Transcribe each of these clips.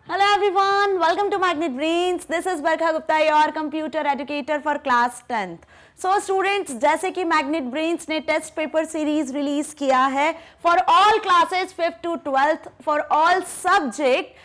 Hello everyone, welcome to Magnet Brains. This is Barkha Gupta, your computer educator for class 10th. So students, जैसे कि Magnet Brains ने test paper series release किया है for all classes 5th to 12th for all subject,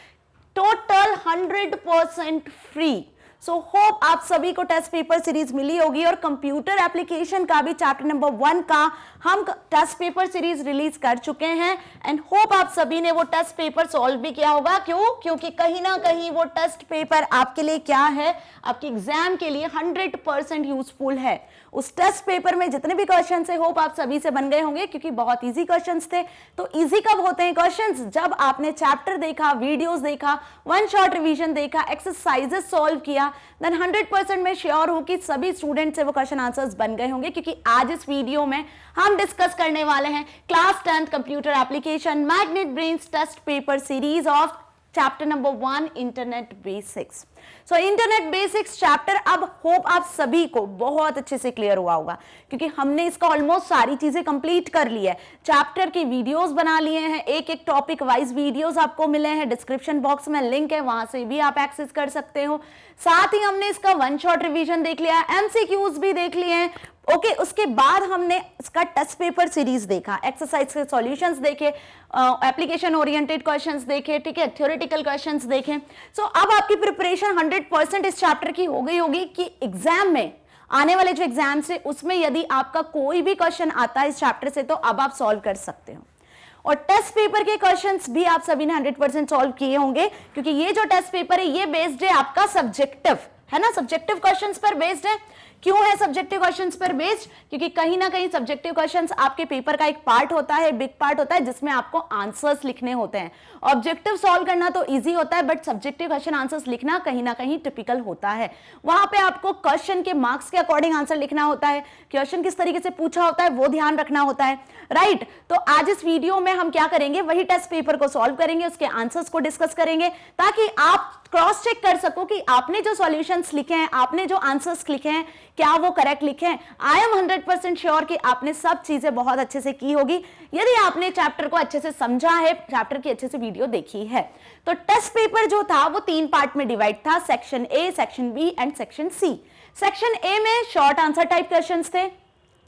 total 100% free. So hope आप सभी को test paper series मिली होगी और कंप्यूटर एप्लीकेशन का भी चैप्टर नंबर 1 का हम टेस्ट पेपर सीरीज रिलीज कर चुके हैं एंड होप आप सभी ने वो टेस्ट पेपर सॉल्व भी किया होगा। क्योंकि कहीं ना कहीं वो टेस्ट पेपर आपके लिए क्या है, आपके एग्जाम के लिए 100% यूजफुल है। उस टेस्ट पेपर में जितने भी क्वेश्चन है होप आप सभी से बन गए होंगे क्योंकि बहुत इजी क्वेश्चंस थे। तो इजी कब होते हैं क्वेश्चंस? जब आपने चैप्टर देखा, वीडियोस देखा, वन शॉट रिवीजन देखा, एक्सरसाइजेस सॉल्व किया, देन 100% मैं श्योर हूं कि सभी स्टूडेंट से वो क्वेश्चन आंसर्स बन गए होंगे। क्योंकि आज इस वीडियो में हम डिस्कस करने वाले हैं class 10th computer application magnet brains test paper series of chapter number 1 internet basics. So internet basics chapter अब होप आप सभी को बहुत अच्छे से क्लियर हुआ होगा क्योंकि हमने इसका ऑलमोस्ट सारी चीजें कंप्लीट कर ली है। चैप्टर की वीडियोस बना लिए हैं, एक एक टॉपिक वाइज वीडियोस आपको मिले हैं, डिस्क्रिप्शन बॉक्स में लिंक है, वहां से भी आप एक्सेस कर सकते हो। साथ ही हमने इसका वन शॉट रिवीजन देख लिया, एमसीक्यूज भी देख लिए हैं। ओके, उसके बाद हमने इसका टेस्ट पेपर सीरीज देखा, एक्सरसाइज के सॉल्यूशंस देखे, एप्लीकेशन ओरिएंटेड क्वेश्चंस देखे, ठीक है, थ्योरेटिकल क्वेश्चंस देखे। सो अब आपकी प्रिपरेशन 100% इस चैप्टर की हो गई होगी कि एग्जाम में आने वाले जो एग्जाम्स है उसमें यदि आपका कोई भी क्वेश्चन आता है इस चैप्टर से तो अब आप सॉल्व कर सकते हो। और टेस्ट पेपर के क्वेश्चंस भी आप सभी ने 100% सॉल्व किए होंगे क्योंकि ये जो टेस्ट पेपर है ये बेस्ड है आपका सब्जेक्टिव, है ना, सब्जेक्टिव क्वेश्चंस पर बेस्ड है। क्यों है सब्जेक्टिव क्वेश्चंस पर बेस्ड? क्योंकि कहीं ना कहीं सब्जेक्टिव क्वेश्चंस आपके पेपर का एक पार्ट होता है, बिग पार्ट होता है जिसमें आपको आंसर्स लिखने होते हैं। ऑब्जेक्टिव सॉल्व करना तो इजी होता है बट सब्जेक्टिव क्वेश्चन आंसर्स लिखना कहीं ना कहीं टिपिकल होता है। वहां पे आपको क्वेश्चन के मार्क्स के अकॉर्डिंग आंसर लिखना होता है, क्वेश्चन किस तरीके से पूछा होता है वो ध्यान रखना होता है, राइट। तो आज इस वीडियो में हम क्या करेंगे, वही टेस्ट पेपर को सॉल्व करेंगे, उसके आंसर्स को डिस्कस करेंगे ताकि आप क्रॉस चेक कर सको कि आपने जो सॉल्यूशंस लिखे हैं, आपने जो आंसर्स लिखे हैं, क्या वो करेक्ट लिखे हैं। आई एम 100% श्योर कि आपने सब चीजें बहुत अच्छे से की होगी यदि आपने चैप्टर को अच्छे से समझा है, चैप्टर की अच्छे से वीडियो देखी है। तो टेस्ट पेपर जो था वो 3 पार्ट में डिवाइड था, section A, section B and section C. Section A में शॉर्ट आंसर टाइप क्वेश्चंस थे,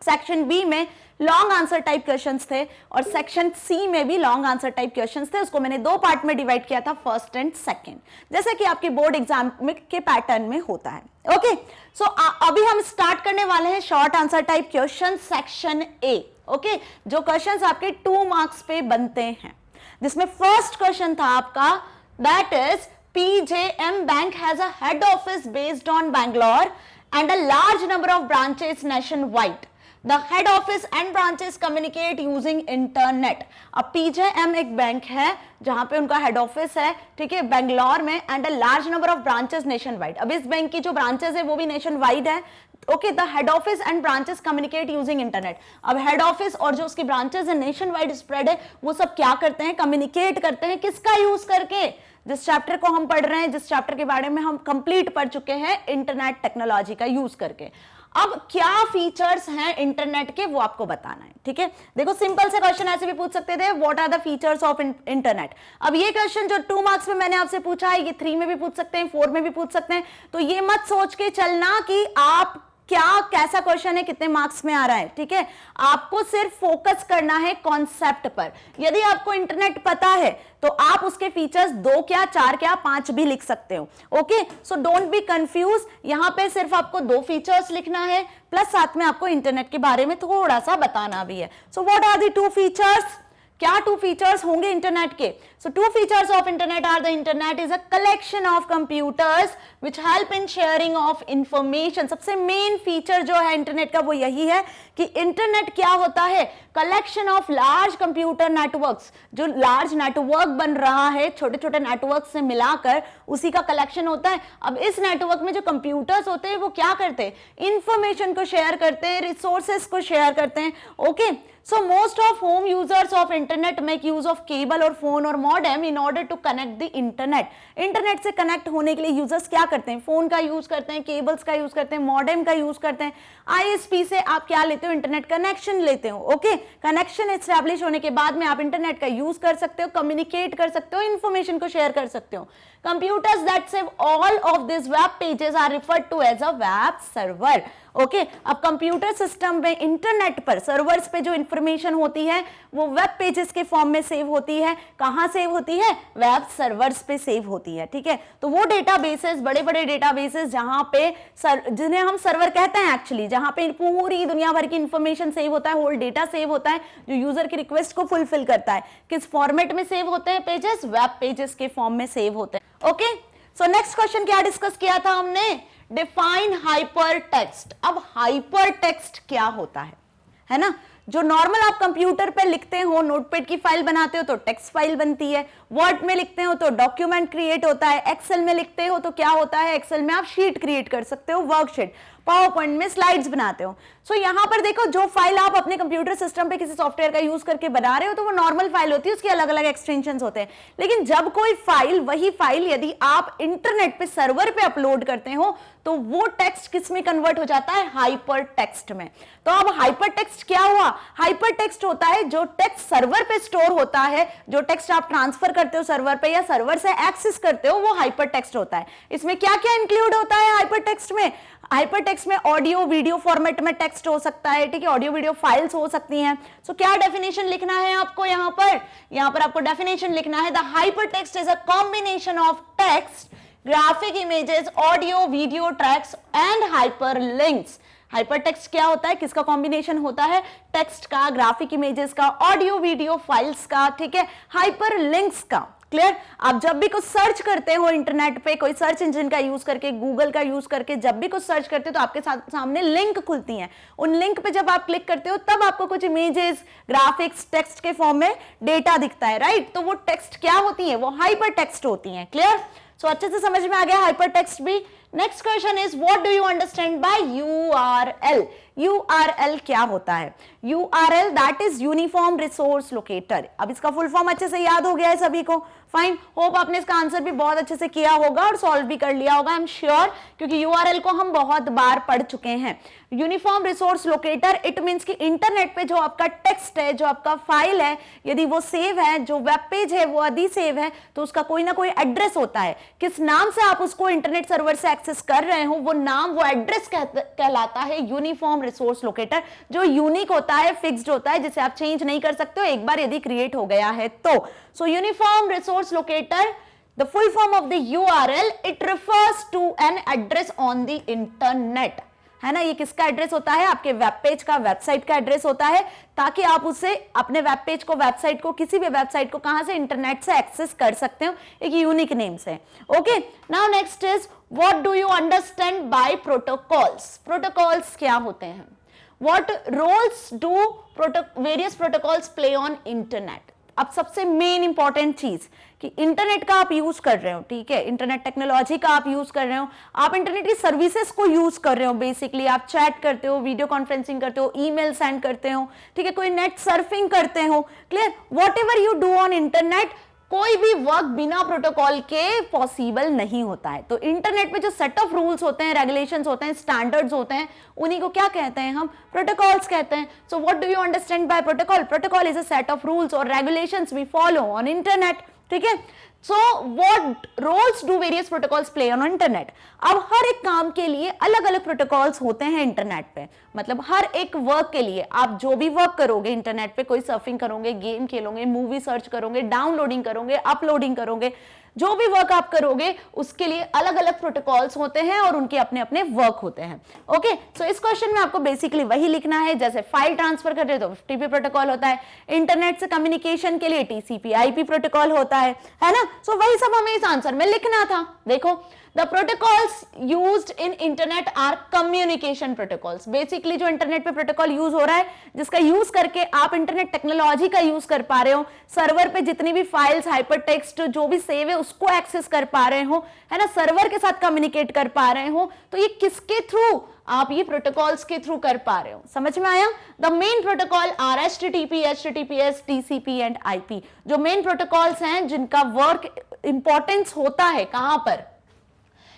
सेक्शन बी में लॉन्ग आंसर टाइप क्वेश्चंस थे और सेक्शन सी में भी लॉन्ग आंसर टाइप क्वेश्चंस थे। उसको मैंने 2 पार्ट में डिवाइड किया था, फर्स्ट एंड सेकंड, जैसे कि आपके बोर्ड एग्जाम के पैटर्न में होता है। ओके, सो अभी हम स्टार्ट करने वाले हैं short answer type question section A. Okay, जो क्वेश्चंस आपके 2 मार्क्स पे बनते हैं, जिसमें फर्स्ट क्वेश्चन था आपका, that is PJM bank has a head office based on Bangalore and a large number of branches nationwide. The head office and branches communicate using internet. अब PJM एक बैंक है जहां पे उनका हेड ऑफिस है, ठीक है, बेंगलोर में, and a large number of branches nation wide. अब इस बैंक की जो ब्रांचेस है वो भी नेशन वाइड है। Okay, the head office and branches communicate using internet. अब हेड ऑफिस और जो उसकी ब्रांचेस है नेशन वाइड स्प्रेड है, वो सब क्या करते हैं, कम्युनिकेट करते हैं, किसका यूज करके? जिस चैप्टर को हम पढ़ रहे हैं, जिस चैप्टर के बारे में हम कंप्लीट पढ़ चुके हैं, इंटरनेट टेक्नोलॉजी का यूज करके। अब क्या फीचर्स हैं इंटरनेट के वो आपको बताना है, ठीक है। देखो, सिंपल से क्वेश्चन ऐसे भी पूछ सकते थे, what are the features of internet. अब ये क्वेश्चन जो 2 मार्क्स में मैंने आपसे पूछा है, ये 3 में भी पूछ सकते हैं, 4 में भी पूछ सकते हैं। तो ये मत सोच के चलना कि आप क्या कैसा क्वेश्चन है, कितने मार्क्स में आ रहा है, ठीक है। आपको सिर्फ फोकस करना है कॉन्सेप्ट पर। यदि आपको इंटरनेट पता है तो आप उसके फीचर्स 2 क्या, 4 क्या, 5 भी लिख सकते हो। Okay, so don't be confuse. यहां पे सिर्फ आपको 2 फीचर्स लिखना है प्लस साथ में आपको इंटरनेट के बारे में थोड़ा सा बताना भी है। So what are the 2 features? क्या 2 फीचर्स होंगे इंटरनेट के? So 2 features of internet are the internet is a collection of computers which help in sharing of information. सबसे मेन फीचर जो है इंटरनेट का वो यही है कि इंटरनेट क्या होता है, collection of large computer networks. जो लार्ज नेटवर्क बन रहा है, छोटे छोटे नेटवर्क से मिलाकर उसी का कलेक्शन होता है। अब इस नेटवर्क में जो कंप्यूटर्स होते हैं वो क्या करते हैं, इंफॉर्मेशन को शेयर करते हैं, रिसोर्सेस को शेयर करते हैं। Okay, So most of home users of internet make use of cable और phone और modem in order to connect the internet. Internet से कनेक्ट होने के लिए यूजर्स क्या करते हैं? फोन का यूज करते हैं, केबल्स का यूज करते हैं, मॉडेम का यूज करते हैं. आईएसपी से आप क्या लेते हो? इंटरनेट कनेक्शन लेते हो. ओके, कनेक्शन एस्टैब्लिश होने के बाद में आप इंटरनेट का यूज कर सकते हो, कम्युनिकेट कर सकते हो, इंफॉर्मेशन को शेयर कर सकते हो. Computers that save all of these web pages are referred to as a web server. Okay, अब कंप्यूटर सिस्टम में इंटरनेट पर सर्वर्स पे जो इंफॉर्मेशन होती है वो वेब पेजेस के फॉर्म में सेव होती है. कहां सेव होती है? वेब सर्वर्स पे सेव होती है. ठीक है, तो वो डेटाबेसेस, बड़े बड़े डेटाबेसेस जहां पे जिन्हें हम सर्वर कहते हैं एक्चुअली, जहां पे पूरी दुनिया भर की इंफॉर्मेशन सेव होता है, होल डेटा सेव होता है जो यूजर की रिक्वेस्ट को फुलफिल करता है. किस फॉर्मेट में सेव होते हैं पेजेस? वेब पेजेस के फॉर्म में सेव होते हैं. ओके, सो नेक्स्ट क्वेश्चन क्या डिस्कस किया था हमने? Define hyper text. अब हाइपर टेक्स्ट क्या होता है ना? जो नॉर्मल आप कंप्यूटर पे लिखते हो, नोटपैड की फाइल बनाते हो तो टेक्स्ट फाइल बनती है, वर्ड में लिखते हो तो डॉक्यूमेंट क्रिएट होता है, एक्सेल में लिखते हो तो क्या होता है? एक्सेल में आप शीट क्रिएट कर सकते हो, वर्कशीट. पावर पॉइंट में स्लाइड्स बनाते हो. सो यहां पर देखो, जो फाइल आप अपने कंप्यूटर सिस्टम पे किसी सॉफ्टवेयर का यूज करके बना रहे हो तो वो नॉर्मल फाइल होती है, उसके अलग अलग एक्सटेंशंस होते हैं. लेकिन जब कोई फाइल, वही फाइल यदि आप इंटरनेट पे सर्वर पे अपलोड करते हो तो वो टेक्स्ट किस में कन्वर्ट हो जाता है? हाइपर टेक्स्ट में. तो अब हाइपर टेक्स्ट क्या हुआ? हाइपर टेक्स्ट होता है जो टेक्स्ट सर्वर पे स्टोर होता है, जो टेक्स्ट आप ट्रांसफर करते हो सर्वर पे या सर्वर से एक्सेस करते हो, वो हाइपर टेक्स्ट होता है. इसमें क्या क्या इंक्लूड होता है हाइपर टेक्स्ट में? हाइपर टेक्स्ट में ऑडियो वीडियो फॉर्मेट में टेक्स्ट हो सकता है. ठीक है, ऑडियो वीडियो फाइल्स हो सकती हैं. सो क्या डेफिनेशन लिखना है आपको यहां पर आपको डेफिनेशन लिखना है. The hyper text is a combination of text, graphic images, audio video tracks and hyperlinks. Hypertext क्या होता है? किसका कॉम्बिनेशन होता है? टेक्स्ट का, ग्राफिक इमेजेस का, ऑडियो वीडियो फाइल्स का. ठीक है, हाइपरलिंक्स का. क्लियर? आप जब भी कुछ सर्च करते हो इंटरनेट पे, कोई सर्च इंजन का यूज करके, गूगल का यूज करके जब भी कुछ सर्च करते हो तो आपके सामने लिंक खुलती हैं. उन लिंक पे जब आप क्लिक करते हो तब आपको कुछ इमेजेस, ग्राफिक्स, टेक्स्ट के फॉर्म में डेटा दिखता है. राइट? तो वो टेक्स्ट क्या होती है? वो हाइपर टेक्स्ट होती है. क्लियर? सो अच्छे से समझ में आ गया हाइपर टेक्स्ट भी. Next question is what do you understand bye URL? URL क्या होता है? URL that is uniform resource locator. अब इसका फुल फॉर्म अच्छे से याद हो गया है सभी को? फाइन, होप आपने इसका आंसर भी बहुत अच्छे से किया होगा और सॉल्व भी कर लिया होगा, आई एम श्योर, क्योंकि यूआरएल को हम बहुत बार पढ़ चुके हैं. Uniform resource locator, it means कि इंटरनेट पे जो आपका टेक्स्ट है, जो आपका फाइल है, यदि वो सेव है, जो वेब पेज है वो यदि सेव है, तो उसका कोई ना कोई एड्रेस होता है. किस नाम से आप उसको इंटरनेट सर्वर से एक्सेस कर रहे हो, वो नाम, वो एड्रेस कहलाता है यूनिफॉर्म रिसोर्स लोकेटर, जो यूनिक होता है, फिक्स्ड होता है, जिसे आप चेंज नहीं कर सकते हो एक बार यदि क्रिएट हो गया है तो. सो uniform resource locator, the full form of the URL, it refers to an address on the internet. है ना? ये किसका एड्रेस होता है? आपके वेब पेज का, वेबसाइट का एड्रेस होता है, ताकि आप उसे, अपने वेब पेज को, वेबसाइट को, किसी भी वेबसाइट को कहां से? इंटरनेट से एक्सेस कर सकते हो एक यूनिक नेम से. Okay, now next is what do you understand by protocols? Protocols क्या होते हैं? What roles do various protocols play on internet? अब सबसे मेन इंपॉर्टेंट चीज कि इंटरनेट का आप यूज कर रहे हो. ठीक है, इंटरनेट टेक्नोलॉजी का आप यूज कर रहे हो, आप इंटरनेट की सर्विसेज को यूज कर रहे हो. बेसिकली आप चैट करते हो, वीडियो कॉन्फ्रेंसिंग करते हो, ईमेल सेंड करते हो. ठीक है, कोई नेट सर्फिंग करते हो. Clear? What ever you do on internet, कोई भी वर्क बिना प्रोटोकॉल के पॉसिबल नहीं होता है. तो इंटरनेट पे जो सेट ऑफ रूल्स होते हैं, रेगुलेशंस होते हैं, स्टैंडर्ड्स होते हैं, उन्हीं को क्या कहते हैं? हम प्रोटोकॉल्स कहते हैं. So what do you understand by protocol? Protocol is a set of rules और regulations we follow on internet. ठीक है, so what roles do various protocols play on internet? अब हर एक काम के लिए अलग अलग प्रोटोकॉल्स होते हैं इंटरनेट पे. मतलब हर एक वर्क के लिए, आप जो भी वर्क करोगे इंटरनेट पे, कोई सर्फिंग करोगे, गेम खेलोगे, मूवी सर्च करोगे, डाउनलोडिंग करोगे, अपलोडिंग करोगे, जो भी वर्क आप करोगे उसके लिए अलग अलग प्रोटोकॉल्स होते हैं और उनके अपने अपने वर्क होते हैं. ओके, सो इस क्वेश्चन में आपको बेसिकली वही लिखना है. जैसे फाइल ट्रांसफर कर रहे हो तो FTP प्रोटोकॉल होता है, इंटरनेट से कम्युनिकेशन के लिए TCP/IP प्रोटोकॉल होता है ना? सो वही सब हमें इस आंसर में लिखना था. देखो, The protocols used in internet are communication protocols. Basically जो इंटरनेट पे प्रोटोकॉल यूज हो रहा है, जिसका यूज करके आप इंटरनेट टेक्नोलॉजी का यूज कर पा रहे हो, सर्वर पे जितनी भी फाइल्स, हाइपर टेक्स्ट जो भी सेव है उसको एक्सेस कर पा रहे हो, है ना? सर्वर के साथ कम्युनिकेट कर पा रहे हो. तो ये किसके थ्रू आप ये प्रोटोकॉल्स के थ्रू कर पा रहे हो। समझ में आया? The main protocol are HTTP, HTTPS, TCP and IP। जो मेन प्रोटोकॉल्स हैं जिनका वर्क इंपॉर्टेंस होता है कहां पर,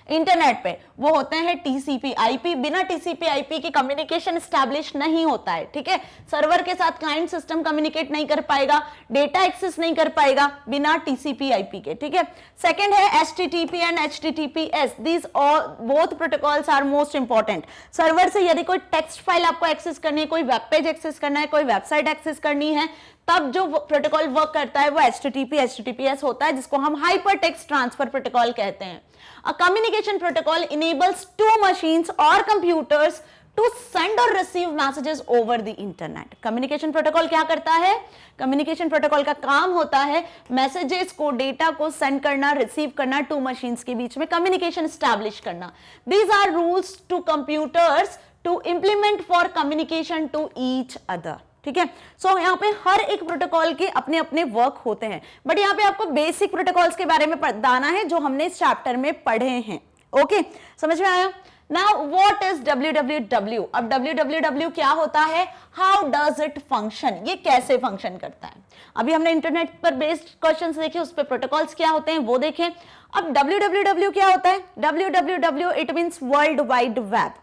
इंटरनेट पे, वो होते हैं TCP IP। बिना TCP IP की कम्युनिकेशन स्टैब्लिश नहीं होता है। ठीक है, सर्वर के साथ क्लाइंट सिस्टम कम्युनिकेट नहीं कर पाएगा, डेटा एक्सेस नहीं कर पाएगा बिना TCP IP के। ठीक है, सेकंड है HTTP and HTTPS। These both protocols are most important. Server से यदि कोई टेक्स्ट फाइल आपको एक्सेस करनी है, कोई वेब पेज एक्सेस करना है, कोई वेबसाइट एक्सेस करनी है, तब जो प्रोटोकॉल वर्क करता है वो HTTP HTTPS होता है, जिसको हम हाइपर टेक्स्ट ट्रांसफर प्रोटोकॉल कहते हैं। A communication protocol enables two machines or computers to send or receive messages over the internet। communication protocol क्या करता है? communication protocol का काम होता है मैसेजेस को, डेटा को सेंड करना, रिसीव करना, टू मशीन्स के बीच में कम्युनिकेशन स्टैब्लिश करना। These are rules to computers to implement for communication to each other। ठीक है, सो यहाँ पे हर एक प्रोटोकॉल के अपने अपने वर्क होते हैं, बट यहाँ पे आपको बेसिक प्रोटोकॉल्स के बारे में बताना है जो हमने इस चैप्टर में पढ़े हैं। ओके, समझ में आया? Now what is www? अब www क्या होता है, हाउ डज इट फंक्शन, ये कैसे फंक्शन करता है। अभी हमने इंटरनेट पर बेस्ड क्वेश्चंस देखे, उस पर प्रोटोकॉल्स क्या होते हैं वो देखें। अब www क्या होता है? www it means world wide web,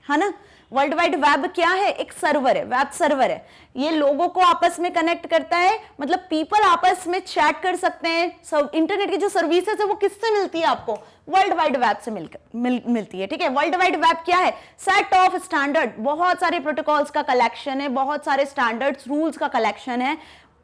है ना। वर्ल्ड वाइड वेब क्या है? एक सर्वर है, वेब सर्वर है। ये लोगों को आपस में कनेक्ट करता है, मतलब पीपल आपस में चैट कर सकते हैं। इंटरनेट की जो सर्विसेज है वो किससे मिलती है आपको? वर्ल्ड वाइड वेब से मिलती है। ठीक है, वर्ल्ड वाइड वेब क्या है? सेट ऑफ स्टैंडर्ड, बहुत सारे प्रोटोकॉल्स का कलेक्शन है, बहुत सारे स्टैंडर्ड्स रूल्स का कलेक्शन है।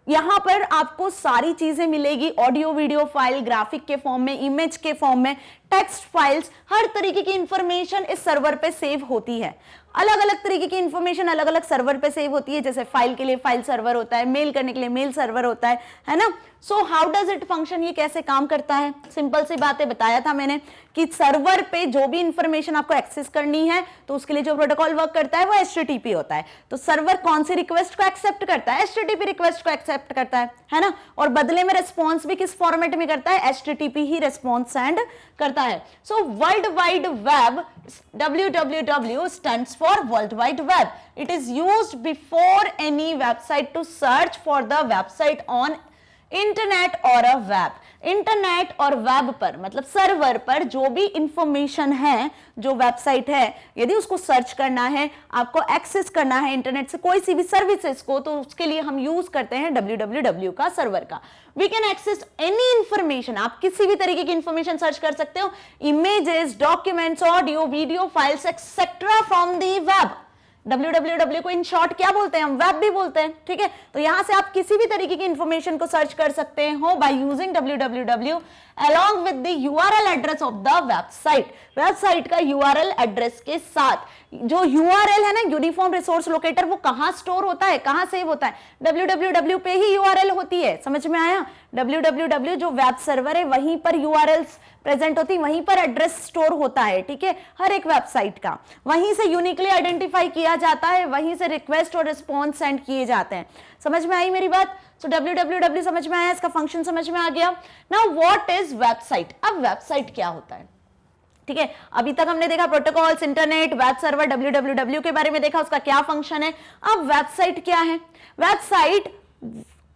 यहां पर आपको सारी चीजें मिलेगी, ऑडियो वीडियो फाइल, ग्राफिक के फॉर्म में, इमेज के फॉर्म में, टेक्स्ट फाइल्स, हर तरीके की इंफॉर्मेशन इस सर्वर पे सेव होती है। अलग अलग तरीके की इंफॉर्मेशन अलग अलग सर्वर पे सेव होती है, जैसे फाइल के लिए फाइल सर्वर होता है, मेल करने के लिए मेल सर्वर होता है ना। So how does it function, ये कैसे काम करता है? सिंपल सी बातें बताया था मैंने कि सर्वर पे जो भी इंफॉर्मेशन आपको एक्सेस करनी है तो उसके लिए जो प्रोटोकॉल वर्क करता है वो HTTP होता है। तो सर्वर कौन सी रिक्वेस्ट को एक्सेप्ट करता है? HTTP रिक्वेस्ट को एक्सेप्ट करता है ना, और बदले में रिस्पॉन्स भी किस फॉर्मेट में करता है? HTTP ही रिस्पॉन्स सेंड करता है। So world wide web, www stands for World Wide Web. It is used before any website to search for the website on internet और अ वेब। इंटरनेट और web पर मतलब server पर जो भी information है, जो वेबसाइट है, यदि उसको सर्च करना है, आपको एक्सेस करना है इंटरनेट से कोई सी भी सर्विसेज को, तो उसके लिए हम यूज करते हैं www का, सर्वर का। We can access any information, आप किसी भी तरीके की इंफॉर्मेशन सर्च कर सकते हो, images, documents, audio, video files etcetera from the web. www को इन शॉर्ट क्या बोलते हैं? हम वेब भी बोलते हैं। ठीक है, तो यहां से आप किसी भी तरीके की इंफॉर्मेशन को सर्च कर सकते हो by using www along with the URL address of the website। Website का URL एड्रेस के साथ। जो URL है ना, यूनिफॉर्म रिसोर्स लोकेटर, वो कहां स्टोर होता है, कहां सेव होता है? www पे ही URL होती है। समझ में आया? www जो वेब सर्वर है वहीं पर URLs प्रेजेंट होती है, वहीं पर एड्रेस स्टोर होता है। ठीक है, हर एक वेबसाइट का वहीं से यूनिकली आइडेंटिफाई किया जाता है, वहीं से रिक्वेस्ट और रिस्पॉन्स सेंड किए जाते हैं। समझ में आई मेरी बात? सो www समझ में आया, इसका फंक्शन समझ में आ गया। Now what is website? अब वेबसाइट क्या होता है? ठीक है, अभी तक हमने देखा protocols, internet, web server, www के बारे में देखा, उसका क्या फंक्शन है। अब वेबसाइट क्या है? वेबसाइट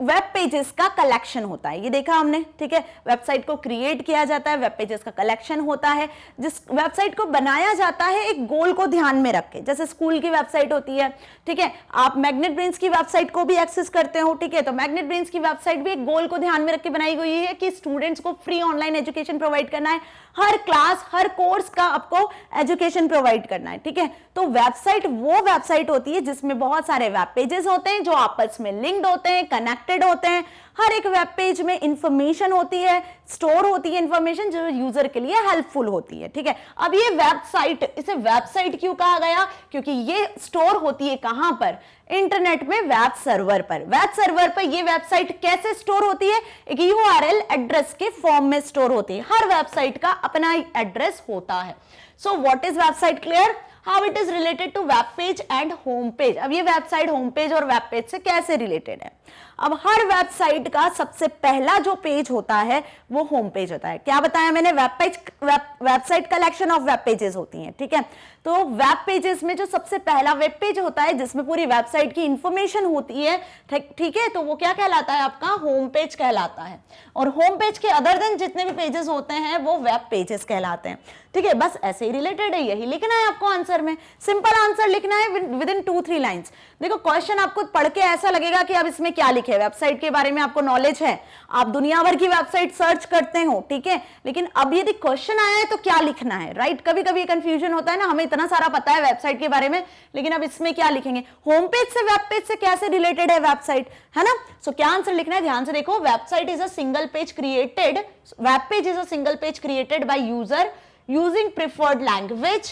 वेब पेजेस का कलेक्शन होता है, ये देखा हमने। ठीक है, वेबसाइट को क्रिएट किया जाता है, वेब पेजेस का कलेक्शन होता है। जिस वेबसाइट को बनाया जाता है एक गोल को ध्यान में रख के, जैसे स्कूल की वेबसाइट होती है। ठीक है, आप मैग्नेट ब्रेन्स की वेबसाइट को भी एक्सेस करते हो। ठीक है, तो मैग्नेट ब्रेन्स की वेबसाइट भी एक गोल को ध्यान में रख के बनाई गई है कि स्टूडेंट्स को फ्री ऑनलाइन एजुकेशन प्रोवाइड करना है, हर क्लास, हर कोर्स का आपको एजुकेशन प्रोवाइड करना है। ठीक है, तो वेबसाइट वो वेबसाइट होती है जिसमें बहुत सारे वेब पेजेस होते हैं जो आपस में लिंक्ड होते हैं, कनेक्टेड होते हैं। हर एक वेब पेज में इंफॉर्मेशन होती है, स्टोर होती है इंफॉर्मेशन जो यूजर के लिए हेल्पफुल होती है। ठीक है, अब ये वेबसाइट, इसे वेबसाइट क्यों कहा गया? क्योंकि ये स्टोर होती है कहां पर? इंटरनेट में, वेब सर्वर पर। वेब सर्वर पर ये वेबसाइट कैसे स्टोर होती है? एक URL एड्रेस के फॉर्म में स्टोर होती है। हर वेबसाइट का अपना एड्रेस होता है। So what is website? Clear? How it is related to web page and home page. अब ये वेबसाइट होम पेज और वेब पेज से कैसे रिलेटेड है? अब हर वेबसाइट का सबसे पहला जो पेज होता है वो होम पेज होता है। क्या बताया मैंने? Website collection of web pages होती हैं, ठीक है। तो वेब पेजेस में जो सबसे पहला वेब पेज होता है जिसमें पूरी वेबसाइट की इंफॉर्मेशन होती है, ठीक है, तो वो क्या कहलाता है? आपका होम पेज कहलाता है। और होम पेज के अदर देन जितने भी पेजेस होते हैं वो वेब पेजेस कहलाते हैं, ठीक है। बस ऐसे ही रिलेटेड है, यही लिखना है आपको आंसर में। सिंपल आंसर लिखना है विद इन 2-3 लाइंस। देखो क्वेश्चन आपको पढ़ के ऐसा लगेगा कि अब इसमें क्या लिखे, वेबसाइट के बारे में आपको नॉलेज है, आप दुनिया भर की वेबसाइट सर्च करते हो, ठीक है, लेकिन अब यदि क्वेश्चन आया है तो क्या लिखना है, राइट? कभी कभी कंफ्यूजन होता है ना, हमें इतना सारा पता है वेबसाइट के बारे में, लेकिन अब इसमें क्या लिखेंगे? होम पेज से वेब पेज से कैसे रिलेटेड है वेबसाइट, है ना? सो क्या आंसर लिखना है? ध्यान से देखो, website is a single page created, web page is a single page created by user using preferred language.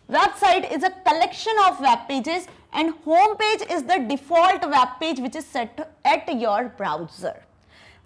Website is a collection of web pages and home page is the default web page which is set at your browser.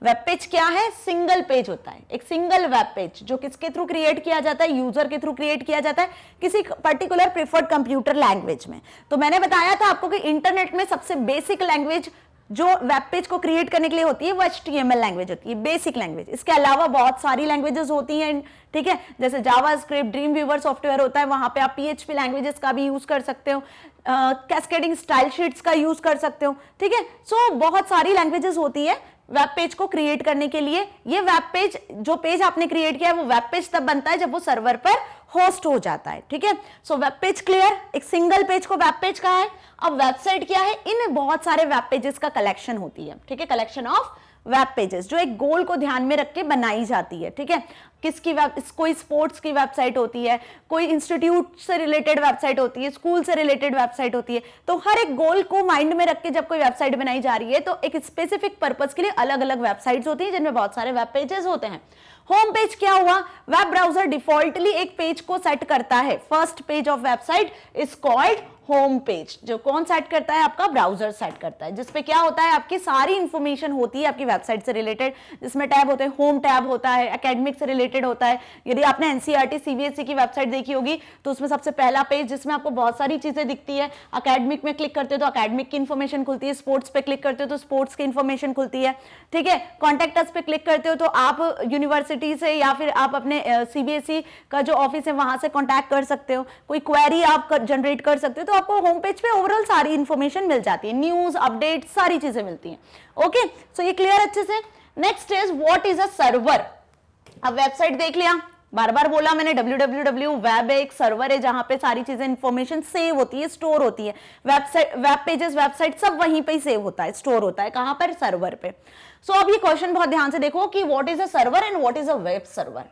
Web page क्या है? Single page होता है, एक single web page जो किसके through create किया जाता है? यूजर के थ्रू क्रिएट किया जाता है किसी पर्टिकुलर प्रिफर्ड कंप्यूटर लैंग्वेज में। तो मैंने बताया था आपको कि इंटरनेट में सबसे बेसिक लैंग्वेज जो वेब पेज को क्रिएट करने के लिए होती है वो HTML लैंग्वेज होती है, बेसिक लैंग्वेज। इसके अलावा बहुत सारी लैंग्वेजेस होती हैं, ठीक है, जैसे जावास्क्रिप्ट, ड्रीम व्यूवर सॉफ्टवेयर होता है, वहां पे आप PHP लैंग्वेजेस का भी यूज कर सकते हो, कैस्केडिंग स्टाइल शीट्स का यूज कर सकते हो, ठीक है। सो बहुत सारी लैंग्वेजेस होती है वेब पेज को क्रिएट करने के लिए। ये वेब पेज, जो पेज आपने क्रिएट किया है वो वेब पेज तब बनता है जब वो सर्वर पर होस्ट हो जाता है, ठीक है। सो वेब पेज क्लियर, एक सिंगल पेज को वेब पेज कहा है। अब वेबसाइट क्या है? इन बहुत सारे वेब पेजेस का कलेक्शन होती है, ठीक है, कलेक्शन ऑफ वेब पेजेस जो एक गोल को ध्यान में रख के बनाई जाती है, ठीक है। किसकी कोई स्पोर्ट्स की वेबसाइट होती है, कोई इंस्टीट्यूट से रिलेटेड वेबसाइट होती है, स्कूल से रिलेटेड वेबसाइट होती है। तो हर एक गोल को माइंड में रख के जब कोई वेबसाइट बनाई जा रही है तो एक स्पेसिफिक पर्पस के लिए अलग अलग वेबसाइट्स होती हैं जिनमें बहुत सारे वेब पेजेस होते हैं। होम पेज क्या हुआ? वेब ब्राउजर डिफॉल्टली एक पेज को सेट करता है। First page of website is called home page. जो कौन सेट करता है? आपका ब्राउजर सेट करता है, जिसपे क्या होता है? आपकी सारी इंफॉर्मेशन होती है आपकी वेबसाइट से रिलेटेड, जिसमें टैब होते हैं, होम टैब होता है, एकेडमिक से रिलेटेड होता है। यदि आपने NCERT CBSE की वेबसाइट देखी होगी तो उसमें सबसे पहला पेज जिसमें आपको बहुत सारी चीजें दिखती है, एकेडमिक में क्लिक करते हो तो एकेडमिक की इंफॉर्मेशन खुलती है, स्पोर्ट्स पे क्लिक करते हो तो स्पोर्ट्स की इंफॉर्मेशन खुलती है, ठीक है। कॉन्टैक्ट अस पे क्लिक करते हो तो आप यूनिवर्सिटी से या फिर आप अपने CBSE का जो ऑफिस है वहां से कॉन्टैक्ट कर सकते हो, कोई क्वेरी आप जनरेट कर सकते हो, तो आपको होम पेज पे ओवरऑल सारी इंफॉर्मेशन मिल जाती है, न्यूज, अपडेट, सारी चीजें मिलती हैं। ओके, सो ये क्लियर अच्छे से। Next is what is a server. अब वेबसाइट देख लिया, बार बार बोला मैंने www, वेब एक सर्वर है जहां पे सारी चीजें इंफॉर्मेशन सेव होती है, स्टोर होती है। वेबसाइट, वेब पेजेस, वेबसाइट सब वहीं पे सेव होता है, स्टोर होता है, कहां पर? सर्वर पे। सो अब ये क्वेश्चन बहुत ध्यान से देखो कि what is a server and what is a web server.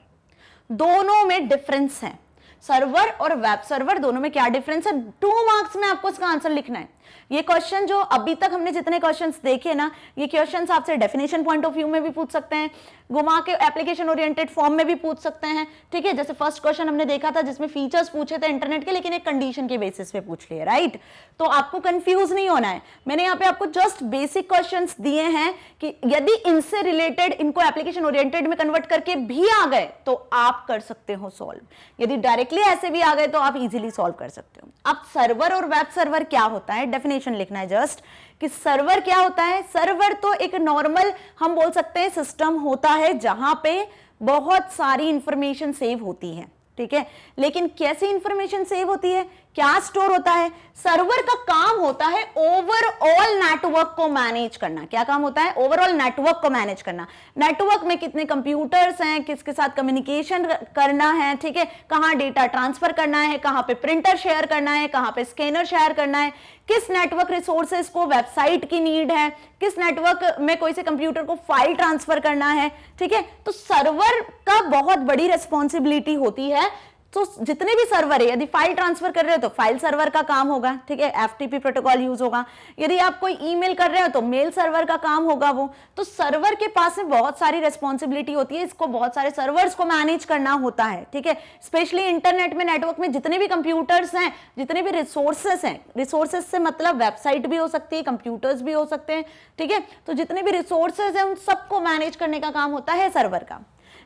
दोनों में डिफरेंस है। सर्वर और वेब सर्वर दोनों में क्या डिफरेंस है? 2 मार्क्स में आपको इसका आंसर लिखना है। ये क्वेश्चन जो अभी तक हमने जितने क्वेश्चंस देखे ना, ये क्वेश्चंस आपसे डेफिनेशन पॉइंट ऑफ व्यू में भी पूछ सकते हैं, घुमा के एप्लीकेशन ओरिएंटेड फॉर्म में भी पूछ सकते हैं, ठीक है। जैसे फर्स्ट क्वेश्चन हमने देखा था जिसमें फीचर्स पूछे थे इंटरनेट के, लेकिन एक कंडीशन के बेसिस पे पूछ लिए, राइट। तो आपको कंफ्यूज नहीं होना है, मैंने यहाँ पे आपको जस्ट बेसिक क्वेश्चंस दिए हैं कि यदि इनसे रिलेटेड इनको एप्लीकेशन ओरिएंटेड में कन्वर्ट करके भी आ गए तो आप कर सकते हो सॉल्व। यदि डायरेक्टली ऐसे भी आ गए तो आप इजीली सॉल्व कर सकते हो। अब सर्वर और वेब सर्वर क्या होता है? डेफिनेशन लिखना है जस्ट कि सर्वर क्या होता है। सर्वर तो एक नॉर्मल हम बोल सकते हैं सिस्टम होता है जहां पे बहुत सारी इंफॉर्मेशन सेव होती है, ठीक है। लेकिन कैसी इंफॉर्मेशन सेव होती है, क्या स्टोर होता है? सर्वर का काम होता है ओवरऑल नेटवर्क को मैनेज करना। क्या काम होता है? ओवरऑल नेटवर्क को मैनेज करना। नेटवर्क में कितने कंप्यूटर्स हैं, किसके साथ कम्युनिकेशन करना है, ठीक है, कहां डेटा ट्रांसफर करना है, कहां पे प्रिंटर शेयर करना है, कहां पे स्कैनर शेयर करना है, किस नेटवर्क रिसोर्सेज को वेबसाइट की नीड है, किस नेटवर्क में कोई से कंप्यूटर को फाइल ट्रांसफर करना है, ठीक है। तो सर्वर का बहुत बड़ी रिस्पॉन्सिबिलिटी होती है। तो जितने भी सर्वर है, यदि फाइल ट्रांसफर कर रहे हो तो फाइल सर्वर का काम होगा, ठीक है, FTP प्रोटोकॉल यूज होगा। यदि आप कोई ईमेल कर रहे हो तो मेल सर्वर का काम होगा वो। तो सर्वर के पास में बहुत सारी रिस्पॉन्सिबिलिटी होती है, इसको बहुत सारे सर्वर्स को मैनेज करना होता है, ठीक है। स्पेशली इंटरनेट में, नेटवर्क में जितने भी कंप्यूटर्स हैं, जितने भी रिसोर्सेस हैं, रिसोर्सेस से मतलब वेबसाइट भी हो सकती है, कंप्यूटर्स भी हो सकते हैं, ठीक है। तो जितने भी रिसोर्सेस हैं उन सबको मैनेज करने का काम होता है सर्वर का।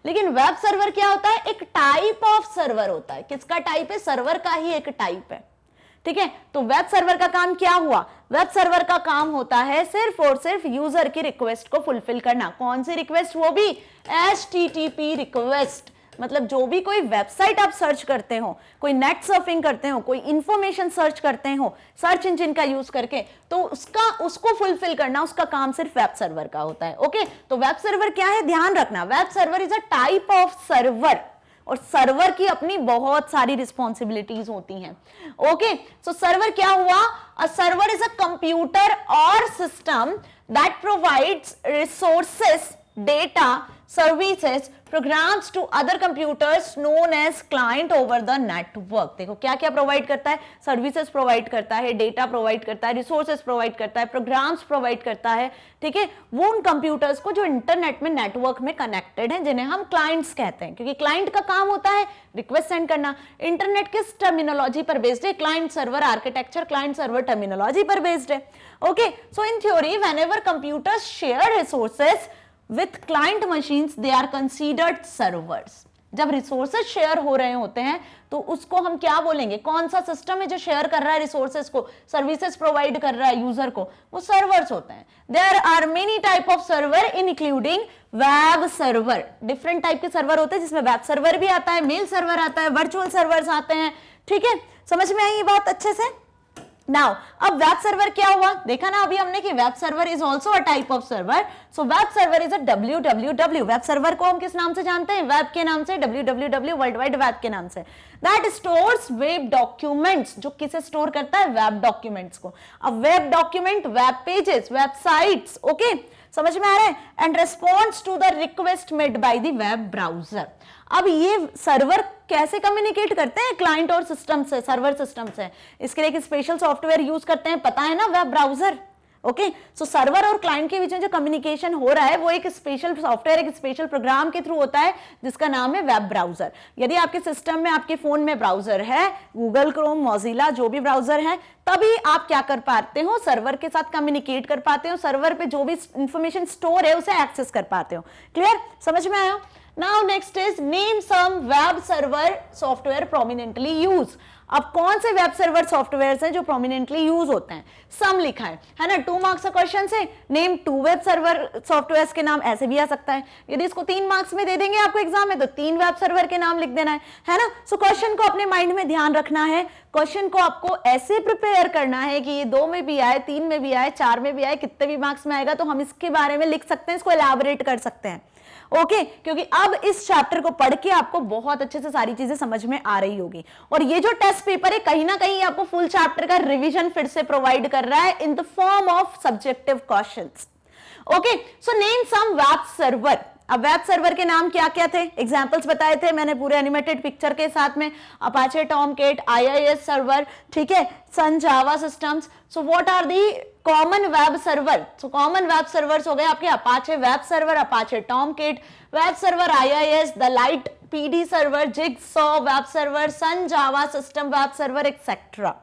लेकिन वेब सर्वर क्या होता है? एक टाइप ऑफ सर्वर होता है। किसका टाइप है? सर्वर का ही एक टाइप है, ठीक है। तो वेब सर्वर का काम क्या हुआ? वेब सर्वर का काम होता है सिर्फ और सिर्फ यूजर की रिक्वेस्ट को फुलफिल करना। कौन सी रिक्वेस्ट? वो भी HTTP रिक्वेस्ट। मतलब जो भी कोई वेबसाइट आप सर्च करते हो, कोई नेट सर्फिंग करते हो, कोई इंफॉर्मेशन सर्च करते हो सर्च इंजन का यूज करके, तो उसको फुलफिल करना, उसका काम सिर्फ वेब सर्वर का होता है। ओके, तो वेब सर्वर क्या है, ध्यान रखना, web server is a type of server, और सर्वर की अपनी बहुत सारी रिस्पॉन्सिबिलिटीज होती हैं। ओके, सो सर्वर क्या हुआ? A server is a computer और system that provides resources, data, services, programs to other computers known as client over the network। देखो क्या क्या प्रोवाइड करता है, सर्विसेज प्रोवाइड करता है, डेटा प्रोवाइड करता है, रिसोर्सेज प्रोवाइड करता है, प्रोग्राम्स प्रोवाइड करता है, ठीक है, वो उन कंप्यूटर्स को जो इंटरनेट में, नेटवर्क में कनेक्टेड हैं, जिन्हें हम क्लाइंट्स कहते हैं, क्योंकि क्लाइंट का काम होता है रिक्वेस्ट सेंड करना। इंटरनेट किस टर्मिनोलॉजी पर बेस्ड है? Client server architecture, client server terminology पर बेस्ड है। Okay, so in theory whenever computers share resources with client machines they are considered servers। जब रिसोर्सेज शेयर हो रहे होते हैं तो उसको हम क्या बोलेंगे? कौन सा सिस्टम है जो शेयर कर रहा है रिसोर्सेज को, सर्विसेज प्रोवाइड कर रहा है यूजर को? वो सर्वर्स होते हैं। There are many type of server including web server. Different type के सर्वर होते हैं जिसमें वेब सर्वर भी आता है, मेल सर्वर आता है, वर्चुअल सर्वर्स आते हैं, ठीक है। समझ में आई ये बात अच्छे से? नाउ अब वेब सर्वर क्या हुआ? देखा ना अभी हमने कि web server is also a type of server. So web server is a www। Web server को हम किस नाम से जानते हैं? वेब के नाम से, www वर्ल्ड वाइड वेब के नाम से। That stores web documents. जो किसे स्टोर करता है? वेब डॉक्यूमेंट्स को। अब web document, web pages, websites, okay, समझ में आ रहा है? And response to the request made by the web browser. अब ये सर्वर कैसे कम्युनिकेट करते हैं क्लाइंट और सिस्टम से, सर्वर सिस्टम से? इसके लिए एक स्पेशल सॉफ्टवेयर यूज करते हैं, पता है ना, वेब ब्राउजर। ओके, सो सर्वर और क्लाइंट के बीच में जो कम्युनिकेशन हो रहा है वो एक स्पेशल सॉफ्टवेयर, एक स्पेशल प्रोग्राम के थ्रू होता है जिसका नाम है वेब ब्राउजर। यदि आपके सिस्टम में, आपके फोन में ब्राउजर है, गूगल क्रोम, मोजिला, जो भी ब्राउजर है, तभी आप क्या कर पाते हो? सर्वर के साथ कम्युनिकेट कर पाते हो, सर्वर पे जो भी इंफॉर्मेशन स्टोर है उसे एक्सेस कर पाते हो। क्लियर? समझ में आया? Now next is name some web server software prominently used। अब कौन से वेब सर्वर सॉफ्टवेयर हैं जो प्रोमिनेंटली यूज होते हैं? सम लिखा है ना, 2 मार्क्स का क्वेश्चन से नेम 2 वेब सर्वर सॉफ्टवेयर के नाम, ऐसे भी आ सकता है। यदि इसको 3 मार्क्स में दे देंगे आपको एग्जाम में तो 3 वेब सर्वर के नाम लिख देना है ना। सो क्वेश्चन को अपने माइंड में ध्यान रखना है, क्वेश्चन को आपको ऐसे प्रिपेयर करना है कि ये 2 में भी आए, 3 में भी आए, 4 में भी आए, कितने भी मार्क्स में आएगा तो हम इसके बारे में लिख सकते हैं, इसको एलैबोरेट कर सकते हैं। ओके, क्योंकि अब इस चैप्टर को पढ़ के आपको बहुत अच्छे से सारी चीजें समझ में आ रही होगी, और ये जो टेस्ट पेपर है कहीं ना कहीं आपको फुल चैप्टर का रिवीजन फिर से प्रोवाइड कर रहा है in the form of subjective questions. Okay, so name some web server. अब वेब सर्वर के नाम क्या क्या थे? एग्जांपल्स बताए थे मैंने पूरे एनिमेटेड पिक्चर के साथ में, अपाचे टॉमकेट, IIS सर्वर, ठीक है, Sun Java Systems. So what are the common web server? So common web servers हो गए आपके Apache web server, Apache Tomcat web server, IIS, the light PD server, jigsaw web server, Sun Java System web server, etcetera.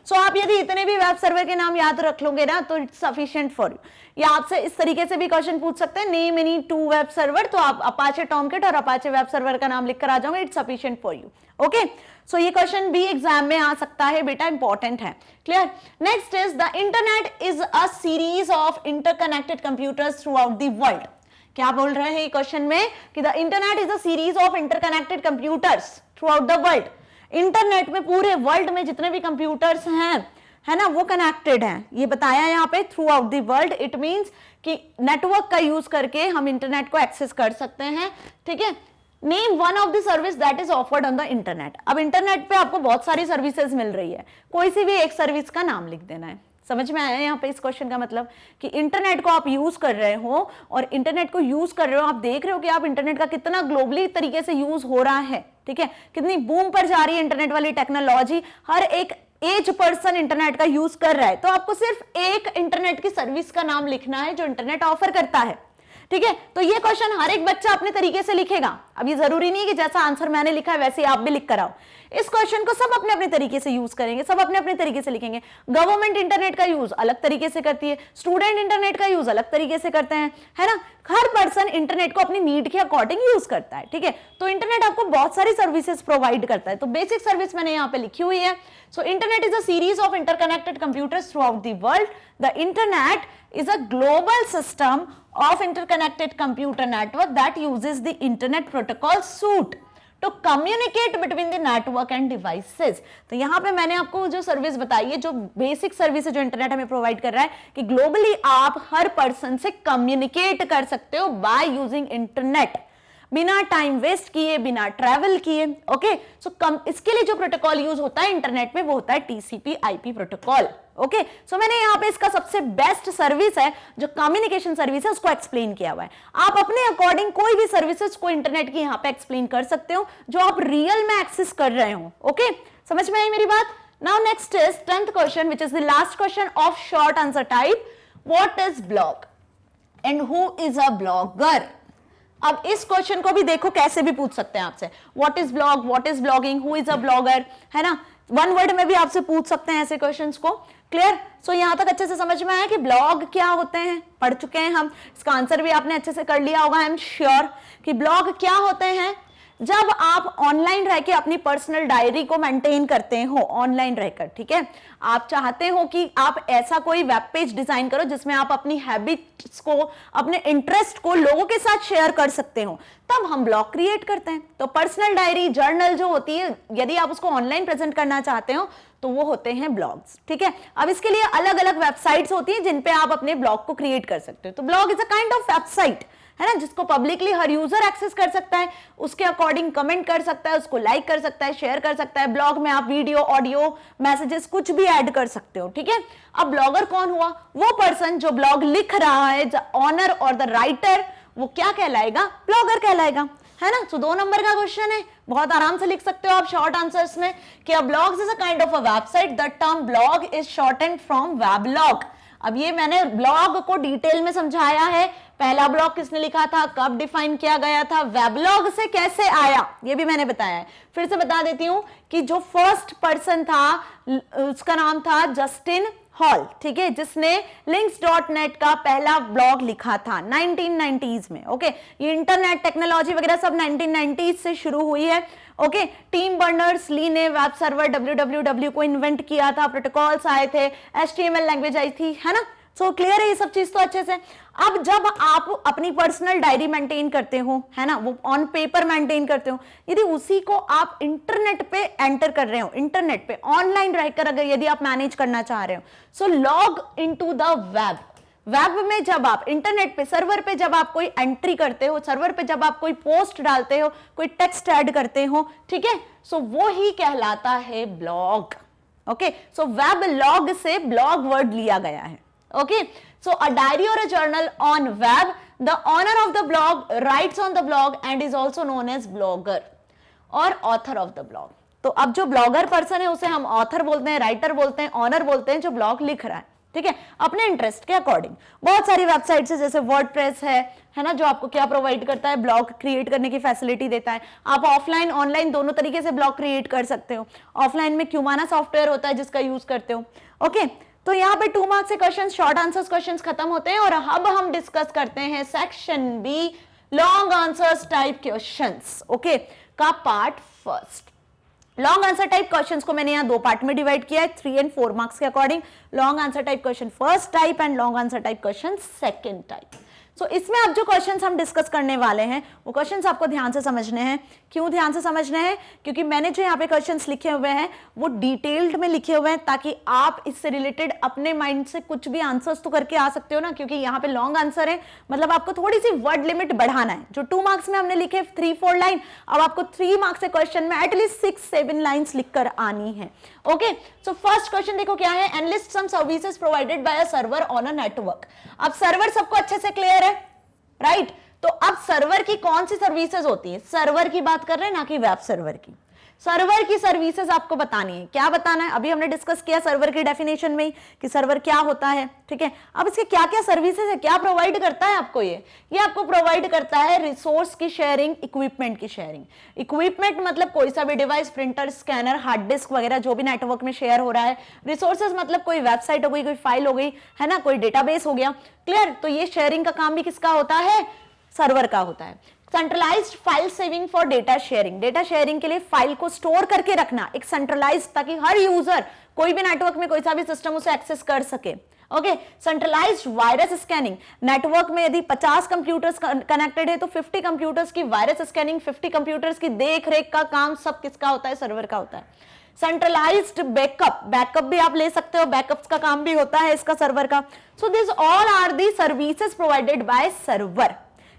So आप यदि इतने भी web server के नाम याद रख लोगे ना तो इट्स सफिशिएंट फॉर यू। या आपसे इस तरीके से भी क्वेश्चन पूछ सकते हैं, नेम एनी 2 वेब सर्वर, तो आप अपाचे टॉमकेट और अपाचे वेब सर्वर का नाम लिखकर आ जाओगे, it's sufficient for you. Okay, so ये क्वेश्चन भी एग्जाम में आ सकता है बेटा, इंपॉर्टेंट है। Clear? Next is the internet is a series of interconnected computers through out the world. क्या बोल रहे हैं क्वेश्चन में कि the internet is a series of interconnected computers through out the world. Internet में पूरे वर्ल्ड में जितने भी कंप्यूटर्स हैं, है ना, वो कनेक्टेड हैं। ये बताया यहाँ पे through out the world, it means कि नेटवर्क का यूज करके हम इंटरनेट को एक्सेस कर सकते हैं, ठीक है। Name one of the service that is offered on the internet. अब इंटरनेट पे आपको बहुत सारी सर्विसेज मिल रही है, कोई सी भी एक सर्विस का नाम लिख देना है। समझ में आया यहाँ पे इस क्वेश्चन का मतलब कि इंटरनेट को आप यूज कर रहे हो, और इंटरनेट को यूज कर रहे हो, आप देख रहे हो कि आप इंटरनेट का कितना ग्लोबली तरीके से यूज हो रहा है, ठीक है, कितनी बूम पर जा रही है इंटरनेट वाली टेक्नोलॉजी, हर एक एज पर्सन इंटरनेट का यूज कर रहा है। तो आपको सिर्फ एक इंटरनेट की सर्विस का नाम लिखना है जो इंटरनेट ऑफर करता है, ठीक है। तो ये क्वेश्चन हर एक बच्चा अपने तरीके से लिखेगा, अब ये जरूरी नहीं है कि जैसा आंसर मैंने लिखा है वैसे आप भी लिख कर आओ। इस क्वेश्चन को सब अपने अपने तरीके से यूज करेंगे, सब अपने अपने तरीके से लिखेंगे। गवर्नमेंट इंटरनेट का यूज अलग तरीके से करती है, स्टूडेंट इंटरनेट का यूज अलग तरीके से करते हैं, है ना। हर पर्सन इंटरनेट को अपनी नीड के अकॉर्डिंग यूज करता है, ठीक है। तो इंटरनेट आपको बहुत सारी सर्विसेज प्रोवाइड करता है। तो बेसिक सर्विस मैंने यहाँ पे लिखी हुई है। So internet is a series of interconnected computers through out the world. The internet is a global system of interconnected computer network that uses the internet protocol suite to communicate between the network and devices। तो यहाँ पे मैंने आपको जो service बताई है, जो basic service है जो इंटरनेट हमें प्रोवाइड कर रहा है, कि ग्लोबली आप हर पर्सन से कम्युनिकेट कर सकते हो बाय यूजिंग इंटरनेट, बिना टाइम वेस्ट किए, बिना ट्रैवल किए। ओके, सो इसके लिए जो प्रोटोकॉल यूज होता है इंटरनेट में वो होता है टीसीपी आईपी प्रोटोकॉल। ओके, सो मैंने यहाँ पे इसका सबसे बेस्ट सर्विस है जो कम्युनिकेशन सर्विस है उसको एक्सप्लेन किया हुआ है। आप अपने अकॉर्डिंग कोई भी सर्विसेज को इंटरनेट की यहाँ पे एक्सप्लेन कर सकते हो जो आप रियल में एक्सेस कर रहे हो। ओके, समझ में आई मेरी बात? Now next is 10th question which is the last question of short answer type. What is blog and who is a blogger? अब इस क्वेश्चन को भी देखो कैसे भी पूछ सकते हैं आपसे। What is blog, what is blogging, who is a blogger, है ना। वन वर्ड में भी आपसे पूछ सकते हैं ऐसे क्वेश्चंस को। क्लियर? सो यहां तक अच्छे से समझ में आया कि ब्लॉग क्या होते हैं, पढ़ चुके हैं हम। इसका आंसर भी आपने अच्छे से कर लिया होगा, आई एम श्योर कि ब्लॉग क्या होते हैं। जब आप ऑनलाइन रह के अपनी पर्सनल डायरी को मेंटेन करते हो, ऑनलाइन रहकर, ठीक है, आप चाहते हो कि आप ऐसा कोई वेब पेज डिजाइन करो जिसमें आप अपनी हैबिट्स को, अपने इंटरेस्ट को लोगों के साथ शेयर कर सकते हो, तब हम ब्लॉग क्रिएट करते हैं। तो पर्सनल डायरी, जर्नल जो होती है, यदि आप उसको ऑनलाइन प्रेजेंट करना चाहते हो तो वो होते हैं ब्लॉग्स, ठीक है। अब इसके लिए अलग अलग वेबसाइट्स होती हैं जिन पे आप अपने ब्लॉग को क्रिएट कर सकते हो। तो blog is a kind of website, है ना, जिसको पब्लिकली हर यूजर एक्सेस कर सकता है, उसके अकॉर्डिंग कमेंट कर सकता है, उसको लाइक कर सकता है, शेयर कर सकता है। ब्लॉग में आप वीडियो, ऑडियो, मैसेजेस कुछ भी ऐड कर सकते हो, ठीक है। अब ब्लॉगर कौन हुआ? वो पर्सन जो ब्लॉग लिख रहा है, द ऑनर और द राइटर, वो क्या कहलाएगा? ब्लॉगर कहलाएगा, है ना। तो 2 नंबर का क्वेश्चन है, बहुत आराम से लिख सकते हो आप शॉर्ट आंसर्स में कि a blog is a kind of a website. The term blog is shortened from weblog. अब ये मैंने ब्लॉग को डिटेल में समझाया है। पहला ब्लॉग किसने लिखा था, कब डिफाइन किया गया था, वेबलॉग से कैसे आया, ये भी मैंने बताया है। फिर से बता देती हूं कि जो फर्स्ट पर्सन था उसका नाम था जस्टिन हॉल, ठीक है, जिसने links.net का पहला ब्लॉग लिखा था 1990s में। ओके, ये इंटरनेट टेक्नोलॉजी वगैरह सब 1990s से शुरू हुई है। ओके, टीम बर्नर्स ली ने वेब सर्वर www को इन्वेंट किया था, प्रोटोकॉल्स आए थे, HTML लैंग्वेज आई थी, है ना। सो क्लियर है ये सब चीज तो अच्छे से। अब जब आप अपनी पर्सनल डायरी मेंटेन करते हो, है ना, वो ऑन पेपर मेंटेन करते हो, यदि उसी को आप इंटरनेट पे एंटर कर रहे हो, इंटरनेट पे ऑनलाइन रहकर अगर यदि आप मैनेज करना चाह रहे हो, so log into the web. Web में जब आप इंटरनेट पे, सर्वर पे जब आप कोई एंट्री करते हो, सर्वर पे जब आप कोई पोस्ट डालते हो, कोई टेक्स्ट ऐड करते हो, ठीक है, सो वो ही कहलाता है blog. Okay, so web log से ब्लॉग वर्ड लिया गया है। Okay, so a diary or a journal on web, the owner of the blog writes on the blog and is also known as blogger or author of the blog। तो अब जो blogger person है उसे हम author बोलते हैं, writer बोलते हैं, ऑनर बोलते हैं, जो ब्लॉग लिख रहा है, ठीक है, अपने इंटरेस्ट के अकॉर्डिंग। बहुत सारी वेबसाइट्स है जैसे वर्डप्रेस है ना, जो आपको क्या प्रोवाइड करता है, ब्लॉग क्रिएट करने की फैसिलिटी देता है। आप ऑफलाइन ऑनलाइन दोनों तरीके से ब्लॉग क्रिएट कर सकते हो। ऑफलाइन में क्यूमाना सॉफ्टवेयर होता है जिसका यूज करते हो। ओके, तो यहाँ पे 2 मार्क्स से क्वेश्चन, शॉर्ट आंसर्स क्वेश्चंस खत्म होते हैं और अब हम डिस्कस करते हैं section B, long answers type questions, okay, का part first. Long answer type questions को मैंने यहाँ 2 पार्ट में डिवाइड किया है, 3 और 4 मार्क्स के according. Long answer type question first type and long answer type question second type. So इसमें अब जो क्वेश्चंस हम डिस्कस करने वाले हैं वो क्वेश्चंस आपको ध्यान से समझने हैं। क्यों ध्यान से समझने हैं? क्योंकि मैंने जो यहाँ पे क्वेश्चंस लिखे हुए हैं वो डिटेल्ड में लिखे हुए हैं, ताकि आप इससे रिलेटेड अपने माइंड से कुछ भी आंसर्स तो करके आ सकते हो ना, क्योंकि यहाँ पे लॉन्ग आंसर है, मतलब आपको थोड़ी सी वर्ड लिमिट बढ़ाना है। जो 2 मार्क्स में हमने लिखे 3-4 लाइन, अब आपको 3 मार्क्स के क्वेश्चन में एटलीस्ट 6-7 लाइन्स लिखकर आनी है। ओके, सो फर्स्ट क्वेश्चन देखो क्या है, enlist some services provided by a server on a network. अब सर्वर सबको अच्छे से क्लियर है, राइट? तो अब सर्वर की कौन सी सर्विसेज होती है? सर्वर की बात कर रहे हैं, ना कि वेब सर्वर की। सर्वर की सर्विसेज आपको बतानी है। क्या बताना है? अभी हमने डिस्कस किया सर्वर की डेफिनेशन में कि सर्वर क्या होता है, ठीक है। अब इसके क्या क्या सर्विसेज है, क्या प्रोवाइड करता है आपको? ये आपको प्रोवाइड करता है रिसोर्स की शेयरिंग, इक्विपमेंट की शेयरिंग। इक्विपमेंट मतलब कोई सा भी device, printer, scanner, hard disk वगैरह जो भी नेटवर्क में शेयर हो रहा है। रिसोर्सेज मतलब कोई वेबसाइट हो गई, कोई फाइल हो गई, है ना, कोई डेटाबेस हो गया। क्लियर? तो ये शेयरिंग का काम भी किसका होता है? सर्वर का होता है। Centralised file saving for data sharing, data sharing के लिए फाइल को स्टोर करके रखना एक सेंट्रलाइज्ड, ताकि हर यूजर कोई भी नेटवर्क में कोई सा भी सिस्टम उसे एक्सेस कर सके। Okay. Centralised virus scanning, network में यदि 50 कंप्यूटर्स कनेक्टेड है तो 50 कंप्यूटर्स की वायरस स्कैनिंग, 50 कंप्यूटर्स की देख रेख का काम सब किसका होता है? सर्वर का होता है। सेंट्रलाइज्ड बैकअप, बैकअप भी आप ले सकते हो, बैकअप्स का काम भी होता है इसका सर्वर का। So this all are the services provided by server.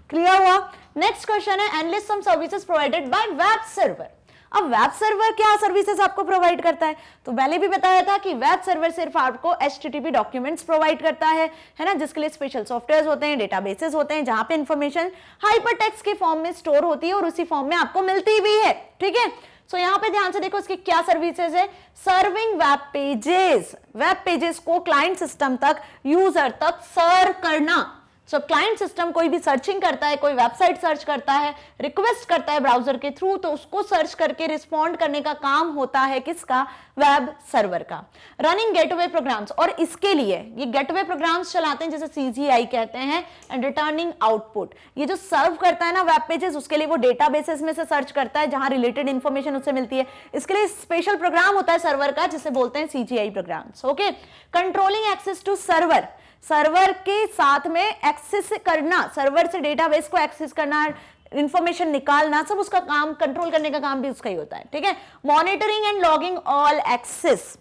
Clear हुआ? नेक्स्ट क्वेश्चन है enlist some services provided by web server. अब वेब सर्वर क्या सर्विसेज आपको प्रोवाइड करता है? तो पहले भी बताया था कि वेब सर्वर सिर्फ आपको HTTP डॉक्यूमेंट्स प्रोवाइड करता है ना, जिसके लिए स्पेशल सॉफ्टवेयर होते हैं, डेटाबेसेस होते हैं, जहां पे इंफॉर्मेशन हाइपरटेक्स्ट के फॉर्म में स्टोर होती है और उसी फॉर्म में आपको मिलती भी है, ठीक है। सो यहाँ पे ध्यान से देखो इसकी क्या सर्विसेज है। Serving web pages, web pages को क्लाइंट सिस्टम तक, यूजर तक सर्व करना। सो क्लाइंट सिस्टम कोई भी सर्चिंग करता है, कोई वेबसाइट सर्च करता है, रिक्वेस्ट करता है ब्राउजर के थ्रू, तो उसको सर्च करके रिस्पॉन्ड करने का काम होता है किसका? वेब सर्वर का। रनिंग गेटवे प्रोग्राम्स, और इसके लिए ये गेटवे प्रोग्राम्स चलाते हैं जिसे CGI कहते हैं, एंड रिटर्निंग आउटपुट। ये जो सर्व करता है ना वेब पेजेस, उसके लिए वो डेटाबेसेस में से सर्च करता है जहां रिलेटेड इंफॉर्मेशन उससे मिलती है। इसके लिए स्पेशल प्रोग्राम होता है सर्वर का जिसे बोलते हैं CGI programs. Okay. Controlling access to server, server के साथ में एक्सेस करना, सर्वर से डेटाबेस को एक्सेस करना, इंफॉर्मेशन निकालना, सब उसका काम, कंट्रोल करने का काम भी उसका ही होता है, ठीक है। Monitoring and logging all access,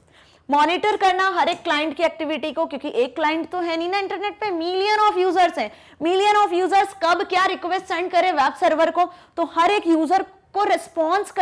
monitor करना हर एक क्लाइंट की एक्टिविटी को, क्योंकि एक क्लाइंट तो है नहीं ना इंटरनेट पे, मिलियन ऑफ यूजर्स हैं। मिलियन ऑफ यूजर्स कब क्या रिक्वेस्ट सेंड करे वेब सर्वर को, तो हर एक यूजर को रिस्पॉन्स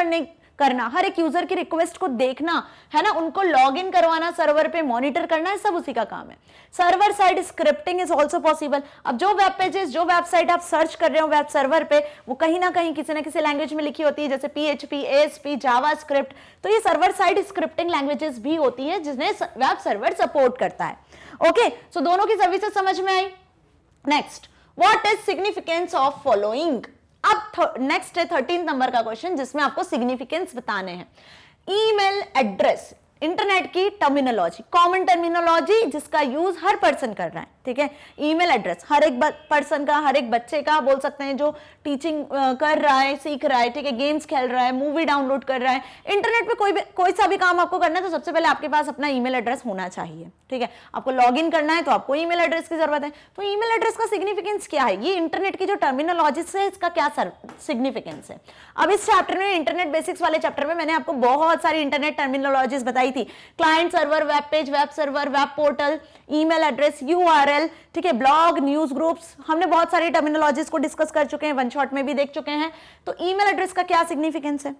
करना, हर एक यूजर की रिक्वेस्ट को देखना, है ना, उनको लॉग इन करवाना, सर्वर पे मॉनिटर करना, है सब उसी का काम है। Server side scripting is also possible. अब जो वेब पेजेस, जो वेबसाइट आप सर्च कर रहे हो वेब सर्वर पे, वो कहीं ना कहीं किसी ना किसी लैंग्वेज में लिखी होती है, जैसे PHP, ASP, जावास्क्रिप्ट। तो ये सर्वर साइड स्क्रिप्टिंग लैंग्वेजेस भी होती है जिन्हें वेब सर्वर सपोर्ट करता है। ओके। सो दोनों की सर्विसेज समझ में आई। Next, what is significance of following. अब नेक्स्ट है 13 नंबर का क्वेश्चन जिसमें आपको सिग्निफिकेंस बताने हैं। ईमेल एड्रेस, इंटरनेट की टर्मिनोलॉजी, कॉमन टर्मिनोलॉजी जिसका यूज हर पर्सन कर रहा है, ठीक है। ईमेल एड्रेस हर एक पर्सन का, हर एक बच्चे का बोल सकते हैं जो टीचिंग कर रहा है, सीख रहा है, ठीक है, गेम्स खेल रहा है, मूवी डाउनलोड कर रहा है, इंटरनेट पे कोई सा भी काम आपको करना है तो सबसे पहले आपके पास अपना ईमेल एड्रेस होना चाहिए, ठीक है। आपको लॉग इन करना है तो आपको ईमेल एड्रेस की जरूरत है। तो ईमेल एड्रेस का सिग्निफिकेंस क्या है, ये इंटरनेट की जो टर्मिनोलॉजी है इसका क्या सिग्निफिकेंस है। अब इस चैप्टर में, इंटरनेट बेसिक्स वाले चैप्टर में, मैंने आपको बहुत सारी इंटरनेट टर्मिनोलॉजीज बताई थी। Client server, web page, web server, web portal, email address, URL, ठीक है, ब्लॉग, न्यूज ग्रुप्स, हमने बहुत सारी टर्मिनोलॉजीज को डिस्कस कर चुके हैं, वन शॉट में भी देख चुके हैं। तो ईमेल एड्रेस का क्या सिग्निफिकेंस है?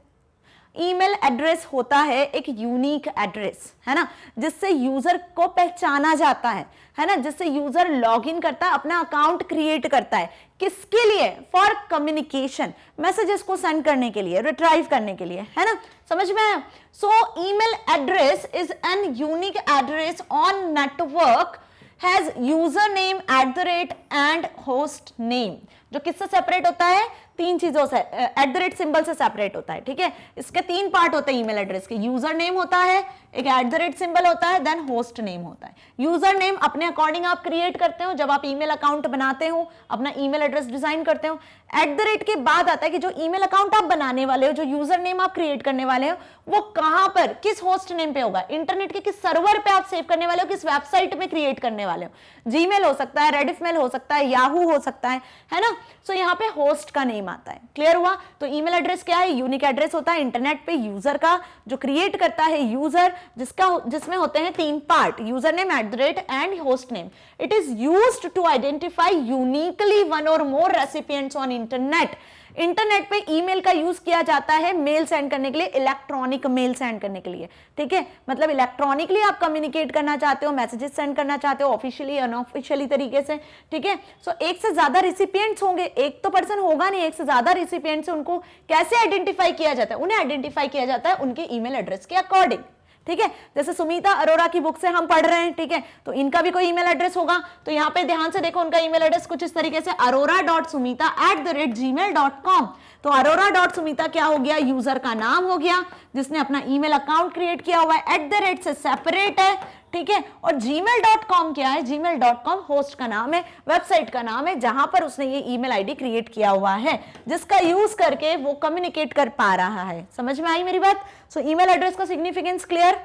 ईमेल एड्रेस होता है एक यूनिक एड्रेस, है ना, जिससे यूजर को पहचाना जाता है ना, जिससे यूजर लॉगिन करता है, अपना अकाउंट क्रिएट करता है, किसके लिए? फॉर कम्युनिकेशन, मैसेजेस को सेंड करने के लिए, रिट्राइव करने के लिए, है ना, समझ में आया। सो email address is an unique address on network has user name @ and host name, जो किससे सेपरेट होता है? तीन चीजों से, @ सिंबल से सेपरेट होता है, ठीक है। इसके तीन पार्ट होते हैं ईमेल एड्रेस के, यूजर नेम होता है, एक @ सिंबल होता है, देन होस्ट नेम होता है। यूजर नेम अपने अकॉर्डिंग आप क्रिएट करते हो, जब आप ईमेल अकाउंट बनाते हो, अपना ईमेल एड्रेस डिजाइन करते हो। @ के बाद आता है कि जो ईमेल अकाउंट आप बनाने वाले हो, जो यूजर नेम आप क्रिएट करने वाले हो, वो कहां पर, किस होस्ट नेम पे होगा, इंटरनेट के किस सर्वर पे आप सेव करने वाले हो, किस वेबसाइट में क्रिएट करने वाले हो। जीमेल हो सकता है, रेडिफ मेल हो सकता है, याहू हो सकता है ना। सो यहाँ पे होस्ट का नेम आता है। क्लियर हुआ? तो ईमेल एड्रेस क्या है? यूनिक एड्रेस होता है इंटरनेट पे यूजर का, जो क्रिएट करता है यूजर, जिसमें होते हैं तीन part, user name, @ and host name. It is used to identify uniquely one or more recipients on internet. Internet पे ईमेल का यूज किया जाता है मेल सेंड करने के लिए, इलेक्ट्रॉनिक मेल सेंड करने के लिए, ठीक है, मतलब इलेक्ट्रॉनिकली आप कम्युनिकेट करना चाहते हो, मैसेजेस सेंड करना चाहते हो ऑफिशियली अनऑफिशियली तरीके से, ठीक है। सो एक से ज्यादा रिसिपिएंट्स होंगे, एक तो पर्सन होगा नहीं, एक से ज्यादा रिसिपिएंट्स, उनको कैसे आइडेंटिफाई किया जाता है? उन्हें आइडेंटिफाई किया जाता है उनके ईमेल एड्रेस के अकॉर्डिंग, ठीक है। जैसे सुमीता अरोरा की बुक से हम पढ़ रहे हैं, ठीक है, तो इनका भी कोई ईमेल एड्रेस होगा, तो यहाँ पे ध्यान से देखो उनका ईमेल एड्रेस कुछ इस तरीके से arora.sumita@gmail.com। तो arora.sumita क्या हो गया? यूजर का नाम हो गया जिसने अपना ईमेल अकाउंट क्रिएट किया हुआ है, @ से सेपरेट है, ठीक है। और gmail.com क्या है? gmail.com होस्ट का नाम है, वेबसाइट का नाम है, जहां पर उसने ये ईमेल आईडी क्रिएट किया हुआ है, जिसका यूज करके वो कम्युनिकेट कर पा रहा है। समझ में आई मेरी बात? सो ईमेल एड्रेस का सिग्निफिकेंस क्लियर।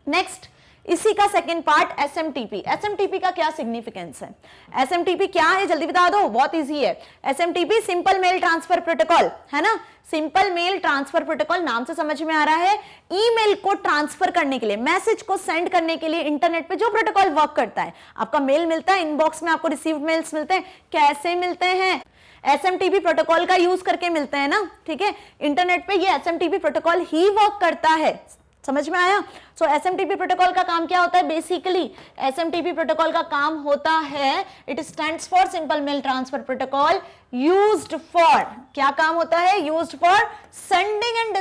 नेक्स्ट, इसी का सेकंड पार्ट एसएमटीपी। एसएमटीपी का क्या सिग्निफिकेंस है? एसएमटीपी क्या है जल्दी बता दो, बहुत इजी है। SMTP simple mail transfer protocol है ना, सिंपल मेल ट्रांसफर प्रोटोकॉल, नाम से समझ में आ रहा है, ईमेल को ट्रांसफर करने के लिए, मैसेज को सेंड करने के लिए इंटरनेट पे जो प्रोटोकॉल वर्क करता है। आपका मेल मिलता है इनबॉक्स में, आपको रिसीव्ड मेल्स मिलते हैं, कैसे मिलते हैं? एसएमटीपी प्रोटोकॉल का यूज करके मिलते हैं ना, ठीक है। इंटरनेट पे ये एसएमटीपी प्रोटोकॉल ही वर्क करता है, समझ में आया? सो एसएमटीपी प्रोटोकॉल का काम क्या होता है? बेसिकली एसएमटीपी प्रोटोकॉल का काम होता है, it stands for simple mail transfer protocol, used for, क्या काम होता है? Used for sending and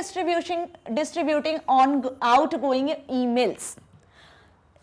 distributing on outgoing emails,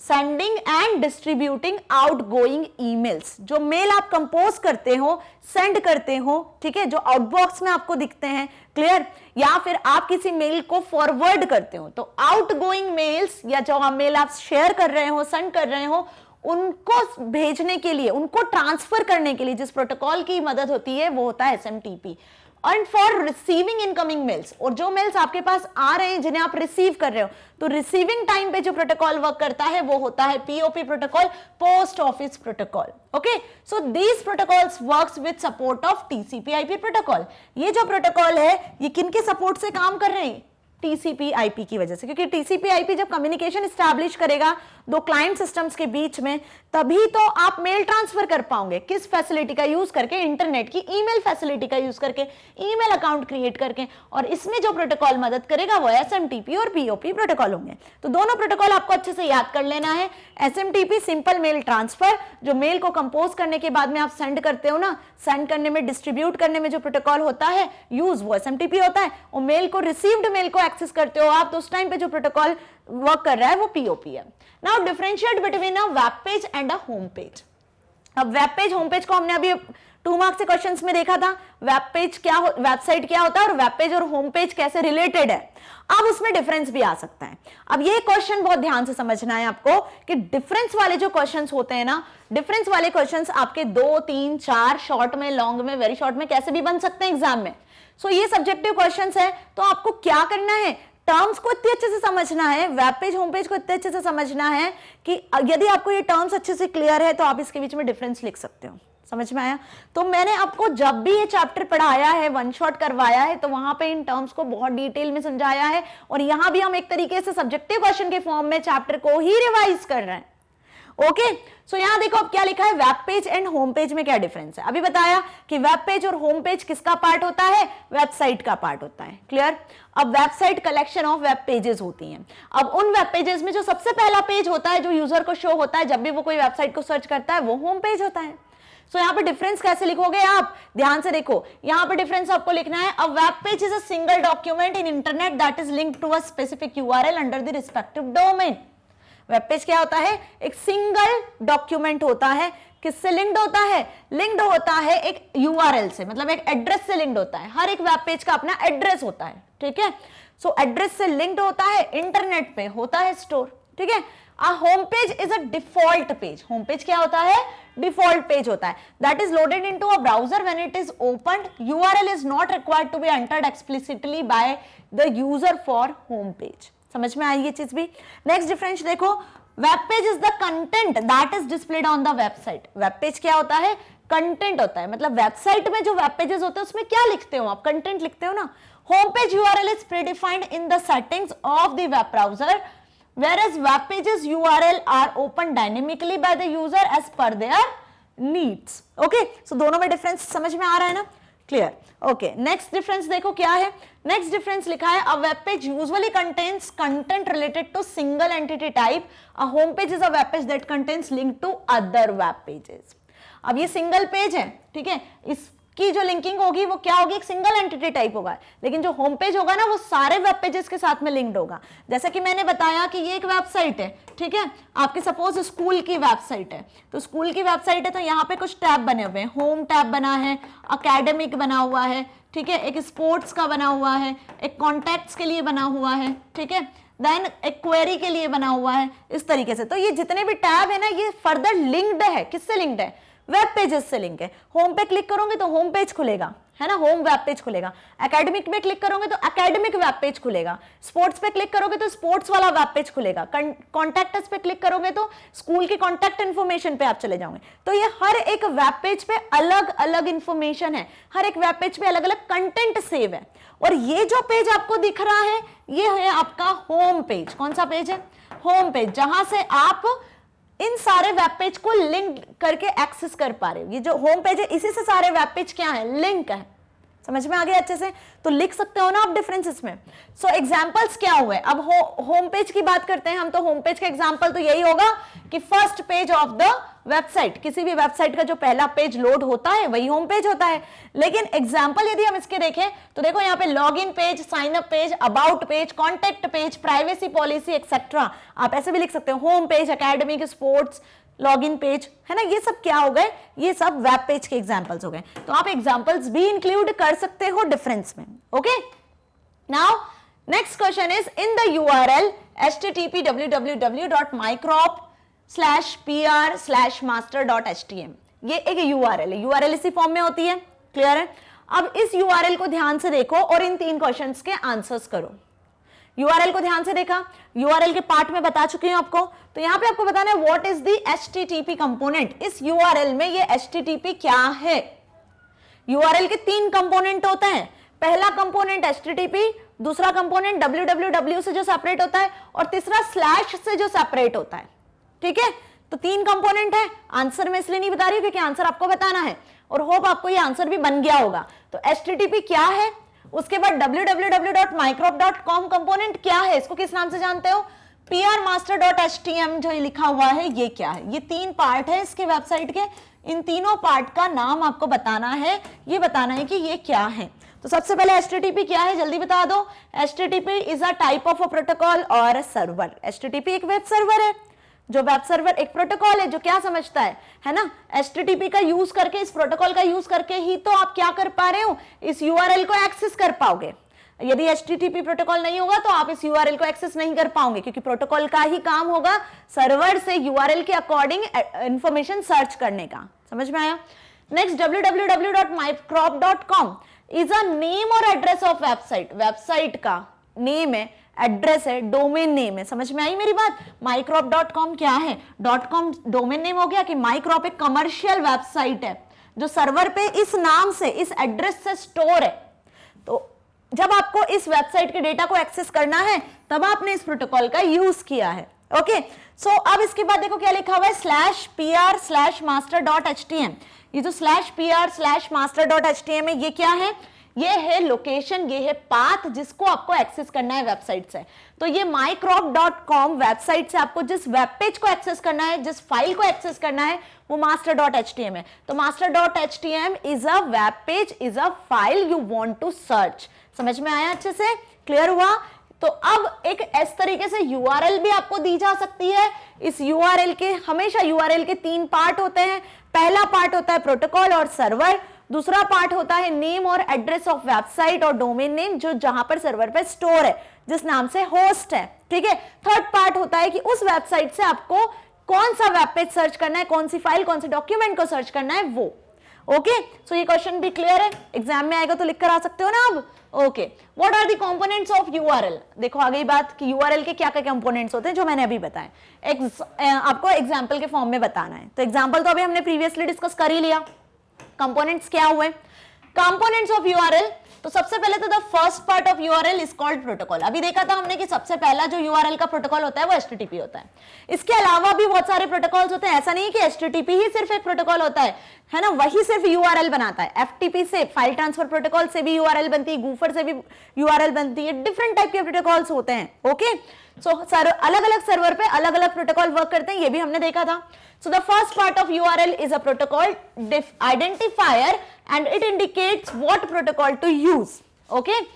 sending and distributing outgoing emails. जो मेल आप कंपोज करते हो, सेंड करते हो, ठीक है, जो आउटबॉक्स में आपको दिखते हैं, क्लियर, या फिर आप किसी मेल को फॉरवर्ड करते हो, तो आउटगोइंग मेल्स या जो मेल आप शेयर कर रहे हो, सेंड कर रहे हो, उनको भेजने के लिए, उनको ट्रांसफर करने के लिए जिस प्रोटोकॉल की मदद होती है वो होता है SMTP. And for receiving incoming mails, और जो मेल्स आपके पास आ रहे हैं जिन्हें आप रिसीव कर रहे हो, तो रिसीविंग टाइम पे जो प्रोटोकॉल वर्क करता है वो होता है POP protocol, post office protocol. Okay, so these protocols works with support of टीसीपी/आईपी protocol. ये जो प्रोटोकॉल है ये किनके सपोर्ट से काम कर रहे हैं? टीसीपी/आईपी की वजह से, क्योंकि टीसीपी/आईपी जब कम्युनिकेशन स्टैब्लिश करेगा दो क्लाइंट सिस्टम्स के बीच में, तभी तो आप मेल ट्रांसफर कर पाओगे। किस फैसिलिटी का यूज करके? इंटरनेट की ईमेल फैसिलिटी का यूज करके, ईमेल अकाउंट क्रिएट करके। और इसमें जो प्रोटोकॉल मदद करेगा वो एसएमटीपी और पीओपी प्रोटोकॉल होंगे। तो दोनों प्रोटोकॉल आपको अच्छे से याद कर लेना है। एसएमटीपी सिंपल मेल ट्रांसफर, जो मेल को कंपोज करने के बाद में आप सेंड करते हो ना, सेंड करने में, डिस्ट्रीब्यूट करने में जो प्रोटोकॉल होता है यूज, वो एसएमटीपी होता है। और मेल को, रिसीव्ड मेल को एक्सेस करते हो आप, तो उस टाइम पे जो प्रोटोकॉल वर्क कर रहा है वो पीओपी है। Now differentiate between a web page and a home page. अब वेब पेज, होम पेज को हमने अभी 2 मार्क्स के क्वेश्चंस में देखा था। वेब पेज क्या, वेबसाइट क्या होता है, और वेब पेज और होम पेज कैसे रिलेटेड है। अब उसमें डिफरेंस भी आ सकता है। अब ये क्वेश्चन बहुत ध्यान से समझना है आपको कि डिफरेंस वाले जो क्वेश्चंस होते हैं ना, डिफरेंस वाले क्वेश्चंस आपके 2, 3, 4 शॉर्ट में, लॉन्ग में, वेरी शॉर्ट में कैसे भी बन सकते हैं एग्जाम में। सो ये सब्जेक्टिव क्वेश्चंस है, तो आपको क्या करना है? टर्म्स को इतने अच्छे से समझना है, वेब पेज होम पेज को इतने अच्छे से समझना है कि यदि आपको ये टर्म्स अच्छे से क्लियर है तो आप इसके बीच में डिफरेंस लिख सकते हो। समझ में आया? तो मैंने आपको जब भी ये चैप्टर पढ़ाया है, वन शॉट करवाया है, तो वहां पे इन टर्म्स को बहुत डिटेल में समझाया है, और यहां भी हम एक तरीके से सब्जेक्टिव क्वेश्चन के फॉर्म में चैप्टर को ही रिवाइज कर रहे हैं। ओके, सो यहां देखो अब क्या लिखा है, web page and home page में क्या डिफरेंस है। अभी बताया कि वेब पेज और होम पेज किसका पार्ट होता है? वेबसाइट का पार्ट होता है, क्लियर। अब website collection of web pages होती हैं। अब उन वेब पेजेस में जो सबसे पहला पेज होता है, जो यूजर को शो होता है जब भी वो कोई वेबसाइट को सर्च करता है, वो होम पेज होता है। सो यहाँ पे डिफरेंस कैसे लिखोगे आप? ध्यान से देखो, यहाँ पे डिफरेंस आपको लिखना है, a web page is a single document in internet that is linked to a specific URL under the respective domain. Web page क्या होता है? एक सिंगल डॉक्यूमेंट होता है। किससे लिंक्ड होता है? लिंक्ड होता है एक यूआरएल से, मतलब एक एड्रेस से लिंक्ड होता है। हर एक वेब पेज का अपना एड्रेस होता है, ठीक है। सो एड्रेस से लिंक्ड होता है, इंटरनेट पे होता है स्टोर, ठीक है। A home page is a default page. Home page क्या होता है? Default page होता है. That is loaded into a browser when it is opened. URL is not required to be entered explicitly by the user for home page. समझ में आई ये चीज भी? नेक्स्ट डिफरेंस देखो, web page is the content that is displayed on the website. Web page क्या होता है? Content होता है, मतलब वेबसाइट में जो वेब पेजेस होते हैं उसमें क्या लिखते हो आप? कंटेंट लिखते हो ना। Home page URL is predefined in the settings of the web browser, whereas web pages URL are opened dynamically by the user as per their needs. Okay, so दोनों में डिफरेंस समझ में आ रहा है ना? Clear, okay. नेक्स्ट डिफरेंस देखो क्या है। नेक्स्ट डिफरेंस लिखा है a web page usually contains content related to single entity type, a home page is a web page that contains link to other web pages. अब ये single page है, ठीक है, इसकी जो लिंकिंग होगी वो क्या होगी, एक सिंगल एंटिटी टाइप होगा, लेकिन जो होम पेज होगा ना वो सारे वेब पेजेस के साथ में लिंक्ड होगा। जैसा कि मैंने बताया कि ये एक वेबसाइट है, ठीक है, आपके सपोज स्कूल की वेबसाइट है, तो स्कूल की वेबसाइट है तो यहाँ पे कुछ टैब बने हुए हैं, होम टैब बना है, अकेडमिक बना हुआ है, ठीक है, एक स्पोर्ट्स का बना हुआ है, एक कॉन्टैक्ट्स के लिए बना हुआ है, ठीक है, देन एक क्वेरी के लिए बना हुआ है, इस तरीके से। तो ये जितने भी टैब है ना ये फर्दर लिंक्ड है, किससे लिंक्ड है, वेब पेजेस से लिंक है। होम पे क्लिक करोगे तो होम पेज खुलेगा, है ना, होम वेब पेज खुलेगा। एकेडमिक पे क्लिक करोगे तो एकेडमिक वेब पेज खुलेगा। स्पोर्ट्स पे क्लिक करोगे तो स्पोर्ट्स वाला वेब पेज खुलेगा। कॉन्टैक्ट्स पे क्लिक करोगे तो स्कूल की कॉन्टैक्ट इन्फॉर्मेशन पे आप चले जाओगे। तो ये हर एक वेब पेज पे अलग अलग इंफॉर्मेशन है, हर एक वेब पेज पे अलग अलग कंटेंट सेव है। और ये जो पेज आपको दिख रहा है ये है आपका होम पेज। कौन सा पेज है, होम पेज, जहां से आप इन सारे वेब पेज को लिंक करके एक्सेस कर पा रहे हो। ये जो होम पेज है इसी से सारे वेब पेज क्या है, लिंक है। समझ में आ गया अच्छे से, तो लिख सकते हो ना आप डिफरेंसेस में। सो एग्जांपल्स क्या हुए, अब होम पेज की बात करते हैं हम, तो होम पेज का एग्जांपल तो यही होगा कि first page of the website, किसी भी वेबसाइट का जो पहला पेज लोड होता है वही होम पेज होता है। लेकिन एग्जांपल यदि हम इसके देखें तो देखो यहाँ पे login page, sign up page, about page, contact page, privacy policy etcetera, आप ऐसे भी लिख सकते हो, home page, academic, sports, login page, है ना, ये सब क्या हो गए, ये सब वेब पेज के एग्जांपल्स हो गए। तो आप एग्जांपल्स भी इंक्लूड कर सकते हो डिफरेंस में। Okay, now next question is in the URL http www.mycrop/pr/master.htm, ये एक URL है, URL इसी फॉर्म में होती है, क्लियर है। अब इस URL को ध्यान से देखो और इन 3 क्वेश्चंस के आंसर्स करो। URL को ध्यान से देखा, URL के पार्ट में बता चुकी हूं आपको, तो यहां पे आपको बताना है what is the HTTP component. इस URL में ये HTTP क्या है। URL के 3 कंपोनेंट होते हैं, पहला कंपोनेंट HTTP, दूसरा कंपोनेंट www से जो सेपरेट होता है, और तीसरा स्लैश से जो सेपरेट होता है, ठीक है। तो 3 कंपोनेंट है। आंसर में इसलिए नहीं बता रही हूं क्योंकि आंसर आपको बताना है, और होप आपको ये आंसर भी बन गया होगा। तो HTTP क्या है, उसके बाद www.mycrop.com कंपोनेंट क्या है, इसको किस नाम से जानते हो, prmaster.htm जो ये लिखा हुआ है ये क्या है। ये 3 पार्ट है इसके वेबसाइट के, इन तीनों पार्ट का नाम आपको बताना है, ये बताना है कि ये क्या है। तो सबसे पहले HTTP क्या है जल्दी बता दो। HTTP is a type of a protocol और सर्वर। HTTP एक वेब सर्वर है, जो वेब सर्वर एक प्रोटोकॉल है जो क्या समझता है ना, HTTP का यूज करके, इस प्रोटोकॉल का यूज करके ही तो आप क्या कर पा रहे हो, इस URL को एक्सेस कर पाओगे। यदि HTTP प्रोटोकॉल नहीं होगा तो आप इस URL को एक्सेस नहीं कर पाओगे, क्योंकि प्रोटोकॉल का ही काम होगा सर्वर से URL के अकॉर्डिंग इंफॉर्मेशन सर्च करने का। समझ में आया। Next www.mycrop.com is a name और एड्रेस ऑफ वेबसाइट। वेबसाइट का नेम है, एड्रेस है, डोमेन नेम है। समझ में आई मेरी बात। mycrop.com क्या है, .com डोमेन नेम हो गया कि mycrop एक कमर्शियल वेबसाइट है जो सर्वर पे इस नाम से, इस एड्रेस से स्टोर है। तो जब आपको इस वेबसाइट के डेटा को एक्सेस करना है तब आपने इस प्रोटोकॉल का यूज किया है। ओके, सो अब इसके बाद देखो क्या लिखा हुआ है, /pr/master.htm। ये जो /pr/master.htm है ये क्या है, ये है लोकेशन, ये है पाथ जिसको आपको एक्सेस करना है वेबसाइट से। तो ये mycrop.com वेबसाइट से आपको जिस वेब पेज को एक्सेस करना है, जिस फाइल को एक्सेस करना है वो master.htm है। तो master.htm is a web page, is a file you want to search. समझ में आया अच्छे से, क्लियर हुआ। तो अब एक इस तरीके से URL भी आपको दी जा सकती है। इस URL के, हमेशा URL के 3 पार्ट होते हैं। पहला पार्ट होता है प्रोटोकॉल और सर्वर, दूसरा पार्ट होता है नेम और एड्रेस ऑफ वेबसाइट और डोमेन नेम जो जहां पर सर्वर पे स्टोर है, जिस नाम से होस्ट है, ठीक है। थर्ड पार्ट होता है कि उस वेबसाइट से आपको कौन सा वेब पेज सर्च करना है, कौन सी फाइल, कौन से डॉक्यूमेंट को सर्च करना है वो। ओके, सो ये क्वेश्चन भी क्लियर है, एग्जाम में आएगा तो लिख कर आ सकते हो ना अब। Okay, what are the components of URL। देखो आ गई बात कि URL के क्या क्या कंपोनेंट्स होते हैं जो मैंने अभी बताए। आपको एग्जांपल के फॉर्म में बताना है। तो एग्जांपल तो अभी हमने प्रीवियसली डिस्कस कर ही लिया। कंपोनेंट्स क्या हुए, कंपोनेंट्स ऑफ URL तो सबसे पहले तो the first part of URL is called protocol. अभी देखा था हमने कि सबसे पहला जो यूआरएल का प्रोटोकॉल होता है वो एचटीटीपी होता है। इसके अलावा भी बहुत सारे प्रोटोकॉल्स होते हैं, ऐसा नहीं है कि एचटीटीपी ही सिर्फ एक प्रोटोकॉल होता है ना, वही सिर्फ यूआरएल बनाता है। एफटीपी से, फाइल ट्रांसफर प्रोटोकॉल से भी यूआरएल बनती है, गूफर से भी यूआरएल बनती है, डिफरेंट टाइप के प्रोटोकॉल्स होते हैं। ओके, सो अलग अलग सर्वर पे अलग अलग प्रोटोकॉल वर्क करते हैं, ये भी हमने देखा था। So the first part of URL is a protocol identifier and it indicates what protocol to use. Okay.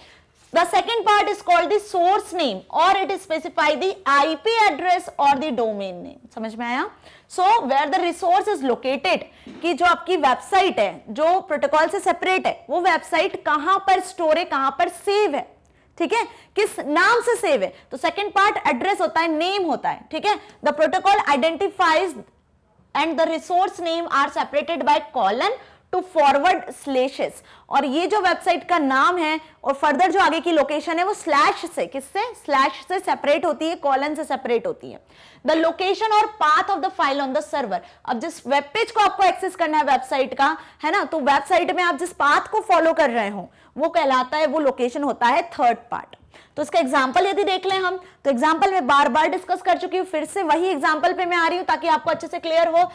The second part is called the source name or it specify the IP address or the domain name. समझ में आया? So where the resource is located, कि जो आपकी website है जो protocol से separate है, वो वेबसाइट कहां पर स्टोर है, कहां पर सेव है, ठीक है, किस नाम से सेव है। तो सेकंड पार्ट एड्रेस होता है, नेम होता है, ठीक है। The protocol identifies and the resource name are separated by colon to forward slashes। और ये जो वेबसाइट का नाम है और फर्दर जो आगे की लोकेशन है वो स्लैश से, किससे, स्लैश से सेपरेट होती है, कॉलन से सेपरेट होती है। द लोकेशन और path of the file on the server. अब जिस वेब पेज को आपको एक्सेस करना है वेबसाइट का, है ना, तो वेबसाइट में आप जिस पाथ को फॉलो कर रहे हो वो कहलाता है, वो लोकेशन होता है थर्ड पार्ट। तो इसका एग्जाम्पल यदि देख लें हम, तो एग्जाम्पल में बार बार डिस्कस कर चुकी हूँ, फिर से वही एग्जाम्पल पे मैं आ रही हूँ ताकि आपको अच्छे से क्लियर हो,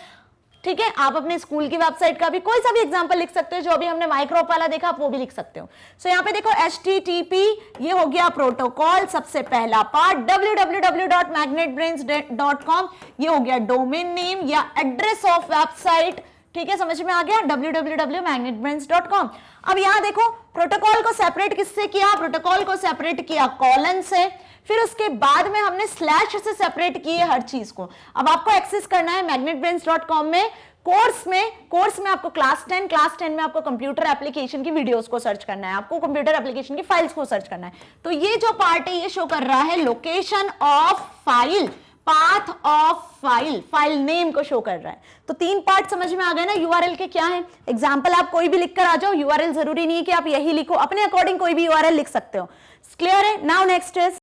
ठीक है। आप अपने स्कूल की वेबसाइट का भी कोई सा भी एग्जाम्पल लिख सकते हो, जो अभी हमने माइक्रोप वाला देखा आप वो भी लिख सकते हो। सो यहाँ पे देखो HTTP ये हो गया प्रोटोकॉल, सबसे पहला पार्ट। www.magnetbrains.com ये हो गया डोमेन नेम या एड्रेस ऑफ वेबसाइट, ठीक है, समझ में आ गया, www.magnetbrains.com। अब यहां देखो प्रोटोकॉल को सेपरेट किससे किया, प्रोटोकॉल को सेपरेट किया कॉलन से, फिर उसके बाद में हमने स्लैश से सेपरेट किए हर चीज को। अब आपको एक्सेस करना है magnetbrains.com में कोर्स में आपको क्लास 10 में आपको कंप्यूटर एप्लीकेशन की वीडियोस को सर्च करना है, आपको कंप्यूटर एप्लीकेशन की फाइल्स को सर्च करना है। तो ये जो पार्ट है ये शो कर रहा है location of file, path of file, file name को शो कर रहा है। तो तीन पार्ट समझ में आ गए ना यूआरएल के क्या है। एग्जांपल आप कोई भी लिखकर आ जाओ, यूआरएल जरूरी नहीं है कि आप यही लिखो, अपने अकॉर्डिंग कोई भी यूआरएल लिख सकते हो। क्लियर है? Now next is,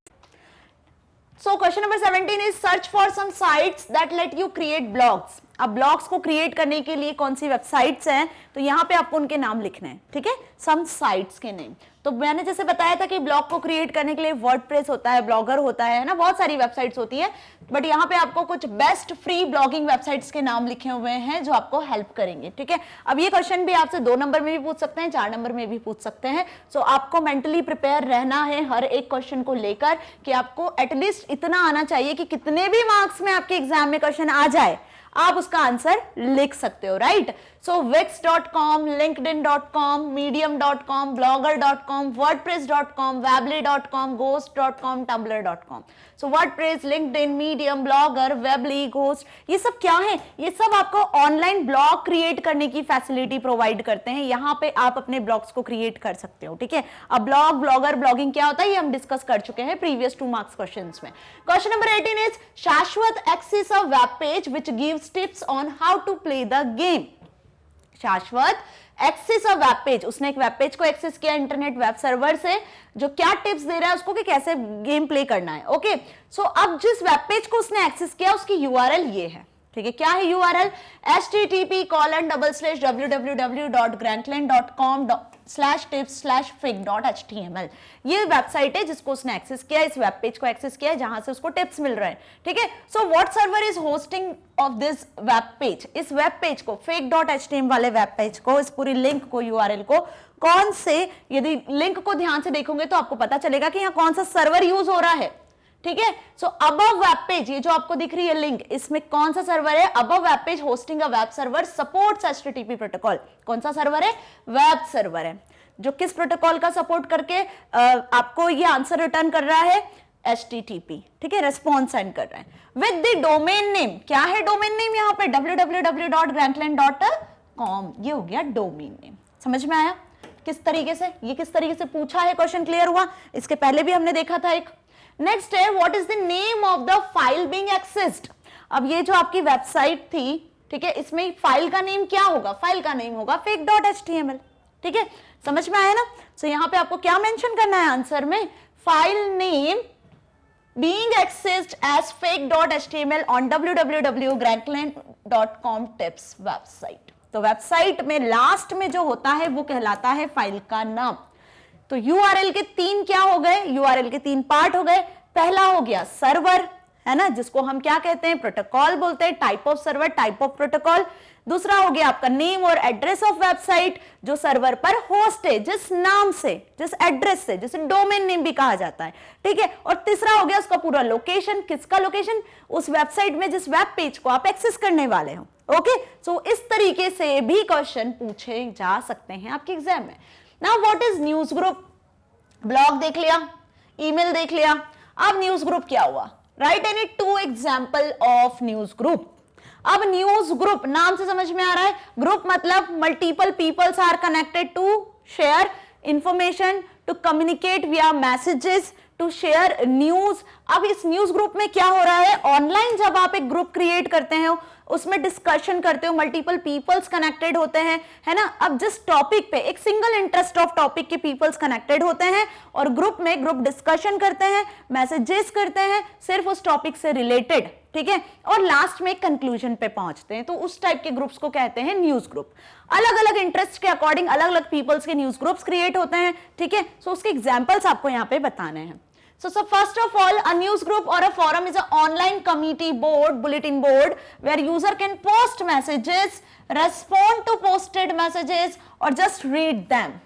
so question number 17 is search for some sites that let you create blogs. अब ब्लॉग्स को क्रिएट करने के लिए कौन सी वेबसाइट्स हैं, तो यहाँ पे आपको उनके नाम लिखने हैं, ठीक है, सम साइट्स के नेम। तो मैंने जैसे बताया था कि ब्लॉग को क्रिएट करने के लिए वर्डप्रेस होता है, ब्लॉगर होता है ना, बहुत सारी वेबसाइट्स होती है, बट यहाँ पे आपको कुछ बेस्ट फ्री ब्लॉगिंग वेबसाइट्स के नाम लिखे हुए हैं जो आपको हेल्प करेंगे, ठीक है। अब ये क्वेश्चन भी आपसे 2 नंबर में भी पूछ सकते हैं, 4 नंबर में भी पूछ सकते हैं। सो आपको मेंटली प्रिपेयर रहना है हर एक क्वेश्चन को लेकर कि आपको एटलीस्ट इतना आना चाहिए कि कितने भी मार्क्स में आपके एग्जाम में क्वेश्चन आ जाए आप उसका आंसर लिख सकते हो, right. So wix.com, linkedin.com, medium.com, blogger.com, wordpress.com, weebly.com, ghost.com, tumblr.com। So WordPress, LinkedIn, Medium, Blogger, Weebly, Ghost, ये सब क्या है, ये सब आपको ऑनलाइन ब्लॉग क्रिएट करने की फैसिलिटी प्रोवाइड करते हैं। यहाँ पे आप अपने ब्लॉग्स को क्रिएट कर सकते हो, ठीक है। अब ब्लॉग, ब्लॉगर, ब्लॉगिंग क्या होता है ये हम डिस्कस कर चुके हैं प्रीवियस 2 मार्क्स क्वेश्चंस में। Question number 18 is Shashwat access a web page which gives tips on how to play the game. Shashwat access a web page, उसने एक वेब पेज को एक्सेस किया इंटरनेट वेब सर्वर से, जो क्या टिप्स दे रहा है उसको कि कैसे गेम प्ले करना है। ओके, सो अब जिस वेब पेज को उसने एक्सेस किया उसकी यूआरएल ये है, ठीक है। क्या है यूआरएल? http://www.grantland.com/tips/fig.html। ये वेबसाइट है जिसको उसने एक्सेस किया, इस वेब पेज को एक्सेस किया है जहां से उसको टिप्स मिल रहे हैं, ठीक है। So what server is hosting of this web page? इस वेब पेज को, fig.html वाले वेब पेज को, इस पूरी लिंक को, यूआरएल को कौन से, यदि लिंक को ध्यान से देखोगे तो आपको पता चलेगा कि यहाँ कौन सा सर्वर यूज हो रहा है, ठीक है। सो अबव वेब पेज, ये जो आपको दिख रही है लिंक, इसमें कौन सा सर्वर है? Above web page hosting a web server supports HTTP protocol. कौन सा सर्वर है? वेब सर्वर है, जो किस प्रोटोकॉल का सपोर्ट करके आपको ये आंसर रिटर्न कर रहा है? HTTP, ठीक है, रेस्पॉन्स सेंड कर रहा है विद द डोमेन नेम। क्या है डोमेन नेम यहाँ पे? www.grantland.com, ये हो गया डोमेन नेम। समझ में आया किस तरीके से, ये किस तरीके से पूछा है, क्वेश्चन क्लियर हुआ? इसके पहले भी हमने देखा था एक। नेक्स्ट है what is the name of the file being accessed. अब ये जो आपकी वेबसाइट थी, ठीक है, इसमें फाइल का नेम क्या होगा? फाइल का नेम होगा fig.html, ठीक है, समझ में आया ना। सो यहाँ पे आपको क्या मेंशन करना है आंसर में? File name being accessed as fig.html on www.grantland.com tips website. तो वेबसाइट में लास्ट में जो होता है वो कहलाता है फाइल का नाम। तो यूआरएल के तीन क्या हो गए, यूआरएल के तीन पार्ट हो गए। पहला हो गया सर्वर, है ना, जिसको हम क्या कहते हैं, प्रोटोकॉल बोलते हैं, type of server, type of protocol. दूसरा हो गया आपका नेम और एड्रेस ऑफ वेबसाइट, जो सर्वर पर होस्ट है, जिस नाम से, जिस एड्रेस से, जिसे डोमेन नेम भी कहा जाता है, ठीक है। और तीसरा हो गया उसका पूरा लोकेशन, किसका लोकेशन, उस वेबसाइट में जिस वेब पेज को आप एक्सेस करने वाले हो। ओके, सो इस तरीके से भी क्वेश्चन पूछे जा सकते हैं आपके एग्जाम में। Now what is news group? Blog देख लिया, ईमेल देख लिया, अब न्यूज ग्रुप क्या हुआ? Right any two example of news group. अब न्यूज ग्रुप नाम से समझ में आ रहा है, ग्रुप मतलब multiple peoples are connected to share information, to communicate via messages, to share news. अब इस न्यूज ग्रुप में क्या हो रहा है, ऑनलाइन जब आप एक ग्रुप क्रिएट करते हैं, उसमें डिस्कशन करते हो, मल्टीपल पीपल्स कनेक्टेड होते हैं, है ना। अब जिस टॉपिक पे, एक सिंगल इंटरेस्ट ऑफ टॉपिक के पीपल्स कनेक्टेड होते हैं और ग्रुप में ग्रुप डिस्कशन करते हैं, मैसेजेस करते हैं सिर्फ उस टॉपिक से रिलेटेड, ठीक है, और लास्ट में एक कंक्लूजन पे पहुंचते हैं, तो उस टाइप के ग्रुप्स को कहते हैं न्यूज ग्रुप। अलग अलग इंटरेस्ट के अकॉर्डिंग अलग अलग पीपल्स के न्यूज ग्रुप्स क्रिएट होते हैं, ठीक है। सो उसके एग्जांपल्स आपको यहाँ पे बताने हैं। So first of all, a news group or a forum is an online committee board, bulletin board, where user can post messages, respond to posted messages, or just read them.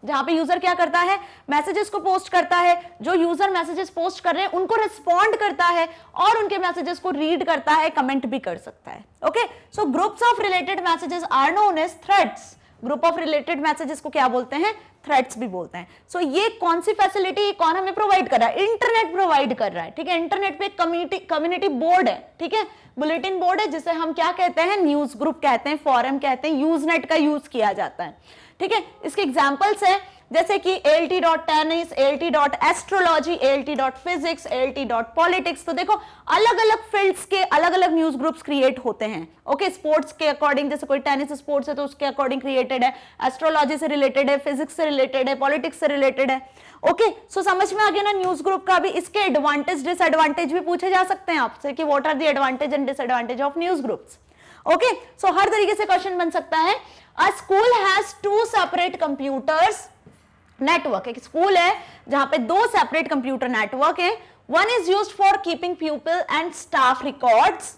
जहां पे user क्या करता है, messages को post करता है, जो user messages post कर रहे हैं उनको रिस्पॉन्ड करता है और उनके मैसेजेस को रीड करता है, कमेंट भी कर सकता है। Okay, so groups of related messages are known as threads. Group of related messages को क्या बोलते हैं, थ्रेड्स भी बोलते हैं। सो ये कौन सी फैसिलिटी कौन हमें प्रोवाइड कर रहा है, इंटरनेट प्रोवाइड कर रहा है, ठीक है। इंटरनेट पे कम्युनिटी बोर्ड है, ठीक है, बुलेटिन बोर्ड है, जिसे हम क्या कहते हैं, न्यूज ग्रुप कहते हैं, फोरम कहते हैं, यूजनेट का यूज किया जाता है, ठीक है। इसके एग्जांपल्स हैं जैसे कि ALT.tennis, ALT.astrology, ALT.physics, ALT.politics। तो देखो अलग अलग फील्ड्स के अलग अलग न्यूज ग्रुप्स क्रिएट होते हैं। ओके, स्पोर्ट्स के अकॉर्डिंग, जैसे कोई टेनिस स्पोर्ट्स है तो उसके अकॉर्डिंग क्रिएटेड है, एस्ट्रोलॉजी से रिलेटेड है, फिजिक्स से रिलेटेड है, पॉलिटिक्स से रिलेटेड है। ओके, सो समझ में आ गया ना न्यूज ग्रुप का भी। इसके एडवांटेज डिसएडवांटेज भी पूछे जा सकते हैं आपसे कि what are the advantage and disadvantage of news groups. Okay, so हर तरीके से क्वेश्चन बन सकता है। A school has 2 separate computers network. एक स्कूल है जहां पे 2 सेपरेट कंप्यूटर नेटवर्क है। One is used for keeping people and staff records.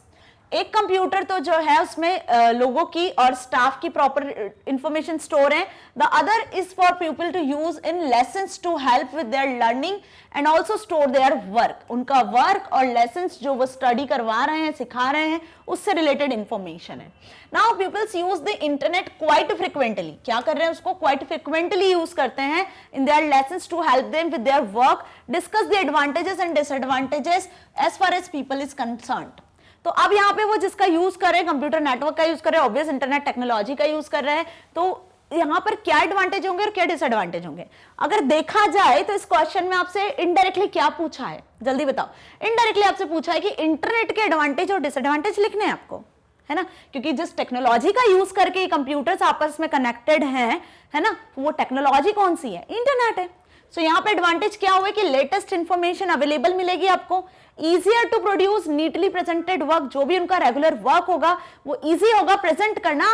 एक कंप्यूटर तो जो है उसमें लोगों की और स्टाफ की प्रॉपर इंफॉर्मेशन स्टोर है। The other is for people to use in lessons to help with their learning and also store their work. उनका वर्क और लेसन्स जो वो स्टडी करवा रहे हैं, सिखा रहे हैं, उससे रिलेटेड इंफॉर्मेशन है। Now peoples use the internet quite frequently. क्या कर रहे हैं, उसको क्वाइट फ्रिक्वेंटली यूज करते हैं in their lessons to help them with their work. Discuss the advantages and disadvantages as far as people is concerned. तो अब यहाँ पे वो जिसका यूज कर रहे हैं, कंप्यूटर नेटवर्क का यूज कर रहे हैं, ऑब्वियस इंटरनेट टेक्नोलॉजी का यूज कर रहे हैं, तो यहाँ पर क्या एडवांटेज होंगे और क्या डिसएडवांटेज होंगे। अगर देखा जाए तो इस क्वेश्चन में आपसे इनडायरेक्टली क्या पूछा है, जल्दी बताओ। इनडायरेक्टली आपसे पूछा है कि इंटरनेट के एडवांटेज और डिसएडवांटेज लिखने हैं आपको, है ना, क्योंकि जिस टेक्नोलॉजी का यूज करके कंप्यूटर्स आपस में कनेक्टेड हैं, है ना, वो टेक्नोलॉजी कौन सी है, इंटरनेट है। सो यहाँ पे एडवांटेज क्या हुआ कि लेटेस्ट इंफॉर्मेशन अवेलेबल मिलेगी आपको, easier to produce neatly presented work. जो भी उनका रेगुलर वर्क होगा वो इजी होगा प्रेजेंट करना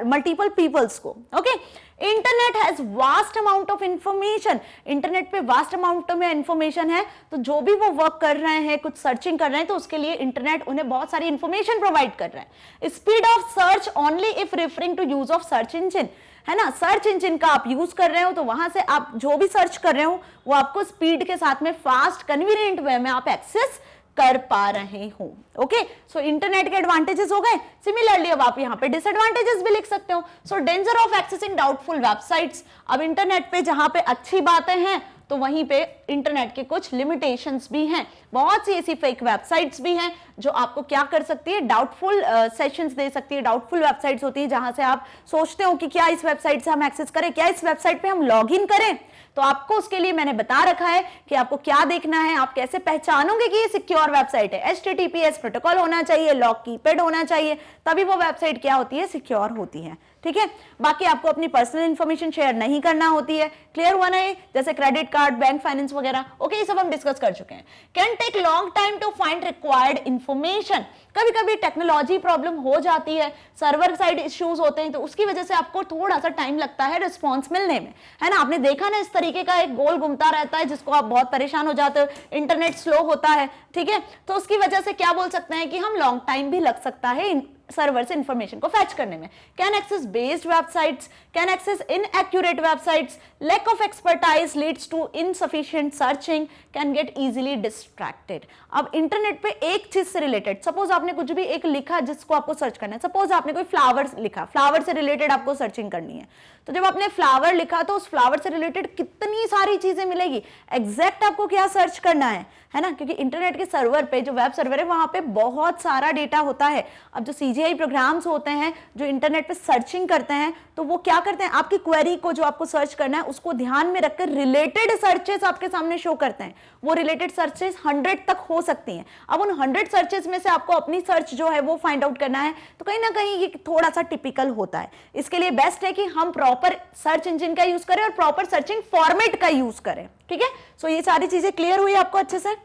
मल्टीपल पीपल्स को। Okay, internet has vast amount of information. Internet पे वास्ट अमाउंट में इंफॉर्मेशन है, तो जो भी वो वर्क कर रहे हैं, कुछ सर्चिंग कर रहे हैं, तो उसके लिए इंटरनेट उन्हें बहुत सारी इंफॉर्मेशन प्रोवाइड कर रहा है। Speed of search only if referring to use of search engine, है ना। सर्च इंजन का आप यूज कर रहे हो तो वहां से आप जो भी सर्च कर रहे हो वो आपको स्पीड के साथ में फास्ट कन्वीनियंट वे में आप एक्सेस कर पा रहे हो। ओके, सो इंटरनेट के एडवांटेजेस हो गए। सिमिलरली अब आप यहाँ पे डिसएडवांटेजेस भी लिख सकते हो। So danger of accessing doubtful websites. अब इंटरनेट पे जहां पे अच्छी बातें हैं तो वहीं पे इंटरनेट के कुछ लिमिटेशंस भी हैं। बहुत सी ऐसी फेक वेबसाइट्स भी हैं जो आपको क्या कर सकती है, डाउटफुल सेशंस दे सकती है। डाउटफुल वेबसाइट्स होती है जहां से आप सोचते हो कि क्या इस वेबसाइट से हम एक्सेस करें, क्या इस वेबसाइट पे हम लॉग इन करें। तो आपको उसके लिए मैंने बता रखा है कि आपको क्या देखना है, आप कैसे पहचानोगे कि ये सिक्योर वेबसाइट है। HTTPS प्रोटोकॉल होना चाहिए, लॉक कीपैड होना चाहिए, तभी वो वेबसाइट क्या होती है, सिक्योर होती है। ठीक है। बाकी आपको अपनी पर्सनल इंफॉर्मेशन शेयर नहीं करना होती है, क्लियर हुआ ना ये, जैसे क्रेडिट कार्ड, बैंक फाइनेंस वगैरह, ओके, ये सब हम डिस्कस कर चुके हैं। Can take long time to find required information, कभी कभी टेक्नोलॉजी प्रॉब्लम हो जाती है, सर्वर साइड इश्यूज होते हैं, तो उसकी वजह से आपको थोड़ा सा टाइम लगता है रिस्पॉन्स मिलने में, है ना। आपने देखा ना, इस तरीके का एक गोल घूमता रहता है जिसको आप बहुत परेशान हो जाते हो, इंटरनेट स्लो होता है, ठीक है, तो उसकी वजह से क्या बोल सकते हैं कि हम लॉन्ग टाइम भी लग सकता है सर्वर से इंफॉर्मेशन को फैच करने में। Can access based websites, can access inaccurate websites, lack of expertise leads to insufficient searching, can get easily distracted. अब इंटरनेट पे एक चीज से रिलेटेड, सपोज आपने कुछ भी एक लिखा जिसको आपको सर्च करना है, सपोज आपने कोई फ्लावर लिखा, फ्लावर से रिलेटेड आपको सर्चिंग करनी है, तो जब आपने फ्लावर लिखा तो उस फ्लावर से रिलेटेड कितनी सारी चीजें मिलेगी, एग्जैक्ट आपको क्या सर्च करना है ना, क्योंकि इंटरनेट के सर्वर पे, जो वेब सर्वर है, वहां पे बहुत सारा डेटा होता है। अब जो सीजीआई प्रोग्राम्स होते हैं जो इंटरनेट पे सर्चिंग करते हैं, तो वो क्या करते हैं, आपकी क्वेरी को जो आपको सर्च करना है उसको ध्यान में रखकर रिलेटेड सर्चेस आपके सामने शो करते हैं। वो रिलेटेड सर्चेस 100 तक हो सकती हैं। अब उन 100 सर्चेस में से आपको अपनी सर्च जो है वो फाइंड आउट करना है, तो कहीं ना कहीं ये थोड़ा सा टिपिकल होता है। इसके लिए बेस्ट है कि हम प्रॉपर सर्च इंजन का यूज करें और प्रॉपर सर्चिंग फॉर्मेट का यूज करें, ठीक है। सो ये सारी चीजें क्लियर हुई आपको अच्छे से,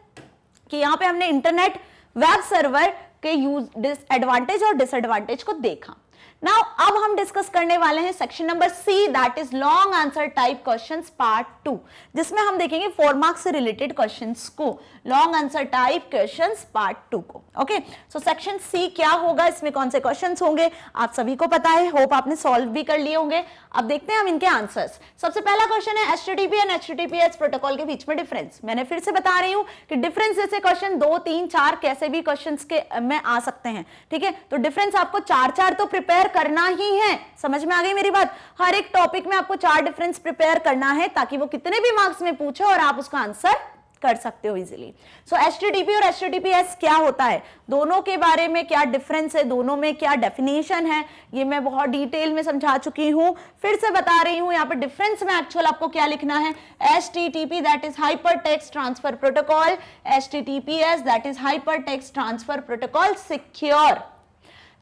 कि यहां पे हमने इंटरनेट वेब सर्वर के यूज, एडवांटेज और डिसएडवांटेज को देखा। नाउ अब हम डिस्कस करने वाले हैं section number C, that is long answer type questions part 2, जिसमें हम देखेंगे 4 मार्क्स से रिलेटेड क्वेश्चंस को, long answer type questions part 2 को। ओके, सो सेक्शन सी क्या होगा, इसमें कौन से क्वेश्चंस होंगे, आप सभी को पता है, होप आपने सॉल्व भी कर लिए होंगे। अब देखते हैं हम इनके आंसर्स। सबसे पहला क्वेश्चन है एचटीटीपी एंड एचटीटीपीएस प्रोटोकॉल के बीच में डिफरेंस। मैंने फिर से बता रही हूं कि डिफरेंस जैसे क्वेश्चन 2, 3, 4 कैसे भी क्वेश्चंस के में आ सकते हैं, ठीक है। तो डिफरेंस आपको 4 तो प्रिपेयर करना ही है, समझ में आ गई मेरी बात। हर एक टॉपिक में आपको 4 डिफरेंस प्रिपेयर करना है, ताकि वो कितने भी मार्क्स में पूछे और आप उसका आंसर कर सकते हो इजीली। सो एचटीटीपी और एचटीटीपीएस क्या होता है, दोनों के बारे में क्या डिफरेंस है, दोनों में क्या डेफिनेशन है, ये मैं बहुत डिटेल में समझा चुकी हूं, फिर से बता रही हूं। यहाँ पर डिफरेंस में एक्चुअल आपको क्या लिखना है, HTTP that is hyper text transfer protocol, HTTPS that is hyper text transfer protocol secure.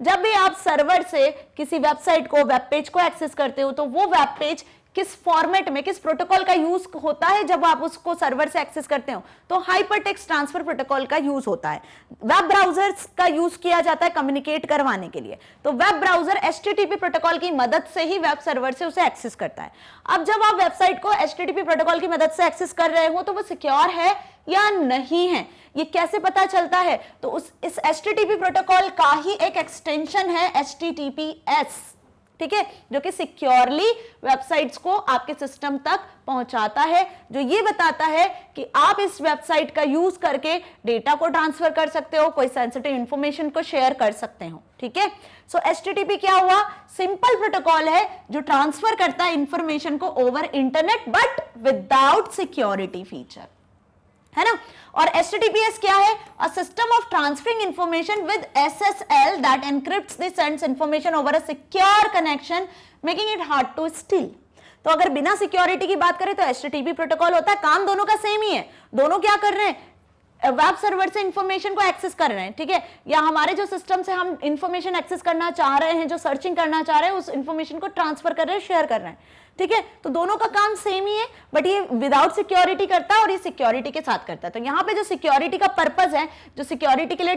जब भी आप सर्वर से किसी वेबसाइट को, वेब पेज को एक्सेस करते हो, तो वो वेब पेज किस फॉर्मेट में, किस प्रोटोकॉल का यूज होता है जब आप उसको सर्वर से एक्सेस करते हो, तो हाइपर टेक्स्ट ट्रांसफर प्रोटोकॉल का यूज होता है। वेब ब्राउजर्स का यूज किया जाता है कम्युनिकेट करवाने के लिए, तो वेब ब्राउजर एचटीटीपी प्रोटोकॉल की मदद से ही वेब सर्वर से उसे एक्सेस करता है। अब जब आप वेबसाइट को एचटीटीपी प्रोटोकॉल की मदद से एक्सेस कर रहे हो, तो वो सिक्योर है या नहीं है, ये कैसे पता चलता है, तो इस एचटीटीपी प्रोटोकॉल का ही एक एक्सटेंशन है एचटीटीपीएस, ठीक है, जो कि सिक्योरली वेबसाइट्स को आपके सिस्टम तक पहुंचाता है, जो ये बताता है कि आप इस वेबसाइट का यूज करके डेटा को ट्रांसफर कर सकते हो, कोई सेंसिटिव इंफॉर्मेशन को शेयर कर सकते हो, ठीक है। सो एचटीटीपी क्या हुआ, सिंपल प्रोटोकॉल है जो ट्रांसफर करता है इंफॉर्मेशन को over internet but without security feature, है ना। और HTTPS क्या है, a system of transferring information with SSL that encrypts the sends information over a secure connection making it hard to steal. तो अगर बिना सिक्योरिटी की बात करें तो HTTP प्रोटोकॉल होता है, काम दोनों का सेम ही है, दोनों क्या कर रहे हैं, वेब सर्वर से इंफॉर्मेशन को एक्सेस कर रहे हैं, ठीक है, या हमारे जो सिस्टम से हम इंफॉर्मेशन एक्सेस करना चाह रहे हैं, जो सर्चिंग करना चाह रहे हैं, उस इंफॉर्मेशन को ट्रांसफर कर रहे हैं, शेयर कर रहे हैं, ठीक है। तो दोनों का काम सेम ही है, बट ये विदाउट सिक्योरिटी करता है और ये सिक्योरिटी के साथ करता है। तो यहाँ पे जो सिक्योरिटी का पर्पस है, जो सिक्योरिटी के लिए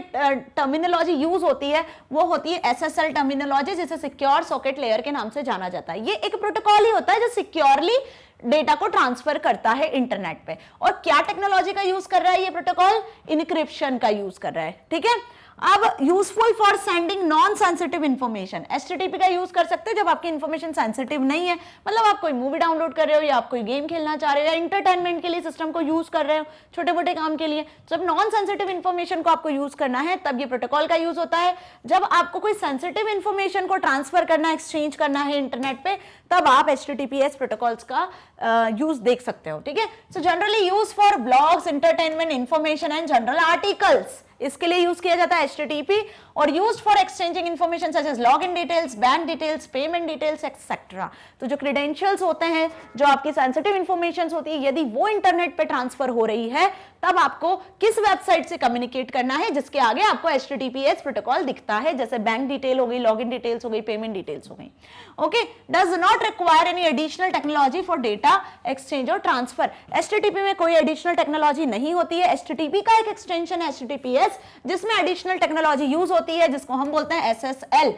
टर्मिनोलॉजी यूज होती है, वो होती है SSL टर्मिनोलॉजी, जिसे सिक्योर सॉकेट लेयर के नाम से जाना जाता है। ये एक प्रोटोकॉल ही होता है जो सिक्योरली डेटा को ट्रांसफर करता है इंटरनेट पे। और क्या टेक्नोलॉजी का यूज कर रहा है ये प्रोटोकॉल, इनक्रिप्शन का यूज कर रहा है, ठीक है। अब useful for sending non sensitive information, HTTP का यूज कर सकते हो जब आपकी इंफॉर्मेशन सेंसिटिव नहीं है, मतलब आप कोई मूवी डाउनलोड कर रहे हो या आप कोई गेम खेलना चाह रहे हो या इंटरटेनमेंट के लिए सिस्टम को यूज कर रहे हो, छोटे मोटे काम के लिए। जब नॉन सेंसिटिव इंफॉर्मेशन को आपको यूज करना है तब ये प्रोटोकॉल का यूज होता है। जब आपको कोई सेंसिटिव इंफॉर्मेशन को ट्रांसफर करना, एक्सचेंज करना है इंटरनेट पे, तब आप HTTPS प्रोटोकॉल्स का यूज देख सकते हो, ठीक है। So generally use for blogs, entertainment, information and general articles, इसके लिए यूज किया जाता है HTTP। और used for exchanging information such as login details, bank details, payment details etcetera. तो जो क्रेडेंशियल्स होते हैं, जो आपकी सेंसिटिव इंफॉर्मेशन होती है, यदि वो इंटरनेट पे ट्रांसफर हो रही है तब आपको किस वेबसाइट से कम्युनिकेट करना है, जिसके आगे आपको HTTPS प्रोटोकॉल दिखता है, जैसे बैंक डिटेल हो गई, लॉगिन डिटेल्स हो गई, पेमेंट डिटेल्स हो गई। Okay, does not require any additional technology for data exchange और ट्रांसफर। HTTP में कोई एडिशनल टेक्नोलॉजी नहीं होती है। HTTP का एक एक्सटेंशन है HTTPS, जिसमें एडिशनल टेक्नोलॉजी यूज होती है, जिसको हम बोलते हैं SSL,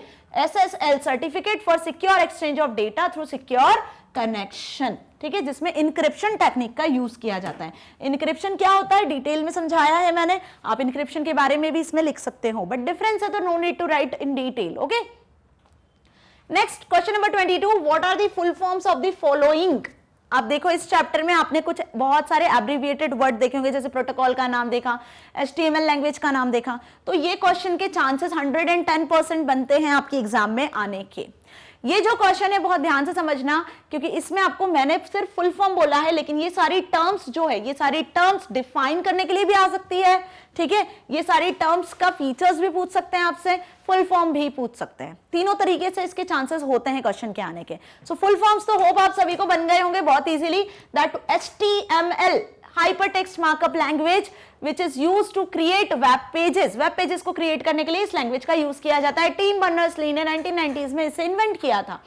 certificate for secure exchange of data through secure connection. ठीक है, जिसमें इंक्रिप्शन टेक्निक का यूज किया जाता है। इंक्रिप्शन क्या होता है डिटेल में समझाया है मैंने, आप इंक्रिप्शन के बारे में भी इसमें लिख सकते हो, बट डिफरेंस है तो no need to write in detail. Okay, next question number 22, what are the full forms of the following. आप देखो इस चैप्टर में आपने कुछ बहुत सारे एब्रिविएटेड वर्ड देखे होंगे, जैसे प्रोटोकॉल का नाम देखा, HTML लैंग्वेज का नाम देखा, तो ये क्वेश्चन के चांसेस 110% बनते हैं आपके एग्जाम में आने के। ये जो क्वेश्चन है बहुत ध्यान से समझना, क्योंकि इसमें आपको मैंने सिर्फ फुल फॉर्म बोला है, लेकिन ये सारी टर्म्स जो है, ये सारी टर्म्स डिफाइन करने के लिए भी आ सकती है। ठीक है, ये सारी टर्म्स का फीचर्स भी पूछ सकते हैं आपसे, फुल फॉर्म भी पूछ सकते हैं। तीनों तरीके से इसके चांसेस होते हैं क्वेश्चन के आने के। सो फुल फॉर्म्स तो होप आप सभी को बन गए होंगे बहुत easily, that HTML hypertext markup language which is used to create web pages। Web pages को क्रिएट करने के लिए इस लैंग्वेज का यूज किया जाता है। टिम बर्नर्स-ली ने 1990s में इसे इन्वेंट किया था।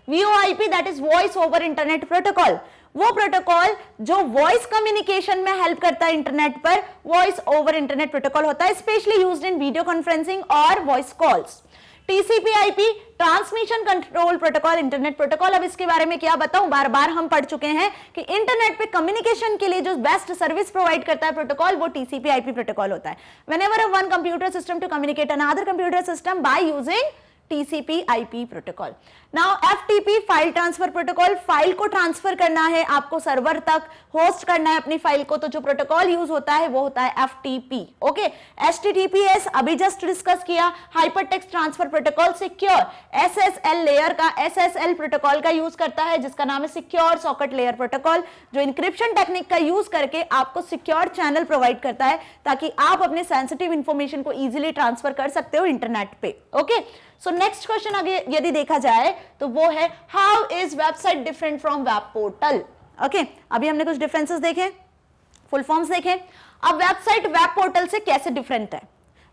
VoIP that is voice over internet protocol, वो प्रोटोकॉल जो वॉइस कम्युनिकेशन में हेल्प करता है इंटरनेट पर, वॉइस ओवर इंटरनेट प्रोटोकॉल होता है, specially used in video conferencing और voice calls. TCP/IP transmission control protocol, internet protocol. अब इसके बारे में क्या बताऊं, बार बार हम पढ़ चुके हैं कि इंटरनेट पे कम्युनिकेशन के लिए जो बेस्ट सर्विस प्रोवाइड करता है प्रोटोकॉल, वो TCP/IP प्रोटोकॉल होता है। Whenever one computer system to communicate another computer system by using TCP/IP protocol. Now FTP file transfer protocol, file को ट्रांसफर करना है आपको सर्वर तक, होस्ट करना है अपनी फाइल को, तो जो प्रोटोकॉल यूज होता है वो होता है FTP। ओके, HTTPS अभी जस्ट डिस्कस किया, hypertext transfer protocol secure, SSL layer का SSL प्रोटोकॉल का यूज करता है, जिसका नाम है सिक्योर सॉकेट लेयर प्रोटोकॉल, जो इंक्रिप्शन टेक्निक का यूज करके आपको सिक्योर चैनल प्रोवाइड करता है, ताकि आप अपने सेंसिटिव इंफॉर्मेशन को इजीली ट्रांसफर कर सकते हो इंटरनेट पे। ओके, सो नेक्स्ट क्वेश्चन आगे यदि देखा जाए तो वो है how is website different from web portal. Okay, अभी हमने कुछ डिफरेंसेस देखे, फुल फॉर्म्स देखे। अब वेबसाइट वेब पोर्टल से कैसे डिफरेंट है,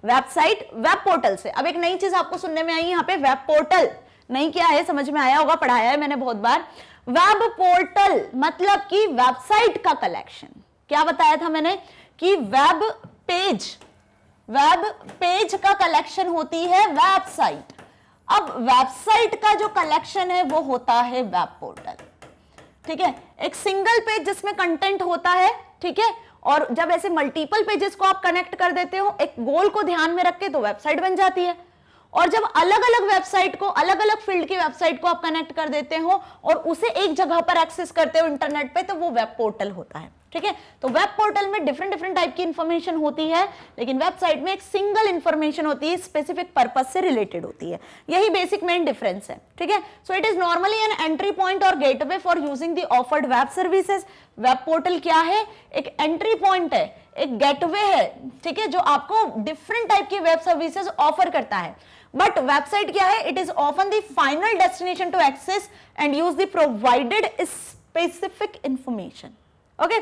वेबसाइट वेब पोर्टल से। अब एक नई चीज आपको सुनने में आई यहाँ पे, वेब पोर्टल नहीं क्या है, समझ में आया होगा, पढ़ाया है मैंने बहुत बार। वेब पोर्टल मतलब कि वेबसाइट का कलेक्शन। क्या बताया था मैंने कि वेब पेज का कलेक्शन होती है वेबसाइट। अब वेबसाइट का जो कलेक्शन है वो होता है वेब पोर्टल। ठीक है, एक सिंगल पेज जिसमें कंटेंट होता है, ठीक है, और जब ऐसे मल्टीपल पेजेस को आप कनेक्ट कर देते हो एक गोल को ध्यान में रख के, तो वेबसाइट बन जाती है। और जब अलग अलग वेबसाइट को, अलग अलग फील्ड की वेबसाइट को आप कनेक्ट कर देते हो और उसे एक जगह पर एक्सेस करते हो इंटरनेट पे, तो वो वेब पोर्टल होता है। ठीक है, तो वेब पोर्टल में डिफरेंट टाइप की इंफॉर्मेशन होती है, लेकिन वेबसाइट में एक सिंगल इंफॉर्मेशन होती है, स्पेसिफिक पर्पस से रिलेटेड होती है। यही बेसिक मेन डिफरेंस है। ठीक है, so it is normally an entry point और gateway for using the offered web services. Web portal क्या है, एक एंट्री पॉइंट है, एक गेटवे है, ठीक है, जो आपको डिफरेंट टाइप की वेब सर्विसेज ऑफर करता है। बट वेबसाइट क्या है, it is often the final destination to access and use the provided specific information. Okay,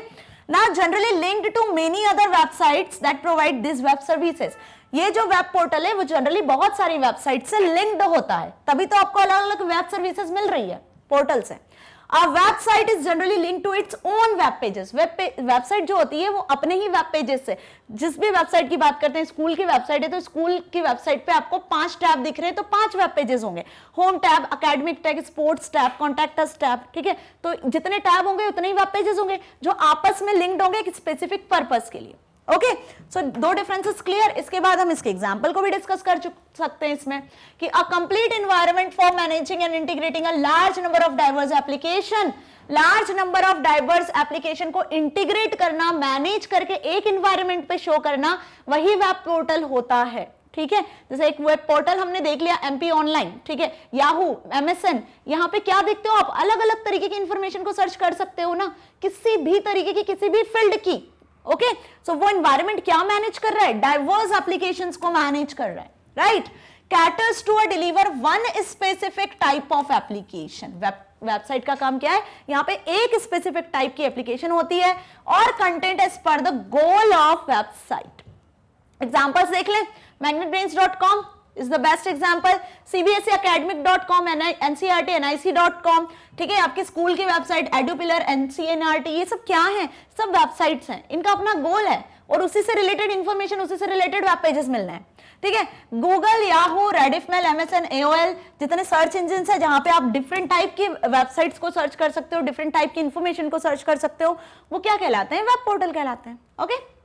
now generally linked to many other websites that provide these web services। ये जो web portal है वो generally बहुत सारी website से linked होता है, तभी तो आपको अलग अलग वेब सर्विसेज मिल रही है पोर्टल से। A website is generally linked to its own web pages। Website जो होती है वो अपने ही वेब पेजेस से, जिस भी वेबसाइट की बात करते हैं, स्कूल की वेबसाइट है तो स्कूल की वेबसाइट पे आपको 5 टैब दिख रहे हैं, तो 5 वेब पेजेस होंगे, home tab, academic tab, sports tab, contact us tab. ठीक है, तो जितने टैब होंगे उतने ही वेब पेजेस होंगे जो आपस में लिंक्ड होंगे एक स्पेसिफिक पर्पस के लिए। ओके, सो दो डिफरेंसेस क्लियर। इसके बाद हम इसके एग्जांपल को भी डिस्कस कर सकते हैं इसमें कि a complete environment for managing and integrating a large number of diverse application. Large number of diverse application को इंटीग्रेट करना, मैनेज करके एक एनवायरनमेंट पे शो करना, वही वेब पोर्टल होता है। ठीक है, जैसे एक वेब पोर्टल हमने देख लिया MP ऑनलाइन, ठीक है, याहू, MSN, यहाँ पे क्या देखते हो आप, अलग अलग तरीके की इंफॉर्मेशन को सर्च कर सकते हो ना, किसी भी तरीके की, किसी भी फील्ड की। ओके, सो वो एनवायरनमेंट क्या मैनेज कर रहा है, डाइवर्स एप्लीकेशंस को मैनेज कर रहा है, right? Caters to or deliver one specific type of application. Website का काम क्या है, यहाँ पे एक स्पेसिफिक टाइप की एप्लीकेशन होती है और content as per the goal of website. Examples देख लें. magnetbrains.com is the best example. cbseacademic.com, ncrt, nic.com, ठीक है, आपके स्कूल की वेबसाइट, एडुपिलर, ncnrt, ये सब क्या है, सब वेबसाइट्स हैं. इनका अपना गोल है और उसी से रिलेटेड इंफॉर्मेशन, उसी से रिलेटेड वेब पेजेस मिलना है. ठीक है, Google, Yahoo, Rediffmail, MSN, AOL, जितने सर्च इंजिन है जहां पे आप डिफरेंट टाइप की वेबसाइट्स को सर्च कर सकते हो, डिफरेंट टाइप की इंफॉर्मेशन को सर्च कर सकते हो, वो क्या कहलाते हैं, वेब पोर्टल कहलाते हैं. Okay,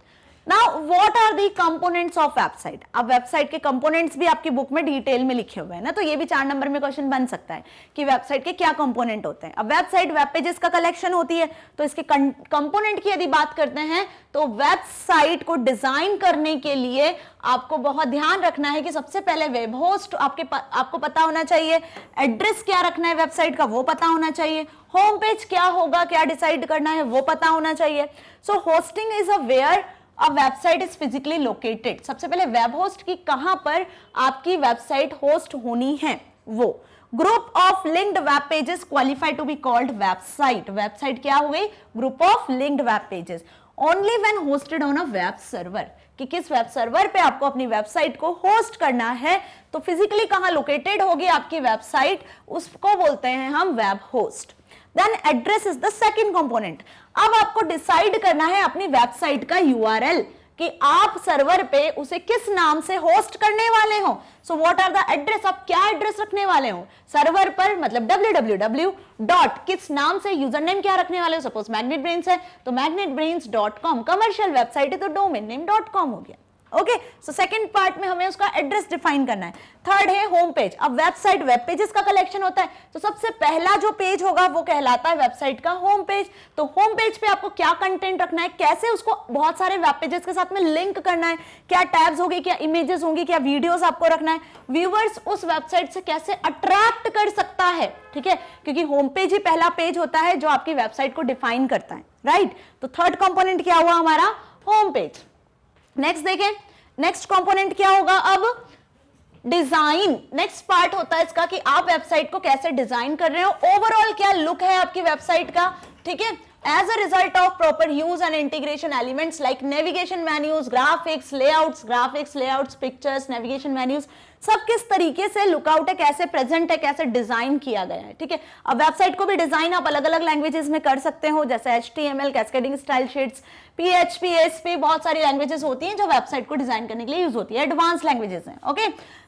now what are the components of website. अब वेबसाइट के कंपोनेंट्स भी आपकी बुक में डिटेल में लिखे हुए हैं ना, तो ये भी 4 नंबर में क्वेश्चन बन सकता है कि वेबसाइट के क्या कंपोनेंट होते हैं. अब वेबसाइट वेब पेजेस का कलेक्शन होती है, तो इसके कंपोनेंट की यदि बात करते हैं तो वेबसाइट को डिजाइन करने के लिए आपको बहुत ध्यान रखना है कि सबसे पहले वेब होस्ट आपको पता होना चाहिए, एड्रेस क्या रखना है वेबसाइट का वो पता होना चाहिए, होम पेज क्या होगा, क्या डिसाइड करना है वो पता होना चाहिए. So hosting is a where a website is physically located. सबसे पहले वेब होस्ट की कहां पर आपकी वेबसाइट होस्ट होनी है वो. Group of linked web pages qualify to be called website. Website क्या हो गई, group of linked web pages. Only when hosted on a web server, कि किस वेब सर्वर पे आपको अपनी वेबसाइट को होस्ट करना है, तो फिजिकली कहां लोकेटेड होगी आपकी वेबसाइट, उसको बोलते हैं हम web host. Then address is the second component. अब आपको डिसाइड करना है अपनी वेबसाइट का यूआरएल कि आप सर्वर पे उसे किस नाम से होस्ट करने वाले हो. So what are the address, आप क्या एड्रेस रखने वाले हो सर्वर पर, मतलब www डॉट किस नाम से, यूजर नेम क्या रखने वाले हो. सपोज magnetbrains है तो magnetbrains.com, कमर्शियल वेबसाइट है तो डोमेन नेम .com हो गया. ओके, सो सेकंड पार्ट में हमें उसका एड्रेस डिफाइन करना है. थर्ड है होम पेज. अब वेबसाइट वेब पेजेस का कलेक्शन होता है, तो सबसे पहला जो पेज होगा वो कहलाता है वेबसाइट का होम पेज. तो होम पेज पे आपको क्या कंटेंट रखना है, कैसे उसको बहुत सारे वेब पेजेस के साथ में लिंक करना है, क्या टैब्स होगी, क्या इमेजेस होंगी, क्या वीडियोस आपको रखना है, व्यूअर्स उस वेबसाइट से कैसे अट्रैक्ट कर सकता है. ठीक है, क्योंकि होम पेज ही पहला पेज होता है जो आपकी वेबसाइट को डिफाइन करता है. राइट, तो थर्ड कंपोनेंट क्या हुआ हमारा, होम पेज. नेक्स्ट देखें, नेक्स्ट कंपोनेंट क्या होगा, अब डिजाइन. नेक्स्ट पार्ट होता है इसका कि आप वेबसाइट को कैसे डिजाइन कर रहे हो, ओवरऑल क्या लुक है आपकी वेबसाइट का. ठीक है, as a result of proper use and integration elements like navigation menus, graphics layouts, pictures, navigation menus, सब किस तरीके से लुकआउट है, कैसे प्रेजेंट है, कैसे डिजाइन किया गया है. ठीक है, अब वेबसाइट को भी डिजाइन आप अलग अलग लैंग्वेजेस में कर सकते हो, जैसे HTML, cascading style sheets, PHP, ASP, बहुत सारी लैंग्वेजेस होती हैं जो वेबसाइट को डिजाइन करने के लिए यूज होती है, एडवांस लैंग्वेजेस हैं. Okay,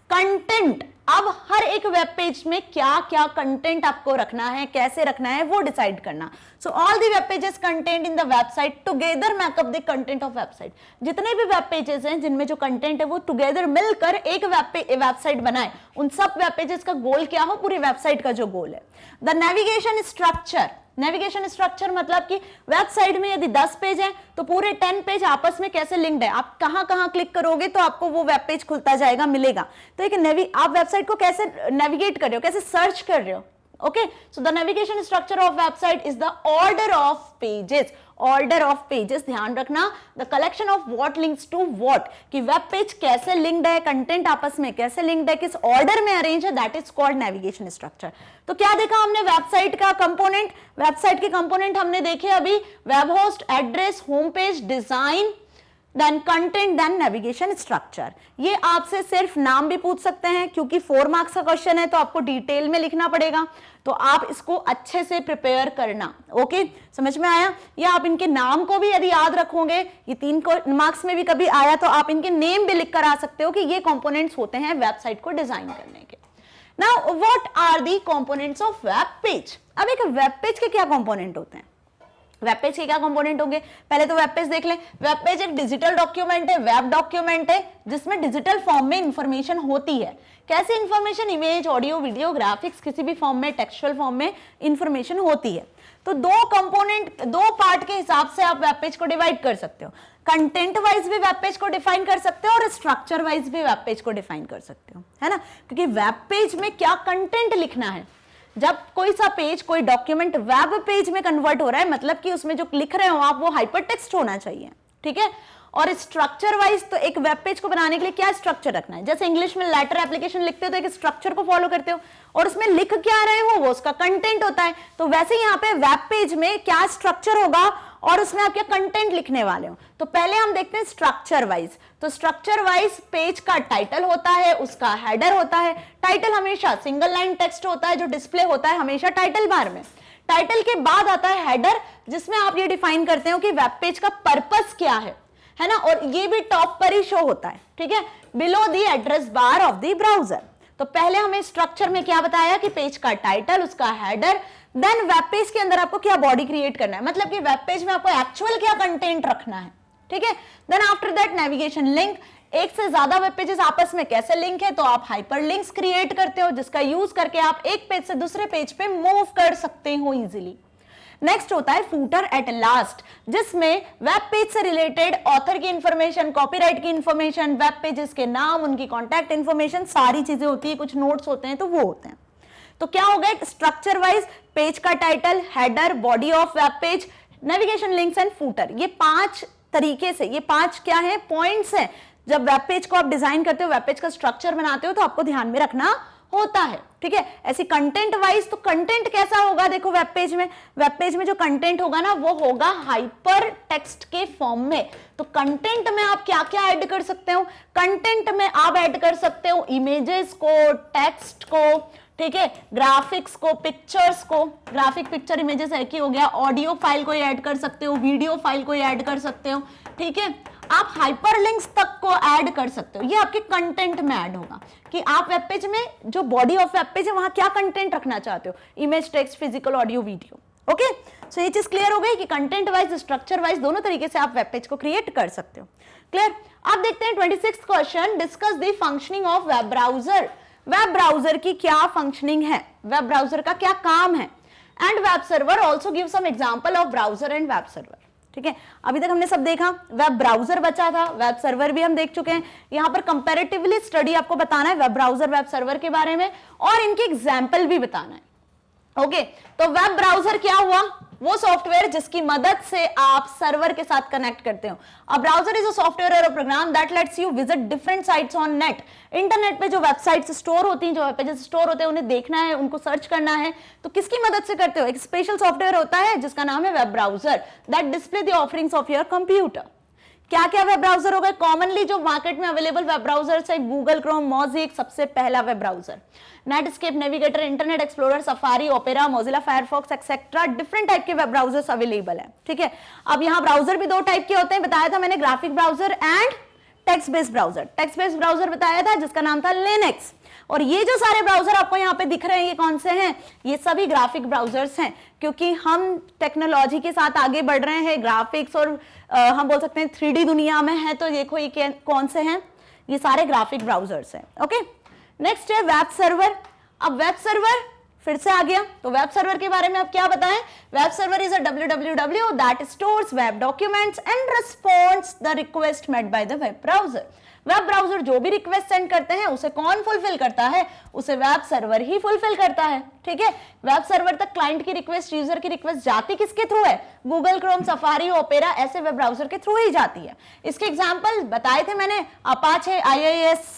content. अब हर एक वेब पेज में क्या क्या कंटेंट आपको रखना है, कैसे रखना है वो डिसाइड करना. So all the web pages content in the website together make up the content of website. जितने भी वेब पेजेस हैं जिनमें जो कंटेंट है वो टुगेदर मिलकर एक वेबसाइट बनाए. उन सब वेब पेजेस का गोल क्या हो, पूरी वेबसाइट का जो गोल है. The navigation structure. Navigation structure मतलब कि वेबसाइट में यदि 10 पेज हैं तो पूरे 10 पेज आपस में कैसे लिंक्ड है, आप कहां कहां क्लिक करोगे तो आपको वो वेब पेज खुलता जाएगा, मिलेगा. तो एक आप वेबसाइट को कैसे नेविगेट कर रहे हो, कैसे सर्च कर रहे हो. Okay, so the navigation structure of website is the order of pages. Order of pages, ध्यान रखना, the collection of what links to what, कि वेब पेज कैसे लिंक्ड है, कंटेंट आपस में कैसे लिंक्ड है, किस ऑर्डर में अरेंज है, that is called navigation structure. तो क्या देखा हमने वेबसाइट का कंपोनेंट, वेबसाइट के कंपोनेंट हमने देखे अभी, web host, address, home page, design, then content, then navigation structure. ये आपसे सिर्फ नाम भी पूछ सकते हैं क्योंकि 4 मार्क्स का क्वेश्चन है तो आपको डिटेल में लिखना पड़ेगा, तो आप इसको अच्छे से प्रिपेयर करना. ओके, समझ में आया. या आप इनके नाम को भी यदि याद रखोगे, ये 3 मार्क्स में भी कभी आया तो आप इनके नेम भी लिख कर आ सकते हो कि ये कंपोनेंट्स होते हैं वेबसाइट को डिजाइन करने के. Now what are the components of web page. अब एक वेब पेज के क्या कंपोनेंट होते हैं, वेब पेज के क्या कंपोनेंट होंगे. पहले तो वेब पेज देख लें. वेब पेज एक डिजिटल डॉक्यूमेंट है, वेब डॉक्यूमेंट है जिसमें डिजिटल फॉर्म में इंफॉर्मेशन होती है. कैसे information, image, audio, video, graphics, किसी भी फॉर्म में, टेक्सचुअल फॉर्म में इंफॉर्मेशन होती है. तो 2 कंपोनेंट, 2 पार्ट के हिसाब से आप वेब पेज को डिवाइड कर सकते हो. कंटेंट वाइज भी वेब पेज को डिफाइन कर सकते हो और स्ट्रक्चर वाइज भी वेब पेज को डिफाइन कर सकते हो, है ना. क्योंकि वेब पेज में क्या कंटेंट लिखना है, जब कोई सा पेज, कोई डॉक्यूमेंट वेब पेज में कन्वर्ट हो रहा है, मतलब कि उसमें जो लिख रहे हो आप वो हाइपरटेक्स्ट होना चाहिए. ठीक है, और स्ट्रक्चर वाइज तो एक वेब पेज को बनाने के लिए क्या स्ट्रक्चर रखना है, जैसे इंग्लिश में लेटर एप्लीकेशन लिखते हो तो एक स्ट्रक्चर को फॉलो करते हो और उसमें लिख क्या रहे हो वो उसका कंटेंट होता है। तो वैसे ही यहाँ पे वेब पेज में क्या स्ट्रक्चर होगा और उसमें आप क्या कंटेंट लिखने वाले हो। तो पहले हम देखते हैं स्ट्रक्चर वाइज। तो स्ट्रक्चर वाइज पेज का टाइटल होता है, उसका हेडर होता है। टाइटल हमेशा सिंगल लाइन टेक्स्ट होता है जो डिस्प्ले होता है हमेशा टाइटल बार में। टाइटल के बाद आता है हेडर, जिसमें आप ये डिफाइन करते हो कि वेब पेज का पर्पस क्या है ना, और ये भी टॉप पर ही शो होता है, ठीक है, below the address bar of the browser. तो पहले हमें स्ट्रक्चर में क्या बताया कि पेज का टाइटल, उसका हेडर, देन वेब पेज के अंदर आपको क्या बॉडी क्रिएट करना है, मतलब कि वेब पेज में आपको एक्चुअल क्या कंटेंट रखना है, ठीक है। Then after that navigation link, एक से ज्यादा वेब पेजेस आपस में कैसे लिंक है, तो आप हाइपरलिंक्स क्रिएट करते हो जिसका यूज करके आप एक पेज से दूसरे पेज पे मूव कर सकते हो इजीली। नेक्स्ट होता है फूटर एट लास्ट, जिसमें वेब पेज से रिलेटेड ऑथर की इंफॉर्मेशन, कॉपीराइट की इंफॉर्मेशन, वेब पेजेस के नाम, उनकी कॉन्टैक्ट इंफॉर्मेशन, सारी चीजें होती है, कुछ नोट्स होते हैं तो वो होते हैं। तो क्या हो गया स्ट्रक्चर वाइज, पेज का title, header, body of web page, navigation links and footer. ये 5 तरीके से, ये 5 क्या है पॉइंट्स हैं। जब वेब पेज को आप डिजाइन करते हो, वेब पेज का स्ट्रक्चर बनाते हो तो आपको ध्यान में रखना होता है, ठीक है। ऐसी कंटेंट वाइज, तो कंटेंट कैसा होगा देखो वेब पेज में जो कंटेंट होगा ना वो होगा हाइपर टेक्स्ट के फॉर्म में। तो कंटेंट में आप क्या क्या ऐड कर सकते हो, कंटेंट में आप ऐड कर सकते हो इमेजेस को, टेक्स्ट को, ठीक है, ग्राफिक्स को, पिक्चर्स को, ग्राफिक पिक्चर इमेजेस एक ही हो गया, ऑडियो फाइल को ऐड कर सकते हो, वीडियो फाइल को ऐड कर सकते हो, ठीक है। आप हाइपरलिंक्स तक को ऐड कर सकते हो, ये आपके कंटेंट में ऐड होगा कि आप वेब पेज में जो बॉडी ऑफ वेब पेज है वहां क्या कंटेंट रखना चाहते हो, image, text, physical, audio, video. Okay, so ये चीज क्लियर हो गई कि कंटेंट वाइज, स्ट्रक्चर वाइज दोनों तरीके से आप वेब पेज को क्रिएट कर सकते हो। क्लियर। आप देखते हैं 26th question, discuss the functioning of web browser. Web browser की क्या फंक्शनिंग है, वेब ब्राउजर का क्या काम है, and web server also give some example of browser and web server. ठीक है, अभी तक हमने सब देखा, वेब ब्राउजर बचा था, वेब सर्वर भी हम देख चुके हैं। यहां पर कंपैरेटिवली स्टडी आपको बताना है वेब ब्राउजर, वेब सर्वर के बारे में, और इनके एग्जाम्पल भी बताना है। ओके, तो वेब ब्राउजर क्या हुआ, वो सॉफ्टवेयर जिसकी मदद से आप सर्वर के साथ कनेक्ट करते हो। A browser is a software और a program that lets you visit different sites on net. Internet पे जो वेबसाइट्स स्टोर होती हैं, जो वेब पेजेस स्टोर होते हैं, उन्हें देखना है, उनको सर्च करना है, तो किसकी मदद से करते हो, एक स्पेशल सॉफ्टवेयर होता है जिसका नाम है web browser that display the offerings of your computer. क्या क्या वेब ब्राउजर हो गए, कॉमनली जो मार्केट में अवेलेबल वेब ब्राउजर्स है, गूगल क्रोम, मोज़िक सबसे पहला web browser, Netscape, navigator, internet explorer, safari, opera, Mozilla Firefox etcetera, different type के वेब ब्राउजर्स अवेलेबल है। ठीक है, अब यहाँ ब्राउजर भी 2 टाइप के होते हैं, बताया था मैंने, graphic browser and text based browser. Text based browser बताया था जिसका नाम था लिनक्स, और ये जो सारे ब्राउजर आपको यहाँ पे दिख रहे हैं, ये कौन से हैं, ये सभी ग्राफिक ब्राउजर्स हैं, क्योंकि हम टेक्नोलॉजी के साथ आगे बढ़ रहे हैं, ग्राफिक्स और हम बोल सकते हैं 3D दुनिया में है, तो देखो ये कौन से हैं, ये सारे ग्राफिक ब्राउजर्स हैं। ओके, नेक्स्ट है वेब सर्वर। अब वेब सर्वर फिर से आ गया, तो वेब सर्वर के बारे में आप क्या बताएं, web server is a www that stores web documents and responds the request made by the web browser. Web browser जो भी रिक्वेस्ट सेंड करते हैं उसे कौन फुलफिल करता है, उसे वेब सर्वर ही फुलफिल करता है। ठीक है, वेब सर्वर तक क्लाइंट की रिक्वेस्ट, यूजर की रिक्वेस्ट जाती किसके थ्रू है, गूगल क्रोम, सफारी, ओपेरा, ऐसे वेब ब्राउजर के थ्रू ही जाती है। इसके एग्जांपल बताए थे मैंने, Apache, IIS,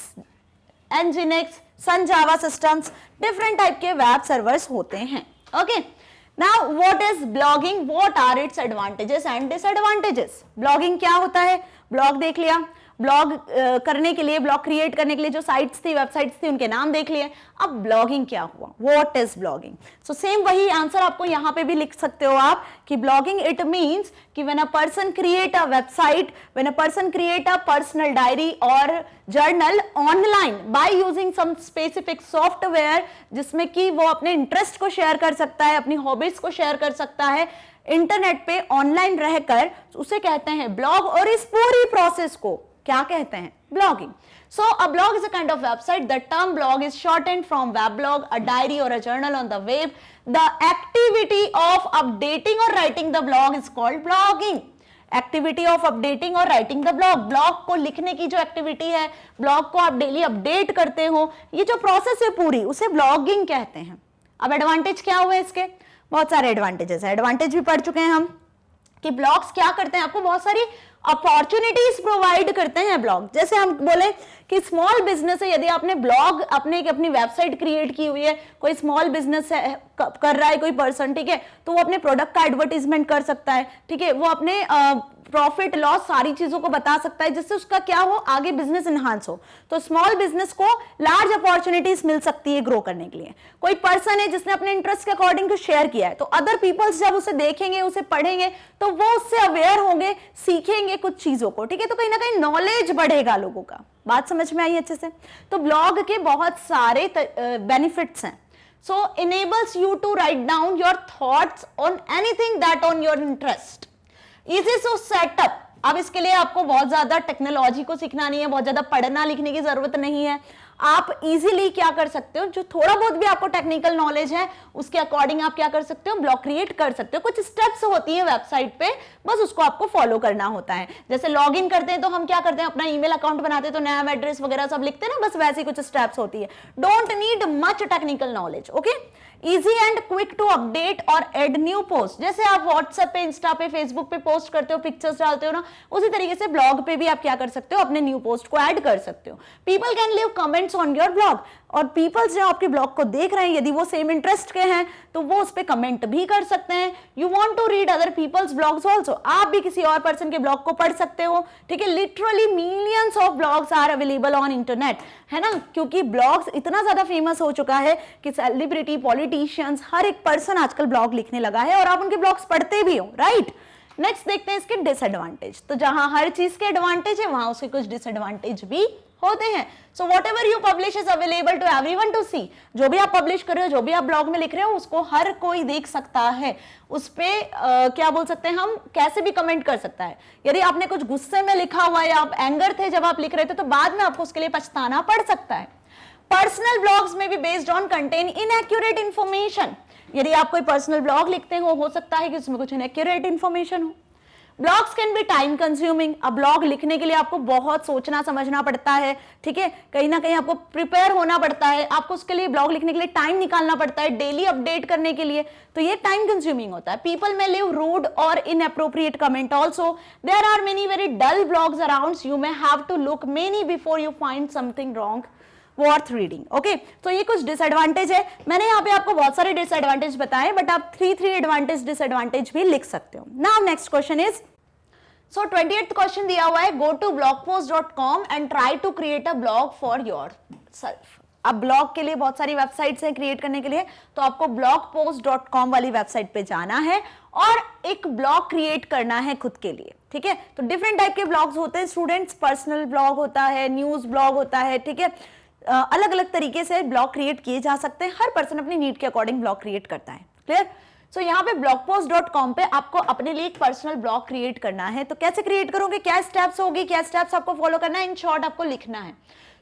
nginx, Sun Java Systems, different type के वेब सर्वर्स होते हैं। Okay, now what is blogging, what are its advantages and disadvantages. Blogging क्या होता है, ब्लॉग देख लिया, ब्लॉग करने के लिए, ब्लॉग क्रिएट करने के लिए जो साइट्स थी, वेबसाइट्स थी, उनके नाम देख लिए। अब ब्लॉगिंग क्या हुआ, what is blogging. So same वही आंसर आपको यहाँ पे भी लिख सकते हो आप कि ब्लॉगिंग इट मीन्स कि when a person create a website, when a person create a personal diary और journal online by using some specific software, जिसमें कि वो अपने इंटरेस्ट को शेयर कर सकता है, अपनी हॉबीज को शेयर कर सकता है इंटरनेट पे ऑनलाइन रहकर, उसे कहते हैं ब्लॉग। और इस पूरी प्रोसेस को क्या कहते हैं, blogging. So a blog is a kind of website. The term blog is shortened from web blog, a diary or a journal on the web. The activity of updating or writing the blog is called blogging. Activity of updating or writing the blog. blog को लिखने की जो activity है, blog को आप daily update करते हो, ये जो प्रोसेस है पूरी, उसे ब्लॉगिंग कहते हैं। अब एडवांटेज क्या हुए इसके, बहुत सारे एडवांटेजेस है, एडवांटेज भी पढ़ चुके हैं हम कि ब्लॉग्स क्या करते हैं, आपको बहुत सारी अपॉर्चुनिटीज प्रोवाइड करते हैं ब्लॉग। जैसे हम बोले कि स्मॉल बिजनेस है, यदि आपने ब्लॉग अपनी वेबसाइट क्रिएट की हुई है, कोई स्मॉल बिजनेस है कर रहा है कोई पर्सन, ठीक है, तो वो अपने प्रोडक्ट का एडवर्टीजमेंट कर सकता है, ठीक है, वो अपने प्रॉफिट लॉस सारी चीजों को बता सकता है, जिससे उसका क्या हो, आगे बिजनेस इनहांस हो। तो स्मॉल बिजनेस को लार्ज अपॉर्चुनिटीज मिल सकती है ग्रो करने के लिए। कोई पर्सन है जिसने अपने इंटरेस्ट के अकॉर्डिंग कुछ शेयर किया है, तो अदर पीपल्स जब उसे देखेंगे, उसे पढ़ेंगे, तो वो उससे अवेयर होंगे, सीखेंगे कुछ चीजों को, ठीक है, तो कहीं ना कहीं नॉलेज बढ़ेगा लोगों का। बात समझ में आई अच्छे से? तो ब्लॉग के बहुत सारे बेनिफिट्स हैं। So enables you to write down your thoughts on anything that on your interest. Easy to set up. अब इसके लिए आपको बहुत ज्यादा टेक्नोलॉजी को सीखना नहीं है, बहुत ज्यादा पढ़ना लिखने की जरूरत नहीं है। आप इजीली क्या कर सकते हो, जो थोड़ा बहुत भी आपको टेक्निकल नॉलेज है उसके अकॉर्डिंग आप क्या कर सकते हो, ब्लॉग क्रिएट कर सकते हो। कुछ स्टेप्स होती हैं वेबसाइट पे, बस उसको आपको फॉलो करना होता है। जैसे लॉग इन करते हैं तो हम क्या करते हैं, अपना ईमेल अकाउंट बनाते हैं तो नाम एड्रेस वगैरह सब लिखते हैं ना, बस वैसी कुछ स्टेप्स होती है। Don't need much technical knowledge. Okay, easy and quick to update और एड न्यू पोस्ट। जैसे आप व्हाट्सएप पे, इंस्टा पे, फेसबुक पे पोस्ट करते हो, पिक्चर्स डालते हो ना, उसी तरीके से ब्लॉग पे भी आप क्या कर सकते हो, अपने न्यू पोस्ट को ऐड कर सकते हो। People can leave comments on your blog, और पीपल्स जो आपके ब्लॉग को देख रहे हैं, यदि वो सेम इंटरेस्ट के हैं तो वो उस पर कमेंट भी कर सकते हैं। You want to read other peoples blogs also, आप भी किसी और पर्सन के ब्लॉग को पढ़ सकते हो, ठीक है। Literally millions of blogs are available on internet, है ना, क्योंकि ब्लॉग्स इतना ज्यादा फेमस हो चुका है कि सेलिब्रिटी, पॉलिटिशियंस, हर एक पर्सन आजकल ब्लॉग लिखने लगा है और आप उनके ब्लॉग्स पढ़ते भी हो, राइट। नेक्स्ट देखते हैं इसके डिसएडवांटेज। तो जहां हर चीज के एडवांटेज है वहां उसके कुछ डिसएडवांटेज भी होते हैं। So whatever you publish is available to everyone to see. जो भी आप पब्लिश कर रहे हो, जो भी आप ब्लॉग में लिख रहे हो, उसको हर कोई देख सकता है। उस पे क्या बोल सकते हैं हम, कैसे भी कमेंट कर सकता है। यदि आपने कुछ गुस्से में लिखा हुआ है, आप एंगर थे जब आप लिख रहे थे, तो बाद में आपको उसके लिए पछताना पड़ सकता है। पर्सनल ब्लॉग्स में भी based on contain inaccurate information. यदि आप कोई पर्सनल ब्लॉग लिखते हो सकता है कि उसमें कुछ इनएक्यूरेट इंफॉर्मेशन हो। Blogs can be time consuming. अब ब्लॉग लिखने के लिए आपको बहुत सोचना समझना पड़ता है, ठीक है, कहीं ना कहीं आपको प्रिपेयर होना पड़ता है, आपको उसके लिए ब्लॉग लिखने के लिए टाइम निकालना पड़ता है, डेली अपडेट करने के लिए, तो ये टाइम कंज्यूमिंग होता है। पीपल में लिव रूड और inappropriate comment also. There are many very dull blogs around, you may have to look many before you find something wrong worth reading. Okay, तो ये कुछ डिसएडवांटेज है। मैंने यहाँ पे आपको बहुत सारे डिसएडवांटेज बताए, बट आप 3 एडवांटेज डिसएडवांटेज भी लिख सकते हो। Now next question is, so 28th question दिया हुआ है, go to blogpost.com and try to create a blog for yourself. अब ब्लॉग के लिए बहुत सारी वेबसाइट्स हैं क्रिएट करने के लिए, तो आपको blogpost.com वाली वेबसाइट पे जाना है और एक ब्लॉग क्रिएट करना है खुद के लिए, ठीक है। तो डिफरेंट टाइप के ब्लॉग्स होते हैं स्टूडेंट्स, पर्सनल ब्लॉग होता है, न्यूज ब्लॉग होता है, ठीक है, अलग अलग तरीके से ब्लॉग क्रिएट किए जा सकते हैं। हर पर्सन अपनी नीड के अकॉर्डिंग ब्लॉग क्रिएट करता है, क्लियर। सो यहाँ पे blogpost.com पे आपको अपने लिए एक पर्सनल ब्लॉग क्रिएट करना है। तो कैसे क्रिएट करोगे, क्या स्टेप्स होगी, क्या स्टेप्स आपको फॉलो करना है, इन शॉर्ट आपको लिखना है।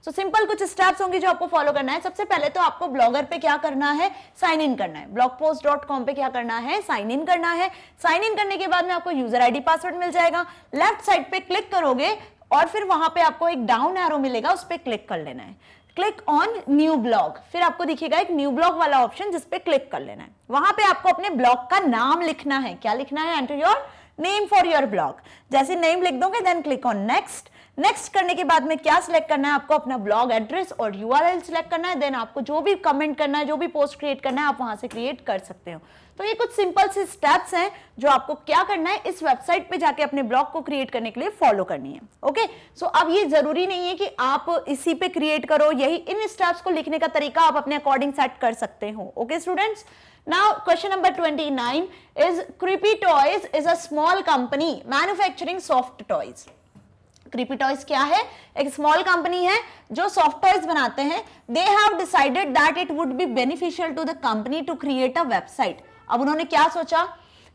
सो सिंपल कुछ स्टेप्स होंगे जो आपको फॉलो करना है। सबसे पहले तो आपको ब्लॉगर पे क्या करना है, साइन इन करना है। blogpost.com पे क्या करना है, साइन इन करना है। साइन इन करने के बाद में आपको यूजर आईडी पासवर्ड मिल जाएगा। लेफ्ट साइड पे क्लिक करोगे और फिर वहां पे आपको एक डाउन एरो मिलेगा, उस पर क्लिक कर लेना है। क्लिक ऑन न्यू ब्लॉग, फिर आपको दिखेगा एक न्यू ब्लॉग वाला ऑप्शन, जिस पे क्लिक कर लेना है। वहां पे आपको अपने ब्लॉग का नाम लिखना है। क्या लिखना है, enter your name for your blog. जैसे नेम लिख दोगे then click on next. Next करने के बाद में क्या सिलेक्ट करना है, आपको अपना ब्लॉग एड्रेस और यूआरएल सिलेक्ट करना है। देन आपको जो भी कमेंट करना है, जो भी पोस्ट क्रिएट करना है, आप वहां से क्रिएट कर सकते हो। तो ये कुछ सिंपल से स्टेप्स हैं जो आपको क्या करना है, इस वेबसाइट पे जाके अपने ब्लॉग को क्रिएट करने के लिए फॉलो करनी है। ओके, सो अब ये जरूरी नहीं है कि आप इसी पे क्रिएट करो, यही इन स्टेप्स को लिखने का तरीका आप अपने अकॉर्डिंग सेट कर सकते हो। Okay students, now question number 29 is, creepy toys is a small company manufacturing soft toys. Creepy toys क्या है, एक स्मॉल कंपनी है जो सॉफ्ट टॉयज बनाते हैं। They have decided that it would be beneficial to the company to create a website. अब उन्होंने क्या सोचा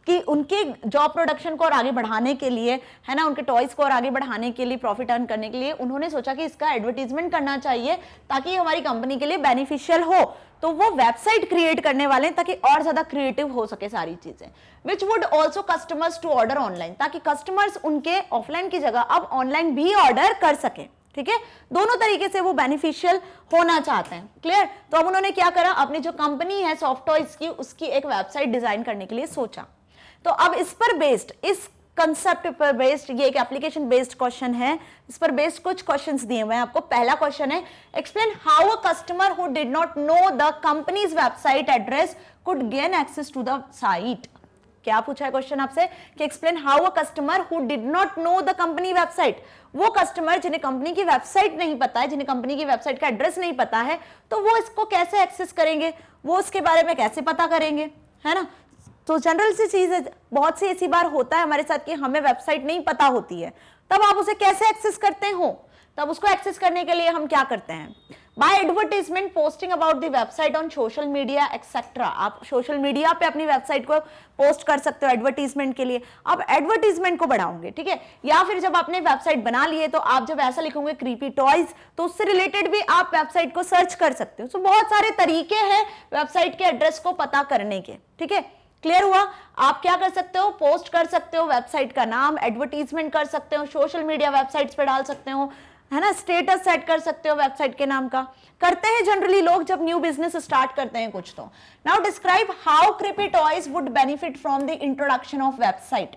कि उनके जॉब प्रोडक्शन को और आगे बढ़ाने के लिए, है ना, उनके टॉयज को और आगे बढ़ाने के लिए, प्रॉफिट अर्न करने के लिए उन्होंने सोचा कि इसका एडवर्टीजमेंट करना चाहिए ताकि हमारी कंपनी के लिए बेनिफिशियल हो। तो वो वेबसाइट क्रिएट करने वाले हैं ताकि और ज्यादा क्रिएटिव हो सके सारी चीजें। Which would also customers to order online, ताकि कस्टमर्स उनके ऑफलाइन की जगह अब ऑनलाइन भी ऑर्डर कर सके, ठीक है। दोनों तरीके से वो बेनिफिशियल होना चाहते हैं, क्लियर। तो अब उन्होंने क्या करा, अपनी जो कंपनी है सॉफ्ट टॉयज की, उसकी एक वेबसाइट डिजाइन करने के लिए सोचा। तो अब इस पर बेस्ड, इस कंसेप्ट पर बेस्ड, ये एक एप्लीकेशन बेस्ड क्वेश्चन है, इस पर बेस्ड कुछ क्वेश्चंस दिए हुए हैं आपको। पहला क्वेश्चन है, explain how a customer who did not know the company's website address could gain access to the site. क्या पूछा है क्वेश्चन आपसे कि explain how a customer who did not know the company website, वो customer जिन्हें company की website नहीं पता है, जिन्हें कंपनी की वेबसाइट का एड्रेस नहीं पता है, तो वो इसको कैसे एक्सेस करेंगे, वो उसके बारे में कैसे पता करेंगे, है ना। तो जनरल सी चीज है, बहुत सी ऐसी बार होता है हमारे साथ कि हमें वेबसाइट नहीं पता होती है, तब आप उसे कैसे एक्सेस करते हो, तब उसको एक्सेस करने के लिए हम क्या करते हैं, by advertisement, posting about the website on social media etcetera. आप सोशल मीडिया पे अपनी वेबसाइट को पोस्ट कर सकते हो एडवर्टीजमेंट के लिए, आप एडवर्टीजमेंट को बढ़ाओगे, ठीक है। या फिर जब आपने वेबसाइट बना ली है तो आप जब ऐसा लिखोगे क्रीपी टॉयज, तो उससे रिलेटेड भी आप वेबसाइट को सर्च कर सकते हो। तो बहुत सारे तरीके हैं वेबसाइट के एड्रेस को पता करने के, ठीक है। क्लियर हुआ। आप क्या कर सकते हो, पोस्ट कर सकते हो वेबसाइट का नाम, एडवर्टीजमेंट कर सकते हो, सोशल मीडिया वेबसाइट्स पे डाल सकते हो, है ना, स्टेटस सेट कर सकते हो वेबसाइट के नाम का। करते हैं जनरली लोग जब न्यू बिजनेस स्टार्ट करते हैं कुछ तो। Now describe how Creepy Toys would benefit from the introduction of website.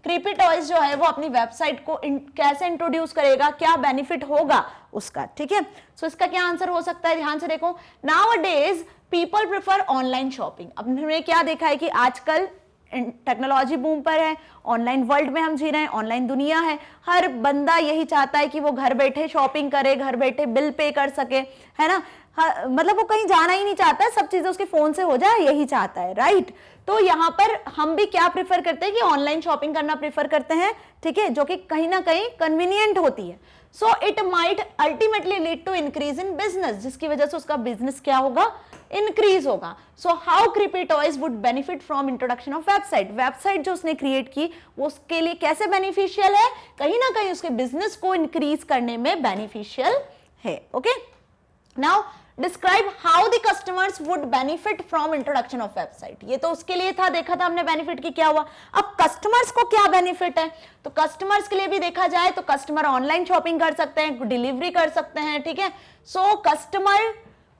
Creepy toys जो है वो अपनी वेबसाइट को कैसे इंट्रोड्यूस करेगा, क्या बेनिफिट होगा उसका, ठीक है। सो इसका क्या आंसर हो सकता है, ध्यान से देखो। Nowadays people prefer online shopping. अब हमने क्या देखा है कि आजकल टेक्नोलॉजी बूम पर है, ऑनलाइन वर्ल्ड में हम जी रहे हैं, ऑनलाइन दुनिया है, हर बंदा यही चाहता है कि वो घर बैठे शॉपिंग करे, घर बैठे बिल पे कर सके, है ना। मतलब वो कहीं जाना ही नहीं चाहता है, सब चीजें उसके फोन से हो जाए, यही चाहता है, राइट। तो यहाँ पर हम भी क्या प्रेफर करते हैं कि ऑनलाइन शॉपिंग करना प्रेफर करते हैं, ठीक है, जो कि कहीं ना कहीं कन्वीनियंट होती है। So it might ultimately lead to increase in business, जिसकी वजह से उसका बिजनेस क्या होगा, इंक्रीज होगा। So how Creepy Toys would benefit from introduction of website. Website जो उसने क्रिएट की वो उसके लिए कैसे बेनिफिशियल है, कहीं ना कहीं उसके बिजनेस को इंक्रीज करने में बेनिफिशियल है। Okay, now describe how the customers would benefit from introduction of website. ये तो उसके लिए था, देखा था हमने बेनिफिट की क्या हुआ। अब कस्टमर्स को क्या बेनिफिट है, तो कस्टमर्स के लिए भी देखा जाए तो कस्टमर ऑनलाइन शॉपिंग कर सकते हैं, डिलीवरी कर सकते हैं, ठीक है। So customer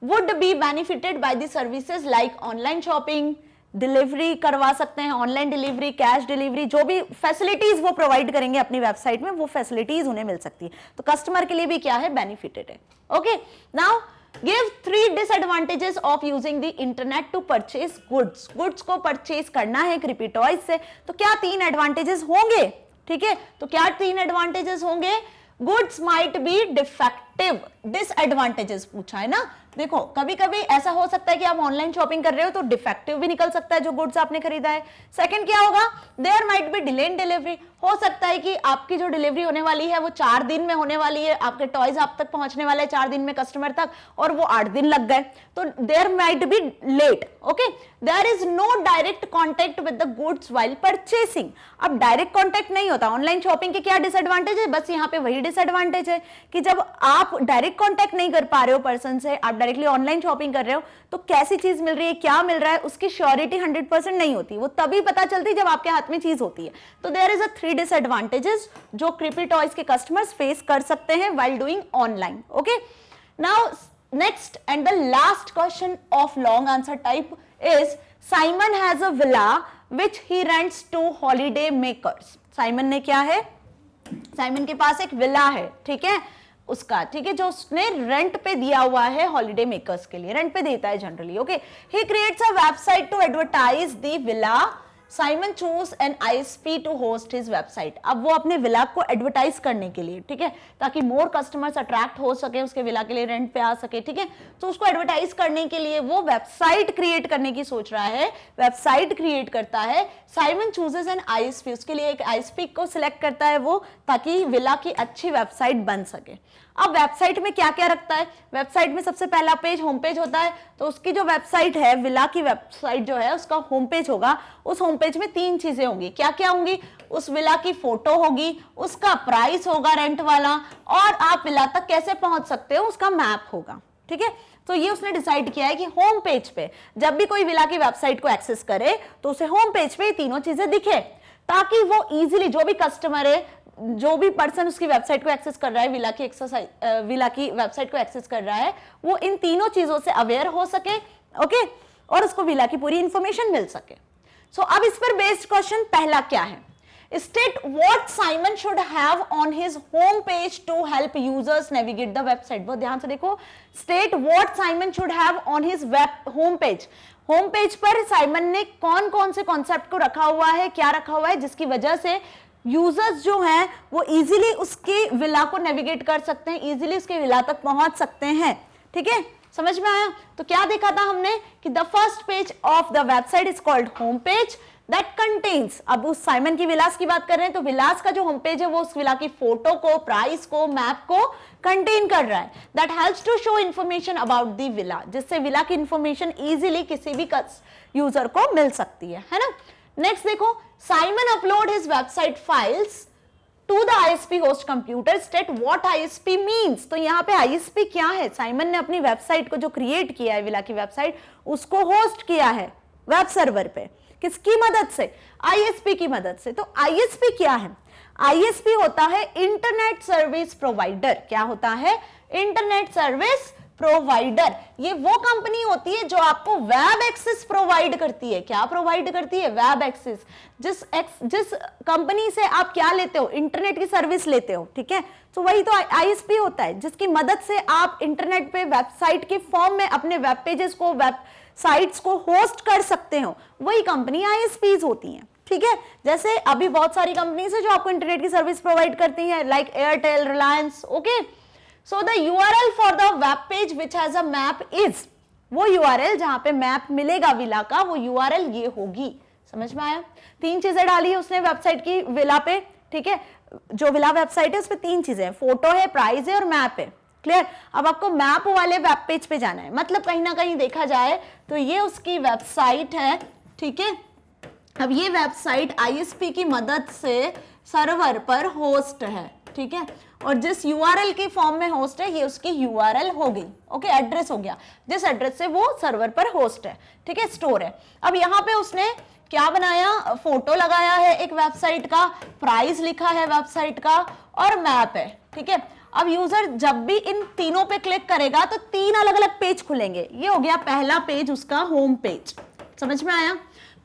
would be benefited by the services like online shopping, delivery करवा सकते हैं, ऑनलाइन डिलीवरी, कैश डिलीवरी, जो भी फैसिलिटीज वो प्रोवाइड करेंगे अपनी वेबसाइट में, वो फैसिलिटीज उन्हें मिल सकती है। तो कस्टमर के लिए भी क्या है, बेनिफिटेड है। Okay, now give 3 disadvantages of using the internet to purchase goods. Goods को परचेज करना है क्रीपी टॉयज से, तो क्या 3 एडवांटेजेस होंगे, ठीक है। तो क्या 3 एडवांटेजेस होंगे, goods might be defective. Disadvantages पूछा है ना, देखो कभी कभी ऐसा हो सकता है कि आप ऑनलाइन शॉपिंग कर रहे हो तो डिफेक्टिव भी निकल सकता है जो गुड्स आपने खरीदा है। सेकंड क्या होगा, there might be delay in delivery. हो सकता है कि आपकी जो डिलीवरी होने वाली है वो 4 दिन में होने वाली है, आपके टॉयज आप तक पहुंचने वाले हैं 4 दिन में कस्टमर तक, और वो 8 दिन लग गए, तो there might be late. Okay, there is no direct contact with the goods while purchasing. अब डायरेक्ट कॉन्टेक्ट नहीं होता। ऑनलाइन शॉपिंग के क्या डिसएडवांटेज है, बस यहाँ पे वही डिसएडवांटेज है कि जब आप डायरेक्ट कॉन्टेक्ट नहीं कर पा रहे हो पर्सन से, आप डायरेक्टली ऑनलाइन शॉपिंग कर रहे हो, तो कैसी चीज मिल रही है, क्या मिल रहा है, उसकी श्योरिटी 100% नहीं होती। वो तभी पता चलती जब आपके हाथ में चीज होती है। तो देयर इज अ 3 डिसएडवांटेजेस जो क्रीपी टॉयज के कस्टमर्स फेस कर सकते हैं while doing online. Okay, now next and the last question of long answer type is Simon has a villa which he rents to holiday makers. Simon ने क्या है, Simon के पास एक villa है, ठीक है, उसका, ठीक है, जो उसने रेंट पे दिया हुआ है हॉलिडे मेकर्स के लिए, रेंट पे देता है generally. Okay, he creates a website to advertise the villa. Simon choose an ISP to host his website. अब वो अपने विला को एडवर्टाइज करने के लिए, ठीक है, ताकि मोर कस्टमर्स अट्रैक्ट हो सके, उसके विला के लिए रेंट पे आ सके, ठीक है। तो उसको एडवर्टाइज करने के लिए वो वेबसाइट क्रिएट करने की सोच रहा है, वेबसाइट क्रिएट करता है। साइमन चूजेस एन आईएसपी, उसके लिए एक आईएसपी को सिलेक्ट करता है वो, ताकि विला की अच्छी वेबसाइट बन सके। अब वेबसाइट में क्या क्या रखता है, वेबसाइट में सबसे पहला पेज होम पेज होता है। तो उसकी जो वेबसाइट है, विला की वेबसाइट जो है, उसका होम पेज होगा। उस होम पेज में 3 चीजें होंगी, क्या क्या होंगी, उस विला की फोटो होगी, उसका प्राइस होगा रेंट वाला, और आप विला तक कैसे पहुंच सकते हो उसका मैप होगा, ठीक है। तो ये उसने डिसाइड किया है कि होम पेज पे जब भी कोई विला की वेबसाइट को एक्सेस करे तो उसे होम पेज पे ये तीनों चीजें दिखे, ताकि वो इजीली, जो भी कस्टमर है, जो भी पर्सन उसकी वेबसाइट को एक्सेस कर रहा है, विला की वेबसाइट को एक्सेस कर रहा है, वो इन तीनों चीजों से अवेयर हो सके, ओके, और उसको विला की पूरी इंफॉर्मेशन मिल सके। सो अब इस पर बेस्ड क्वेश्चन पहला क्या है, State what Simon should have on his home page to help users navigate the website. बहुत ध्यान से देखो, state what Simon should have on his web home page. Home page पर साइमन ने कौन कौन से कॉन्सेप्ट को रखा हुआ है, क्या रखा हुआ है, जिसकी वजह से यूजर्स जो हैं वो इजीली उसके विला को नेविगेट कर सकते हैं, इजीली उसके विला तक पहुंच सकते हैं. ठीक है, समझ में आया? तो क्या देखा था हमने कि the first page of the website is called home page that contains. अब उस साइमन की विलास की बात कर रहे हैं, तो विलास का जो होम पेज है वो उस विला की फोटो को, प्राइस को, मैप को कंटेन कर रहा है. That helps to show information about the villa, जिससे विला की इंफॉर्मेशन इजीली किसी भी यूजर को मिल सकती है ना. नेक्स्ट देखो, Simon upload his website files to the ISP host computer. State what ISP means. तो यहाँ पे ISP क्या है? साइमन ने अपनी वेबसाइट को जो क्रिएट किया है, विला की वेबसाइट, उसको होस्ट किया है वेब सर्वर पे. किसकी मदद से? ISP की मदद से. तो ISP क्या है? ISP होता है इंटरनेट सर्विस प्रोवाइडर. क्या होता है? Internet service provider. ये वो कंपनी होती है जो आपको वेब एक्सेस प्रोवाइड करती है. क्या प्रोवाइड करती है? Web access. जिस कंपनी से आप क्या लेते हो? इंटरनेट की सर्विस लेते हो. ठीक है, तो वही तो ISP होता है, जिसकी मदद से आप इंटरनेट पे वेबसाइट के फॉर्म में अपने वेब पेजेस को, वेब साइट्स को होस्ट कर सकते हो. वही कंपनी ISPs होती हैं. ठीक है, जैसे अभी बहुत सारी कंपनीज है जो आपको इंटरनेट की सर्विस प्रोवाइड करती हैं, like Airtel, Reliance. Okay, so the URL for the web page which has a map is, वो URL जहां पे मैप मिलेगा विला का, वो URL ये होगी. समझ में आया? 3 चीजें डाली है उसने वेबसाइट की विला पे. ठीक है, जो विला वेबसाइट है उस पे 3 चीजें हैं, फोटो है, प्राइस है और मैप है. क्लियर? अब आपको मैप वाले वेब पेज पे जाना है, मतलब कहीं ना कहीं देखा जाए तो ये उसकी वेबसाइट है. ठीक है, अब ये वेबसाइट ISP की मदद से सर्वर पर होस्ट है. ठीक है, और जिस URL के फॉर्म में होस्ट है, ये उसकी URL हो गई. ओके, एड्रेस हो गया, जिस एड्रेस से वो सर्वर पर होस्ट है. ठीक है, स्टोर है. अब यहाँ पे उसने क्या बनाया? फोटो लगाया है एक वेबसाइट का, प्राइस लिखा है वेबसाइट का, और मैप है. ठीक है, अब यूजर जब भी इन तीनों पे क्लिक करेगा तो 3 अलग अलग पेज खुलेंगे. ये हो गया पहला पेज, उसका होम पेज. समझ में आया?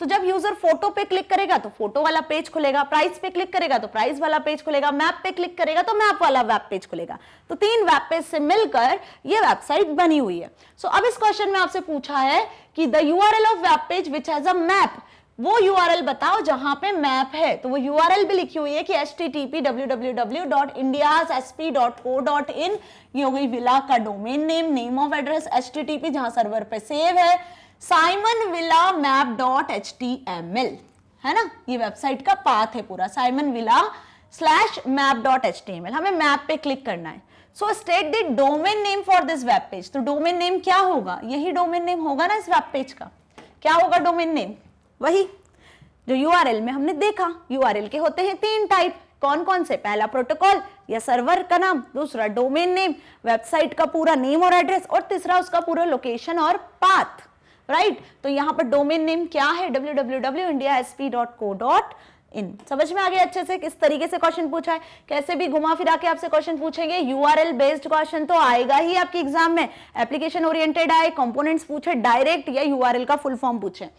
तो जब यूजर फोटो पे क्लिक करेगा तो फोटो वाला पेज खुलेगा, प्राइस पे क्लिक करेगा तो प्राइस वाला पेज खुलेगा, मैप पे क्लिक करेगा तो मैप वाला वेब पेज खुलेगा. तो 3 वेब पेज से मिलकर ये वेबसाइट बनी हुई है. सो अब इस क्वेश्चन में आपसे पूछा है कि the URL of web page which has a map, वो URL बताओ जहां पे मैप है. तो वो URL भी लिखी हुई है कि http www.indiasSP.co.in. ये हो गई विला का domain name, name of address, http जहां सर्वर पे सेव है, simonvillamap.html है ना. ये वेबसाइट का पाथ है पूरा, simonvilla/map.html. हमें मैप पे क्लिक करना है. So state the domain name for this web page. तो डोमेन नेम क्या होगा? यही डोमेन नेम होगा ना इस वेब पेज का. क्या होगा डोमेन नेम? वही जो URL में हमने देखा. URL के होते हैं 3 टाइप. कौन कौन से? पहला प्रोटोकॉल या सर्वर का नाम, दूसरा डोमेन नेम, वेबसाइट का पूरा नेम और एड्रेस, और तीसरा उसका पूरा लोकेशन और पाथ. राइट, तो यहां पर डोमेन नेम क्या है? www.indiasp.co.in. समझ में आ गया अच्छे से किस तरीके से क्वेश्चन पूछा है? कैसे भी घुमा फिरा के आपसे क्वेश्चन पूछेंगे. URL बेस्ड क्वेश्चन तो आएगा ही आपके एग्जाम में. एप्लीकेशन ओरिएंटेड आए, कंपोनेंट्स पूछे डायरेक्ट, या URL का फुल फॉर्म पूछे.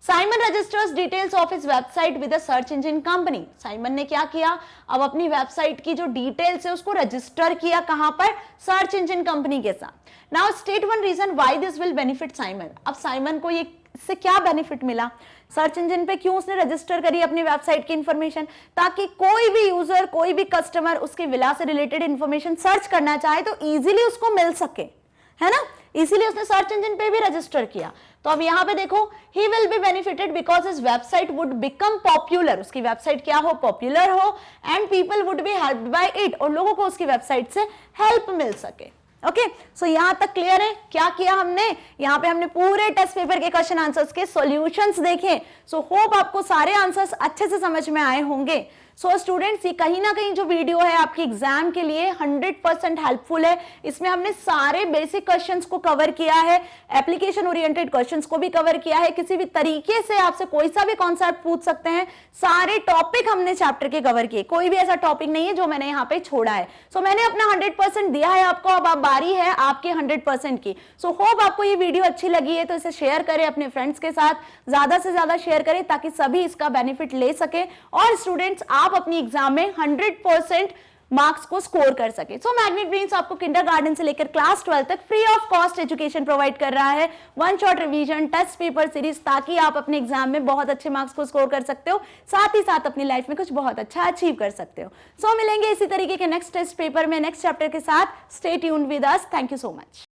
Simon registers details of his website with a search engine company. Simon ने क्या किया? अब अपनी वेबसाइट की जो डिटेल्स है उसको रजिस्टर किया. कहां पर? सर्च इंजन कंपनी के साथ. Now state one reason why this will benefit Simon. अब साइमन को ये इससे क्या बेनिफिट मिला? सर्च इंजन पे क्यों उसने रजिस्टर करी अपनी वेबसाइट की इंफॉर्मेशन? ताकि कोई भी यूजर, कोई भी कस्टमर उसकी विला से रिलेटेड इंफॉर्मेशन सर्च करना चाहे तो इजीली उसको मिल सके, है ना. इसीलिए उसने सर्च इंजन पे भी रजिस्टर किया. तो अब यहां पे देखो, he will be benefited because his website would become popular. उसकी वेबसाइट क्या हो? पॉपुलर हो. And people would be helped bye it, और लोगों को उसकी वेबसाइट से हेल्प मिल सके. ओके, सो यहां तक क्लियर है? क्या किया हमने यहां पे? हमने पूरे टेस्ट पेपर के क्वेश्चन आंसर्स के सॉल्यूशंस देखे. सो होप आपको सारे आंसर्स अच्छे से समझ में आए होंगे. सो स्टूडेंट्स, ये कहीं ना कहीं जो वीडियो है आपके एग्जाम के लिए 100% हेल्पफुल है। इसमें हमने सारे बेसिक क्वेश्चंस को कवर किया है, एप्लीकेशन ओरिएंटेड क्वेश्चंस को भी कवर किया है। किसी भी तरीके से आपसे कोई सा भी कॉन्सेप्ट पूछ सकते हैं, सारे टॉपिक हमने चैप्टर के कवर किए, कोई भी ऐसा टॉपिक नहीं है जो मैंने यहाँ पे छोड़ा है। सो मैंने अपना 100% दिया है आपको, अब बारी है आपके 100% की। सो होप आपको ये वीडियो अच्छी लगी है तो इसे शेयर करें अपने फ्रेंड्स के साथ, ज्यादा से ज्यादा शेयर करें ताकि सभी इसका बेनिफिट ले सके और स्टूडेंट्स आप अपनी एग्जाम में 100% मार्क्स को स्कोर कर सके। सो मैग्नेट ब्रेन्स आपको किंडरगार्टन से लेकर क्लास 12 तक free of cost education provide कर रहा है, one shot revision, test paper series, ताकि आप अपने एग्जाम में बहुत अच्छे मार्क्स को स्कोर कर सकते हो, साथ ही साथ अपनी लाइफ में कुछ बहुत अच्छा अचीव कर सकते हो। सो मिलेंगे इसी तरीके के नेक्स्ट टेस्ट पेपर में नेक्स्ट चैप्टर के साथ। Stay tuned with us. Thank you so much.